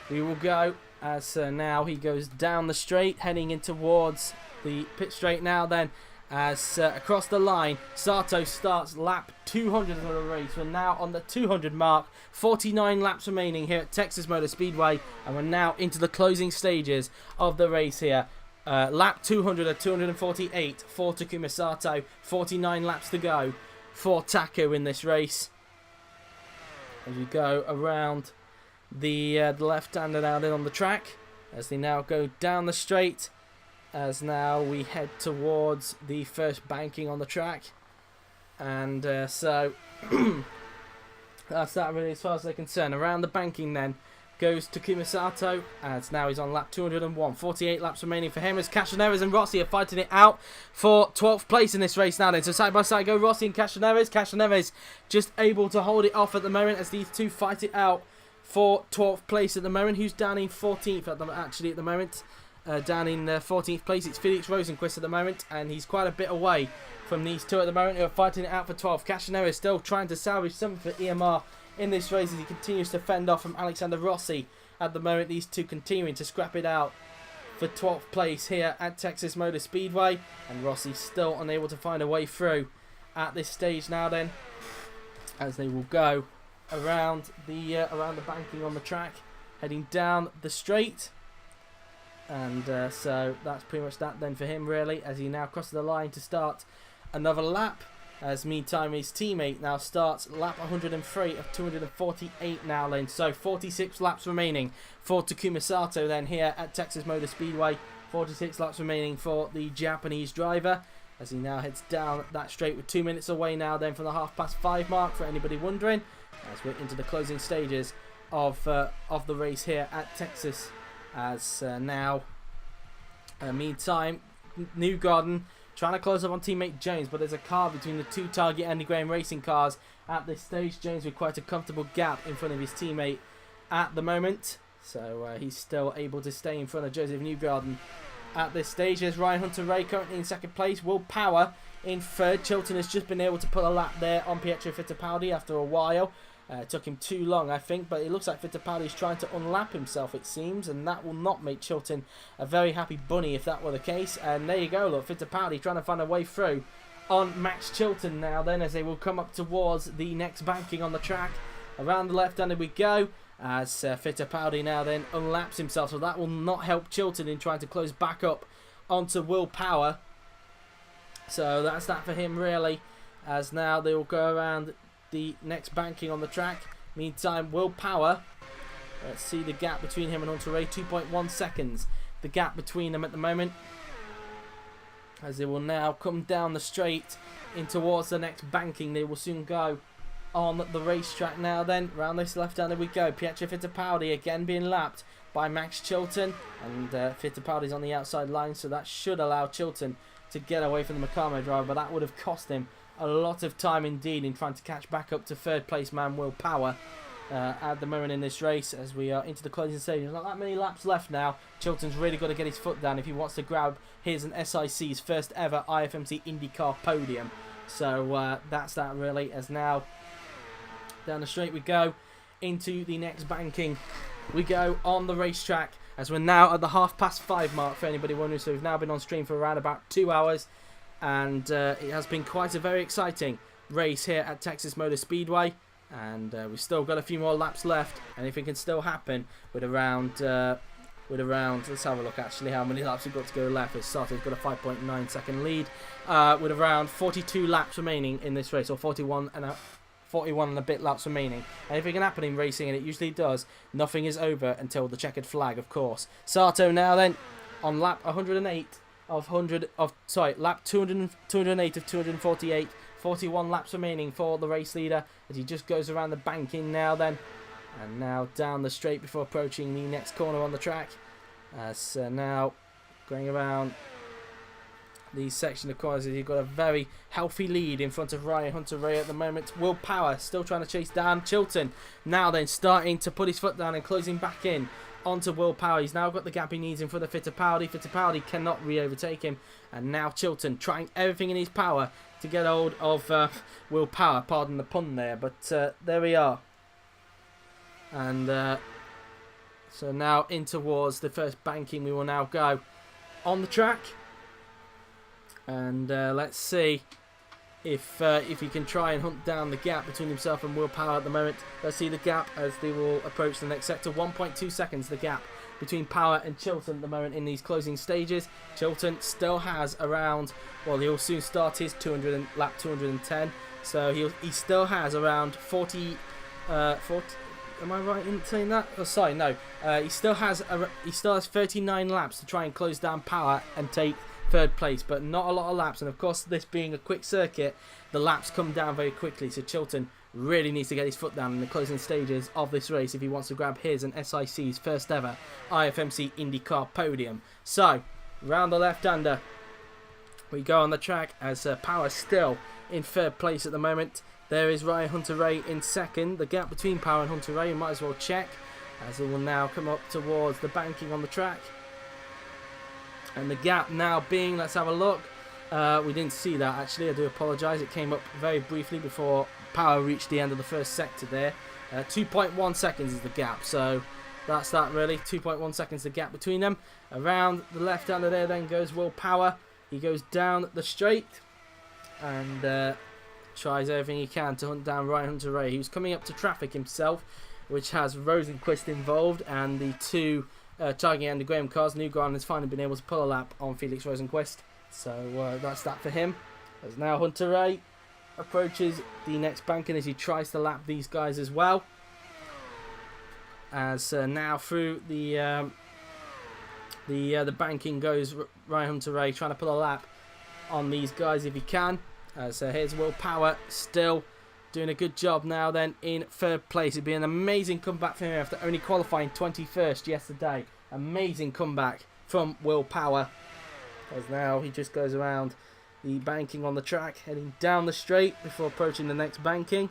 we will go as now he goes down the straight heading in towards the pit straight now then, as across the line Sato starts lap 200 of the race. We're now on the 200 mark, 49 laps remaining here at Texas Motor Speedway, and we're now into the closing stages of the race here. Lap 200 at 248 for Takuma Sato, 49 laps to go for Taku in this race. As we go around the left-hander now then on the track, as they now go down the straight, as now we head towards the first banking on the track. And so that's that really as far as they're concerned. Around the banking then goes Takuma Sato, as now he's on lap 201. 48 laps remaining for him as Castaneras and Rossi are fighting it out for 12th place in this race now then. So side by side go Rossi and Castaneras. Castaneras just able to hold it off at the moment as these two fight it out for 12th place at the moment. Who's down in 14th at the moment? Down in 14th place, it's Felix Rosenquist at the moment, and he's quite a bit away from these two at the moment who are fighting it out for 12th. Castanero is still trying to salvage something for EMR in this race as he continues to fend off from Alexander Rossi at the moment. These two continuing to scrap it out for 12th place here at Texas Motor Speedway, and Rossi still unable to find a way through at this stage now then, as they will go around the banking on the track heading down the straight. And so that's pretty much that then for him really, as he now crosses the line to start another lap, as meantime his teammate now starts lap 103 of 248 now then. So 46 laps remaining for Takuma Sato then here at Texas Motor Speedway. 46 laps remaining for the Japanese driver, as he now heads down that straight with 2 minutes away now then from the 5:30 mark, for anybody wondering, as we're into the closing stages of the race here at Texas. As now, meantime, Newgarden trying to close up on teammate James, but there's a car between the two Target Andy Graham racing cars at this stage. James with quite a comfortable gap in front of his teammate at the moment, so he's still able to stay in front of Joseph Newgarden at this stage. There's Ryan Hunter-Ray currently in second place, Will Power in third. Chilton has just been able to put a lap there on Pietro Fittipaldi after a while. It took him too long, I think, but it looks like Fittipaldi's trying to unlap himself, it seems, and that will not make Chilton a very happy bunny if that were the case. And there you go, look, Fittipaldi trying to find a way through on Max Chilton now then, as they will come up towards the next banking on the track. Around the left-hander we go, as Fittipaldi now then unlaps himself, so that will not help Chilton in trying to close back up onto Will Power. So that's that for him really, as now they will go around the next banking on the track. Meantime, Will Power, let's see the gap between him and Hunter-Ray, 2.1 seconds the gap between them at the moment, as they will now come down the straight in towards the next banking. They will soon go on the racetrack now then. Round this left-hander we go. Pietro Fittipaldi again being lapped by Max Chilton, and Fittipaldi's on the outside line, so that should allow Chilton to get away from the Meccano driver, but that would have cost him a lot of time indeed in trying to catch back up to third place man Will Power at the moment in this race, as we are into the closing stage. There's not that many laps left now. Chilton's really got to get his foot down if he wants to grab his and SIC's first ever IFMC IndyCar podium. So that's that really, as now down the straight we go into the next banking. We go on the racetrack, as we're now at the 5:30 mark for anybody wondering. So we've now been on stream for around about 2 hours, and it has been quite a very exciting race here at Texas Motor Speedway, and we've still got a few more laps left, and if it can still happen with around let's have a look actually how many laps we've got to go left. It's started, got a 5.9 second lead with around 42 laps remaining in this race, or 41 and a bit laps remaining. And if it can happen in racing, and it usually does, nothing is over until the checkered flag, of course. Sato now then on lap 208 of 248, 41 laps remaining for the race leader, as he just goes around the banking now then, and now down the straight before approaching the next corner on the track. So now going around the section of corners, you've got a very healthy lead in front of Ryan Hunter-Reay at the moment. Will Power still trying to chase down Chilton, now then starting to put his foot down and closing back in onto Will Power. He's now got the gap he needs in front of Fittipaldi. Fittipaldi cannot re-overtake him, and now Chilton trying everything in his power to get hold of Will Power, pardon the pun there, but there we are. And so now in towards the first banking we will now go on the track. And let's see if he can try and hunt down the gap between himself and Will Power at the moment. Let's see the gap as they will approach the next sector. 1.2 seconds the gap between Power and Chilton at the moment in these closing stages. Chilton still has around, well, he'll soon start his lap 210. So he still has around 40. Am I right in saying that? Oh, sorry, no. He still has 39 laps to try and close down Power and take third place, but not a lot of laps. And of course, this being a quick circuit, the laps come down very quickly. So Chilton really needs to get his foot down in the closing stages of this race if he wants to grab his and SIC's first ever IFMC IndyCar podium. So round the left-hander we go on the track, as Power still in third place at the moment. There is Ryan Hunter-Reay in second. The gap between Power and Hunter-Reay, you might as well check, as it will now come up towards the banking on the track. And the gap now being, let's have a look. We didn't see that actually, I do apologise. It came up very briefly before Power reached the end of the first sector there. 2.1 seconds is the gap, so that's that really. 2.1 seconds the gap between them. Around the left-hander there then goes Will Power. He goes down the straight and tries everything he can to hunt down Ryan Hunter-Reay. He was coming up to traffic himself, which has Rosenquist involved, and the two Charging and the Graham cars. Newgarden has finally been able to pull a lap on Felix Rosenquist, so that's that for him. As now Hunter-Reay approaches the next banking as he tries to lap these guys as well. As now through the banking goes Ryan Hunter-Reay, trying to pull a lap on these guys if he can. So here's Will Power still doing a good job now then in third place. It'd be an amazing comeback for him after only qualifying 21st yesterday. Amazing comeback from Will Power, as now he just goes around the banking on the track, heading down the straight before approaching the next banking.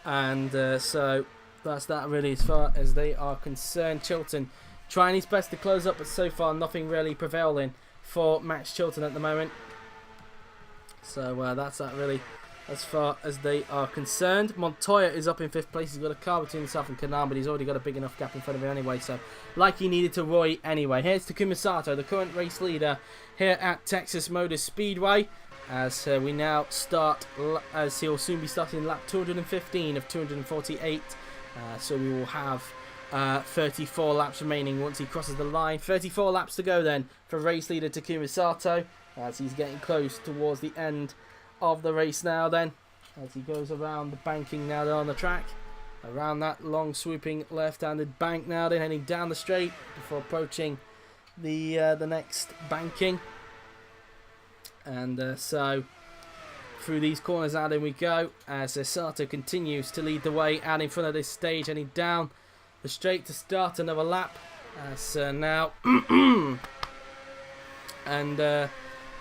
And so that's that really as far as they are concerned. Chilton trying his best to close up, but so far nothing really prevailing for Max Chilton at the moment. So that's that really as far as they are concerned. Montoya is up in fifth place. He's got a car between himself and Kanaan, but he's already got a big enough gap in front of him anyway, so like he needed to Roy anyway. Here's Takuma Sato, the current race leader here at Texas Motor Speedway, as we now start, as he'll soon be starting lap 215 of 248. So we will have 34 laps remaining once he crosses the line. 34 laps to go then for race leader Takuma Sato, as he's getting close towards the end of the race now then, as he goes around the banking now on the track, around that long swooping left-handed bank now then, heading down the straight before approaching the next banking. And so through these corners out in we go, as Sato continues to lead the way out in front of this stage, heading down the straight to start another lap. So now, and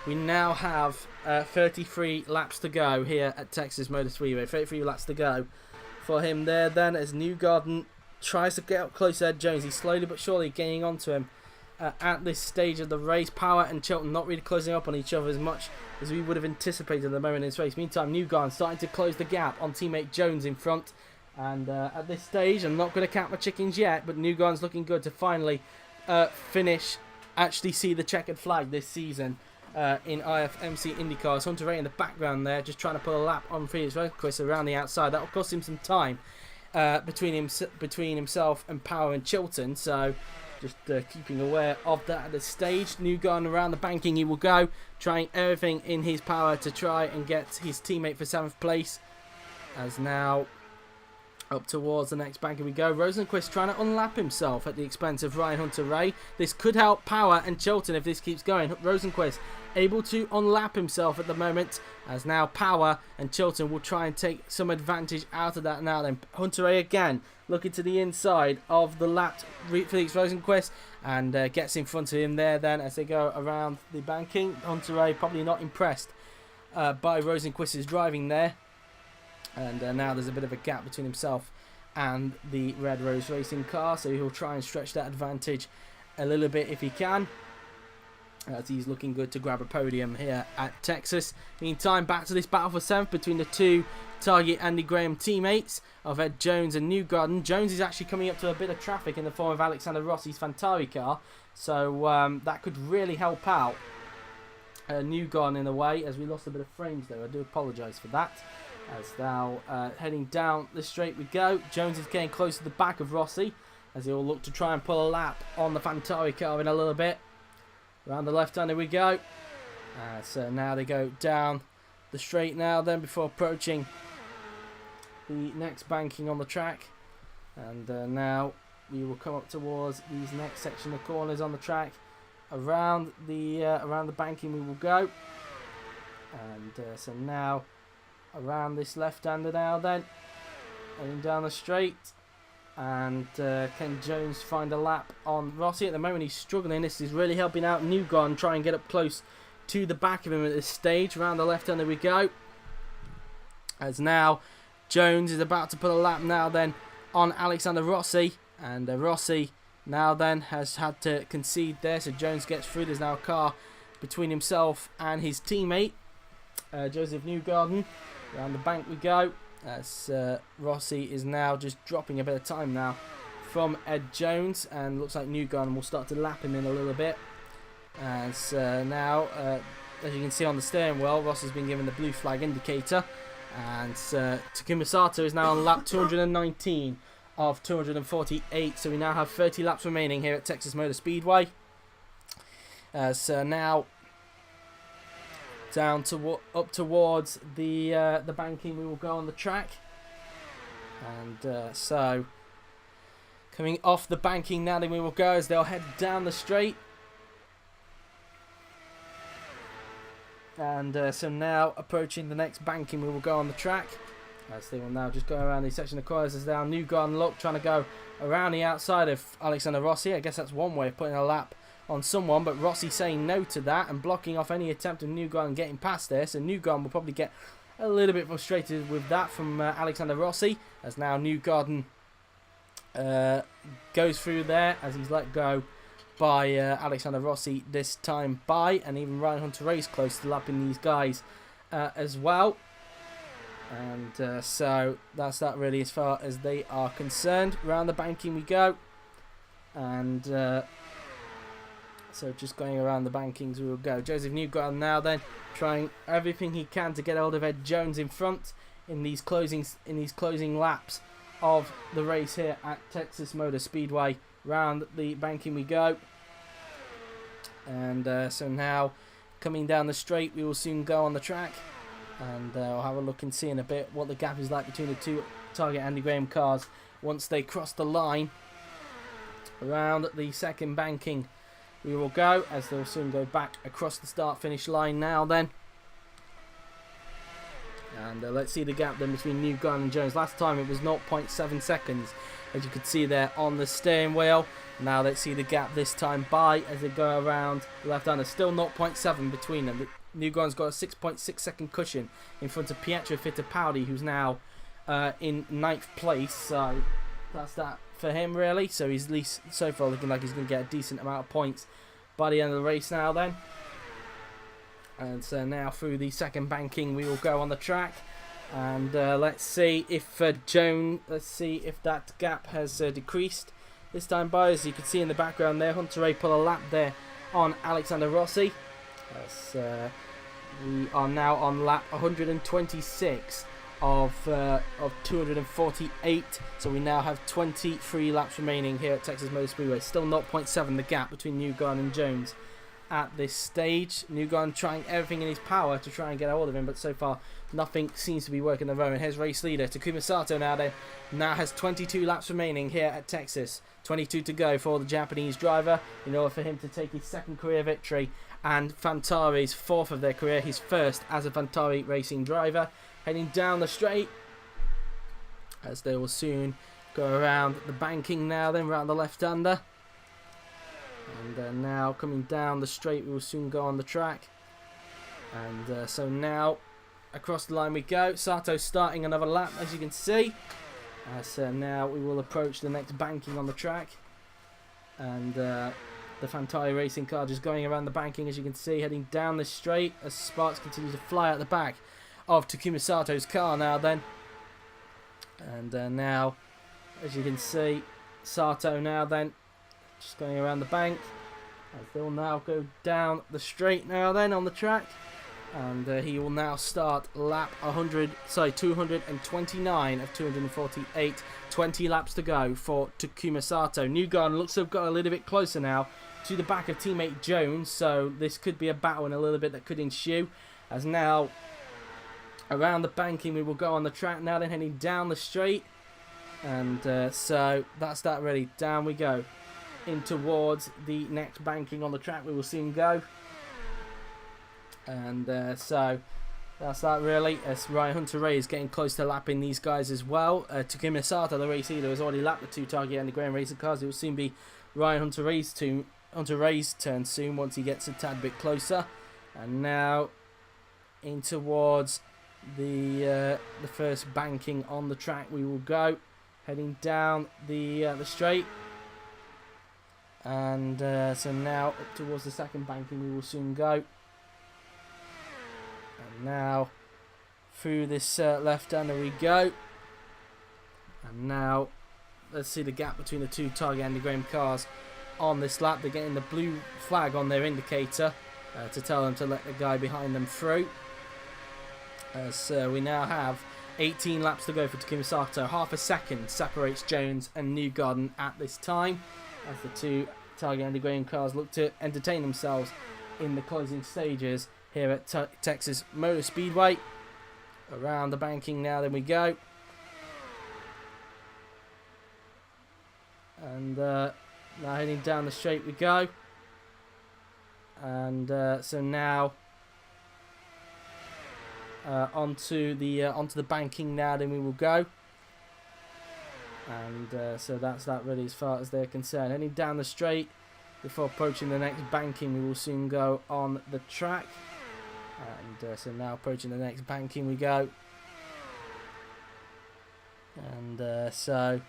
we now have 33 laps to go here at Texas Motor Speedway. 33 laps to go for him there then, as Newgarden tries to get up close to Ed Jones. He's slowly but surely gaining onto him at this stage of the race. Power and Chilton not really closing up on each other as much as we would have anticipated at the moment in this race. Meantime, Newgarden starting to close the gap on teammate Jones in front. And at this stage, I'm not going to count my chickens yet, but Newgarden's looking good to finally actually see the checkered flag this season in IFMC IndyCar. It's Hunter Ray in the background there, just trying to pull a lap on Felix Rosenqvist around the outside. That will cost him some time between himself and Power and Chilton. So just keeping aware of that at this stage. Newgarden around the banking he will go, trying everything in his power to try and get his teammate for 7th place. As now up towards the next banking we go. Rosenqvist trying to unlap himself at the expense of Ryan Hunter-Reay. This could help Power and Chilton if this keeps going. Rosenqvist able to unlap himself at the moment, as now Power and Chilton will try and take some advantage out of that now. Then Hunter-Reay again looking to the inside of the lapped Felix Rosenqvist and gets in front of him there then as they go around the banking. Hunter-Reay probably not impressed by Rosenqvist's driving there. And now there's a bit of a gap between himself and the Red Rose Racing car, so he'll try and stretch that advantage a little bit if he can, as he's looking good to grab a podium here at Texas. Meantime, back to this battle for 7th between the two Target Andy Graham teammates of Ed Jones and Newgarden. Jones is actually coming up to a bit of traffic in the form of Alexander Rossi's Fantari car, so that could really help out Newgarden in a way, as we lost a bit of frames there. I do apologise for that. As now heading down the straight we go. Jones is getting close to the back of Rossi, as he'll look to try and pull a lap on the Fantari car in a little bit. Around the left-hander we go. So now they go down the straight now then, before approaching the next banking on the track. And now we will come up towards these next section of corners on the track. Around the banking we will go. And so now around this left-hander now then, heading down the straight, and can Jones find a lap on Rossi? At the moment he's struggling. This is really helping out Newgarden try and get up close to the back of him at this stage. Around the left-hander we go, as now Jones is about to put a lap now then on Alexander Rossi, and Rossi now then has had to concede there, so Jones gets through. There's now a car between himself and his teammate Joseph Newgarden. Around the bank we go, as Rossi is now just dropping a bit of time now from Ed Jones, and looks like Newgarden will start to lap him in a little bit. As now, as you can see on the steering wheel, Ross has been given the blue flag indicator, and Takuma Sato is now on lap 219 of 248, so we now have 30 laps remaining here at Texas Motor Speedway. So now down to up towards the banking we will go on the track, and so coming off the banking now then we will go, as they'll head down the straight. And so now approaching the next banking we will go on the track, as they will now just go around the section of corners. As now Newgarden look trying to go around the outside of Alexander Rossi. I guess that's one way of putting a lap on someone, but Rossi saying no to that and blocking off any attempt of Newgarden getting past there. So Newgarden will probably get a little bit frustrated with that from Alexander Rossi, as now Newgarden goes through there, as he's let go by Alexander Rossi this time by, and even Ryan Hunter-Reay close to lapping these guys as well. And so that's that really as far as they are concerned. Round the banking we go, and so just going around the bankings we will go. Joseph Newgarden now then trying everything he can to get hold of Ed Jones in front in these closing laps of the race here at Texas Motor Speedway. Round the banking we go, and so now coming down the straight we will soon go on the track, and I'll have a look and see in a bit what the gap is like between the two Target Andy Graham cars once they cross the line. Around the second banking we will go, as they'll soon go back across the start-finish line now then. And let's see the gap then between Newgarden and Jones. Last time it was 0.7 seconds as you can see there on the steering wheel. Now let's see the gap this time by as they go around the left-hander. Still 0.7 between them. New Garden's got a 6.6 second cushion in front of Pietro Fittipaldi, who's now in 9th place. So that's that for him, really. So he's at least so far looking like he's going to get a decent amount of points by the end of the race now then. And so now through the second banking we will go on the track. And let's see if that gap has decreased this time by. As you can see in the background there, Hunter Ray put a lap there on Alexander Rossi. We are now on lap 126 of 248. So we now have 23 laps remaining here at Texas Motor Speedway. Still 0.7 the gap between Newgarden and Jones at this stage. Newgarden trying everything in his power to try and get a hold of him, but so far nothing seems to be working at the moment. Here's race leader Takuma Sato now has 22 laps remaining here at Texas. 22 to go for the Japanese driver in order for him to take his second career victory and Fantari's fourth of their career, his first as a Fantari racing driver. Heading down the straight as they will soon go around the banking now then, around the left-hander. And now coming down the straight, we will soon go on the track. And so now across the line we go. Sato starting another lap, as you can see. So now we will approach the next banking on the track. And the Fantari racing car just going around the banking, as you can see, heading down the straight as sparks continue to fly out the back of Takuma Sato's car now then. And now, as you can see, Sato now then just going around the bank as they'll now go down the straight now then on the track. And he will now start lap 229 of 248. 20 laps to go for Takuma Sato. Newgarden looks to have got a little bit closer now to the back of teammate Jones, so this could be a battle in a little bit that could ensue. As now around the banking we will go on the track now then, heading down the straight. And so that's that ready. Down we go in towards the next banking on the track. We will soon go. And so that's that really, as Ryan Hunter-Reay is getting close to lapping these guys as well. Takuma Sato, the race leader, has already lapped the two Target and the Graham racing cars. It will soon be Ryan Hunter-Reay's turn soon once he gets a tad bit closer. And now in towards the first banking on the track we will go, heading down the straight. And so now up towards the second banking we will soon go. And now through this left-hander we go. And now let's see the gap between the two Target and the Graham cars on this lap. They're getting the blue flag on their indicator to tell them to let the guy behind them through. So we now have 18 laps to go for Takuma Sato. Half a second separates Jones and Newgarden at this time, as the two Target and the Graham cars look to entertain themselves in the closing stages here at Texas Motor Speedway. Around the banking now then we go. And now heading down the straight we go. And so now onto the banking now then we will go. And so that's that really as far as they're concerned. Heading down the straight before approaching the next banking we will soon go on the track. And so now approaching the next banking we go. And so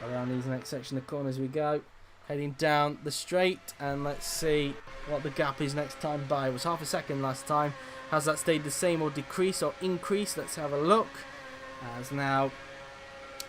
around these next section of corners we go. Heading down the straight, and let's see what the gap is next time by. It was half a second last time. Has that stayed the same or decreased or increased? Let's have a look. As now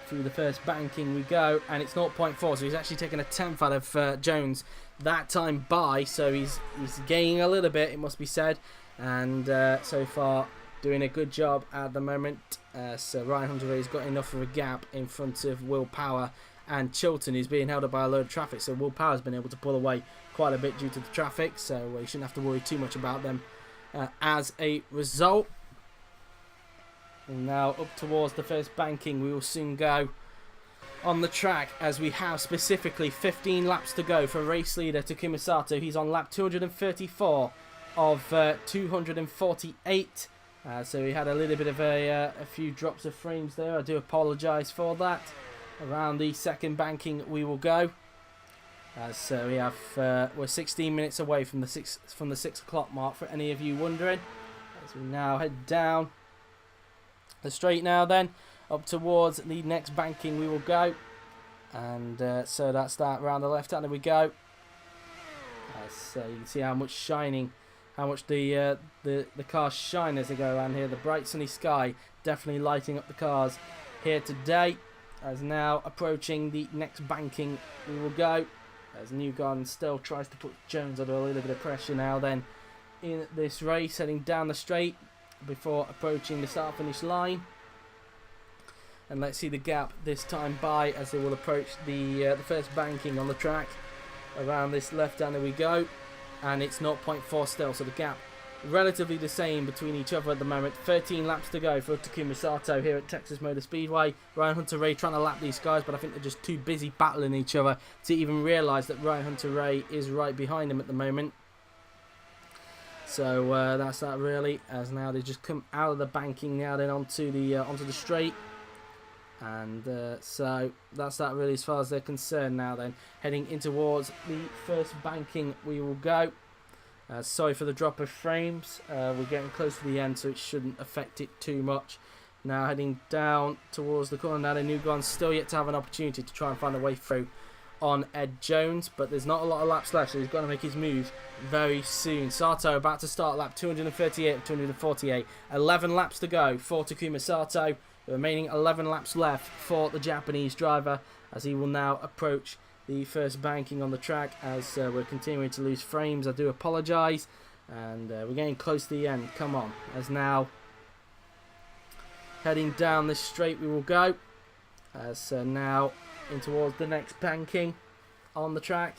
through the first banking we go, and it's 0.4, so he's actually taken a tenth out of Jones that time by, so he's gaining a little bit, it must be said. And so far doing a good job at the moment. So Ryan Hunter-Reay's got enough of a gap in front of Will Power and Chilton, who's being held up by a load of traffic. So Will Power's been able to pull away quite a bit due to the traffic, so you shouldn't have to worry too much about them as a result. And now up towards the first banking we will soon go on the track, as we have specifically 15 laps to go for race leader Takuma Sato. He's on lap 234 of 248. So he had a little bit of a few drops of frames there. I do apologise for that. Around the second banking we will go. As we have, we're 16 minutes away from the 6 o'clock mark. For any of you wondering, as we now head down the straight now, then up towards the next banking we will go, and so that's that. Around the left hand we go. So you can see how much shining, how much the cars shine as they go around here. The bright sunny sky definitely lighting up the cars here today. As now approaching the next banking we will go, as Newgarden still tries to put Jones under a little bit of pressure now then in this race, heading down the straight before approaching the start finish line. And let's see the gap this time by as they will approach the first banking on the track. Around this left hander we go, and it's 0.4 still, so the gap relatively the same between each other at the moment. 13 laps to go for Takuma Sato here at Texas Motor Speedway. Ryan Hunter-Reay trying to lap these guys, but I think they're just too busy battling each other to even realise that Ryan Hunter-Reay is right behind him at the moment. So that's that really, as now they just come out of the banking now then onto the straight. And so that's that really as far as they're concerned now then. Heading in towards the first banking we will go. Sorry for the drop of frames. We're getting close to the end, so it shouldn't affect it too much. Now heading down towards the corner. Now the Newgarden still yet to have an opportunity to try and find a way through on Ed Jones, but there's not a lot of laps left, so he's got to make his move very soon. Sato about to start lap 238 of 248. 11 laps to go for Takuma Sato. The remaining 11 laps left for the Japanese driver, as he will now approach the first banking on the track. As we're continuing to lose frames, I do apologise, and we're getting close to the end. Come on, as now heading down this straight we will go, as now in towards the next banking on the track.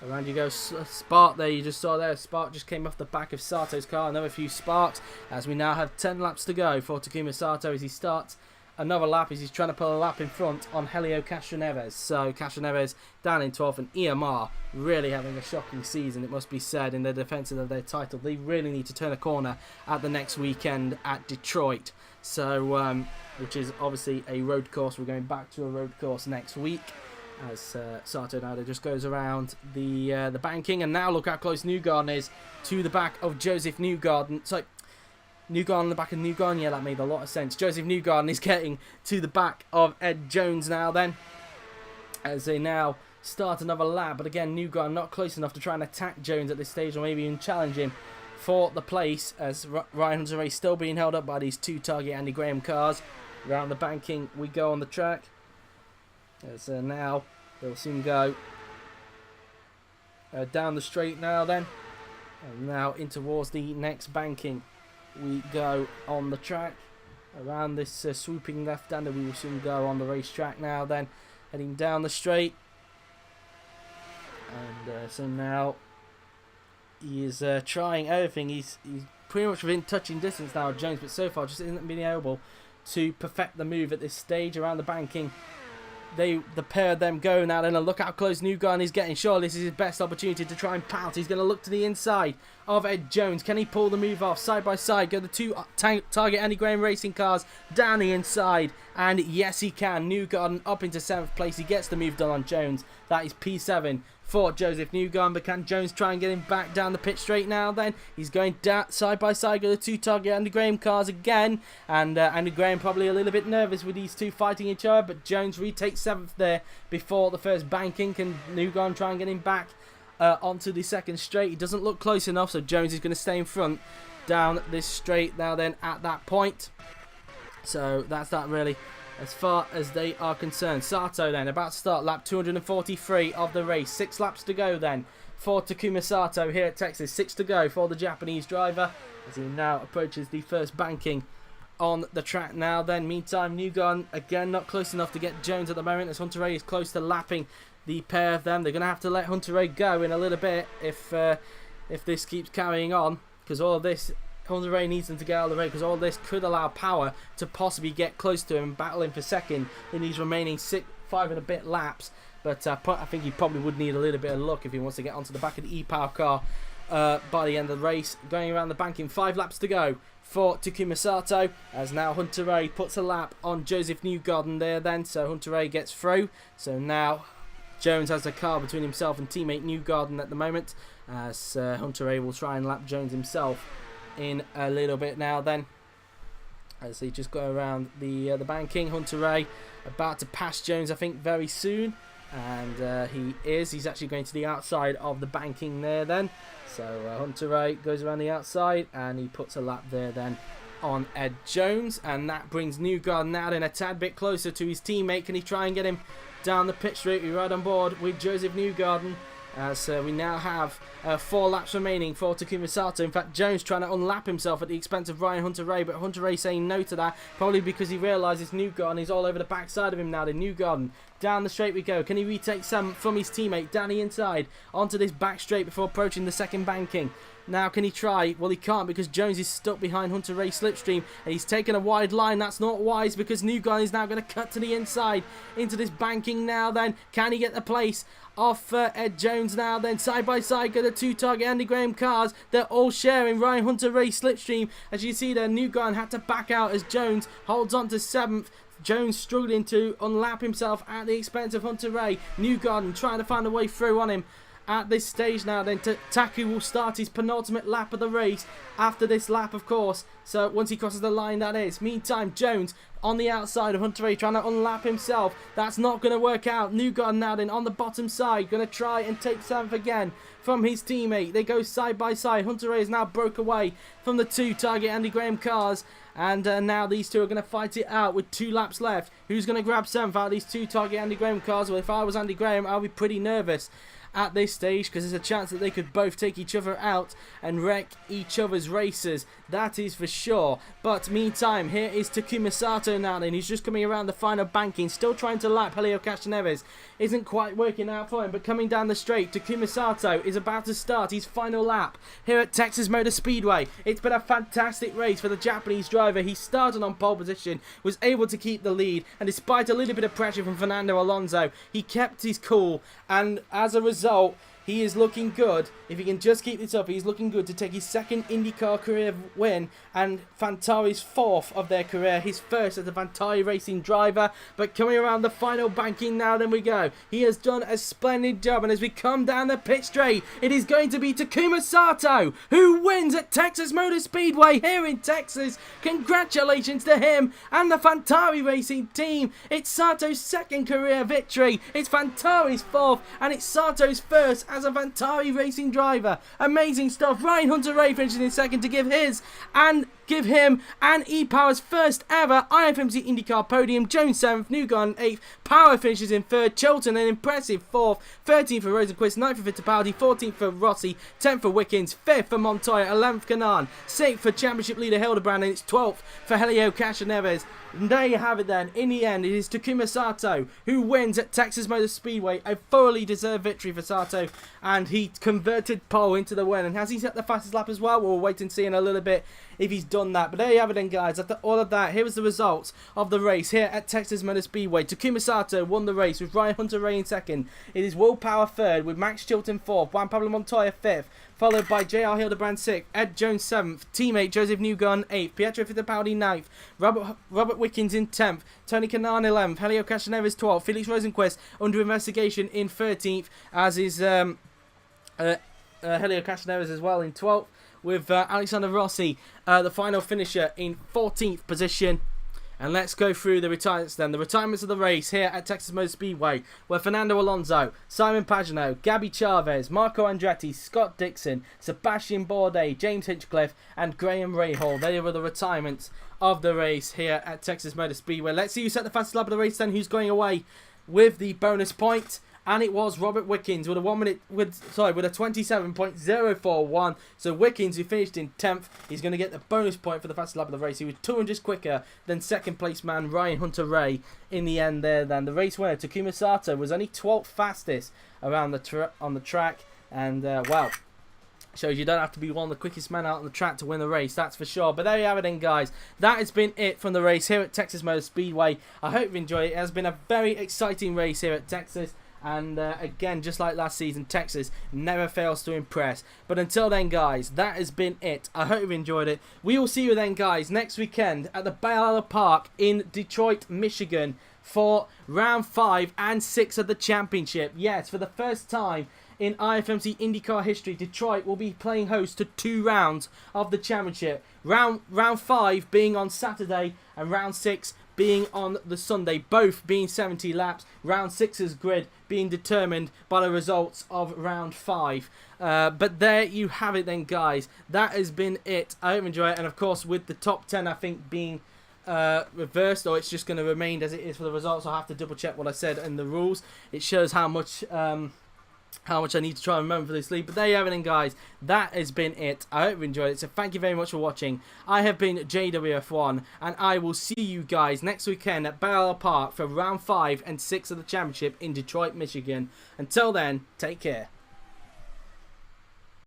Around you go, spark there, you just saw there, spark just came off the back of Sato's car, another few sparks, as we now have 10 laps to go for Takuma Sato as he starts another lap, as he's trying to pull a lap in front on Helio Castroneves. So Castroneves down in 12th, and EMR really having a shocking season, it must be said, in their defence of their title. They really need to turn a corner at the next weekend at Detroit, so which is obviously a road course. We're going back to a road course next week, as Sato now just goes around the banking. And now look how close Newgarden is to the back of Joseph Newgarden. So Newgarden on the back of Newgarden, yeah, that made a lot of sense. Joseph Newgarden is getting to the back of Ed Jones now then, as they now start another lap. But again, Newgarden not close enough to try and attack Jones at this stage, or maybe even challenge him for the place, as Ryan Hunter-Reay still being held up by these two Target Andy Graham cars. Around the banking we go on the track, as now they'll soon go down the straight now then, and now in towards the next banking we go on the track. Around this swooping left-hander we will soon go on the racetrack now then, heading down the straight. And so now he is trying everything. He's pretty much within touching distance now of Jones, but so far just isn't being able to perfect the move at this stage. Around the banking the pair of them go now then, and look how close Newgarden is getting. Sure, this is his best opportunity to try and pounce. He's going to look to the inside of Ed Jones. Can he pull the move off? Side by side go the two Target Andy Graham racing cars down the inside, and yes he can. Newgarden up into 7th place. He gets the move done on Jones. That is P7 for Joseph Newgarden, but can Jones try and get him back down the pit straight now then? He's going down side by side with the two Target Andy Graham cars again, and Andy Graham probably a little bit nervous with these two fighting each other, but Jones retakes 7th there before the first banking. Can Newgarden try and get him back onto the second straight? He doesn't look close enough, so Jones is going to stay in front down this straight now then at that point. So that's that really as far as they are concerned. Sato then about to start lap 243 of the race. 6 laps to go then for Takuma Sato here at Texas. 6 to go for the Japanese driver as he now approaches the first banking on the track now then. Meantime, Newgarden again not close enough to get Jones at the moment, as Hunter-Reay is close to lapping the pair of them. They're going to have to let Hunter-Reay go in a little bit if this keeps carrying on, because all of this, Hunter-Reay needs them to get out of the way, because all of this could allow Power to possibly get close to him and battle him for second in these remaining 5 and a bit laps. But I think he probably would need a little bit of luck if he wants to get onto the back of the E-Power car by the end of the race. Going around the banking, 5 laps to go for Takuma Sato, as now Hunter Ray puts a lap on Joseph Newgarden there then, so Hunter Ray gets through. So now Jones has a car between himself and teammate Newgarden at the moment, as Hunter Ray will try and lap Jones himself in a little bit now then. As he just go around the banking, Hunter Ray about to pass Jones, I think, very soon. And he's actually going to the outside of the banking there then. So Hunter Ray goes around the outside and he puts a lap there then on Ed Jones. And that brings Newgarden out in a tad bit closer to his teammate. Can he try and get him down the pit straight? We're right on board with Joseph Newgarden. So we now have 4 laps remaining for Takuma Sato. In fact, Jones trying to unlap himself at the expense of Ryan Hunter Ray, but Hunter Ray saying no to that, probably because he realises Newgarden is all over the backside of him now. Then Newgarden, down the straight we go. Can he retake some from his teammate down the inside onto this back straight before approaching the second banking? Now can he try? Well, he can't, because Jones is stuck behind Hunter Ray's slipstream and he's taken a wide line. That's not wise, because Newgarden is now going to cut to the inside into this banking now then. Can he get the place off Ed Jones now then? Side by side go the 2 Target Andy Graham cars. They're all sharing Ryan Hunter Ray's slipstream. As you see there, Newgarden had to back out as Jones holds on to 7th. Jones struggling to unlap himself at the expense of Hunter Ray. Newgarden trying to find a way through on him at this stage now then. Taku will start his penultimate lap of the race after this lap, of course. So once he crosses the line, that is. Meantime, Jones on the outside of Hunter Ray trying to unlap himself. That's not going to work out. Newgarden now then on the bottom side, going to try and take 7th again from his teammate. They go side by side. Hunter Ray has now broke away from the 2 Target Andy Graham cars. And now these two are going to fight it out with 2 laps left. Who's going to grab 7th out of these 2 Target Andy Graham cars? Well, if I was Andy Graham, I'll be pretty nervous at this stage, because there's a chance that they could both take each other out and wreck each other's races. That is for sure. But meantime, here is Takuma Sato now then. He's just coming around the final banking, still trying to lap Helio Castroneves. Isn't quite working out for him, but coming down the straight, Takuma Sato is about to start his final lap here at Texas Motor Speedway. It's been a fantastic race for the Japanese driver. He started on pole position, was able to keep the lead, and despite a little bit of pressure from Fernando Alonso, he kept his cool, and as a result, he is looking good. If he can just keep this up, he's looking good to take his 2nd IndyCar career win and Fantari's 4th of their career, his 1st as a Fantari racing driver. But coming around the final banking now, then we go. He has done a splendid job, and as we come down the pit straight, it is going to be Takuma Sato who wins at Texas Motor Speedway here in Texas. Congratulations to him and the Fantari racing team. It's Sato's 2nd career victory. It's Fantari's 4th, and it's Sato's 1st as a Fantari racing driver. Amazing stuff. Ryan Hunter Ray finishes in 2nd to give him and E-Power's 1st ever IFMC IndyCar podium. Jones 7th, Newgarden 8th, Power finishes in 3rd, Chilton an impressive 4th, 13th for Rosenquist, 9th for Fittipaldi, 14th for Rossi, 10th for Wickens, 5th for Montoya, 11th Canaan, 6th for Championship leader Hildebrand, and it's 12th for Helio Castroneves. And there you have it then. In the end, it is Takuma Sato who wins at Texas Motor Speedway. A thoroughly deserved victory for Sato, and he converted pole into the win. And has he set the fastest lap as well? We'll wait and see in a little bit if he's done that. But there you have it then, guys. After all of that, here was the results of the race here at Texas Motor Speedway. Takuma Sato won the race with Ryan Hunter Ray in 2nd. It is Will Power 3rd with Max Chilton 4th, Juan Pablo Montoya 5th, followed by J.R. Hildebrand 6th, Ed Jones 7th, teammate Joseph Newgarden 8th, Pietro Fittipaldi 9th, Robert Wickens in 10th, Tony Kanaan 11th, Helio Castroneves 12th, Felix Rosenquist under investigation in 13th, as is Helio Castroneves as well in 12th, with Alexander Rossi, the final finisher, in 14th position. And let's go through the retirements then. The retirements of the race here at Texas Motor Speedway were Fernando Alonso, Simon Pagenaud, Gabby Chavez, Marco Andretti, Scott Dixon, Sebastian Bourdais, James Hinchcliffe, and Graham Rahal. They were the retirements of the race here at Texas Motor Speedway. Let's see who set the fastest lap of the race then, who's going away with the bonus point. And it was Robert Wickens with a 27.041. So Wickens, who finished in 10th, he's going to get the bonus point for the fastest lap of the race. He was 2 inches quicker than 2nd place man Ryan Hunter Ray in the end there. Then the race winner Takuma Sato was only 12th fastest around on the track, and wow. Shows you don't have to be one of the quickest men out on the track to win the race, that's for sure. But there you have it then, guys. That has been it from the race here at Texas Motor Speedway. I hope you enjoyed it. It has been a very exciting race here at Texas. And again, just like last season, Texas never fails to impress. But until then, guys, that has been it. I hope you've enjoyed it. We will see you then, guys, next weekend at the Bell Park in Detroit, Michigan for round 5 and 6 of the championship. Yes, for the first time in IFMC IndyCar history, Detroit will be playing host to 2 rounds of the championship. Round 5 being on Saturday and round 6 being on the Sunday, both being 70 laps. Round 6's grid being determined by the results of round 5. But there you have it then, guys. That has been it. I hope you enjoy it. And of course, with the top 10, I think, being reversed, or it's just going to remain as it is for the results. I'll have to double check what I said in the rules. It shows how much I need to try and remember for this league. But there you have it then, guys. That has been it. I hope you enjoyed it. So thank you very much for watching. I have been JWF1, and I will see you guys next weekend at Bell Park for round 5 and 6 of the championship in Detroit, Michigan. Until then, take care.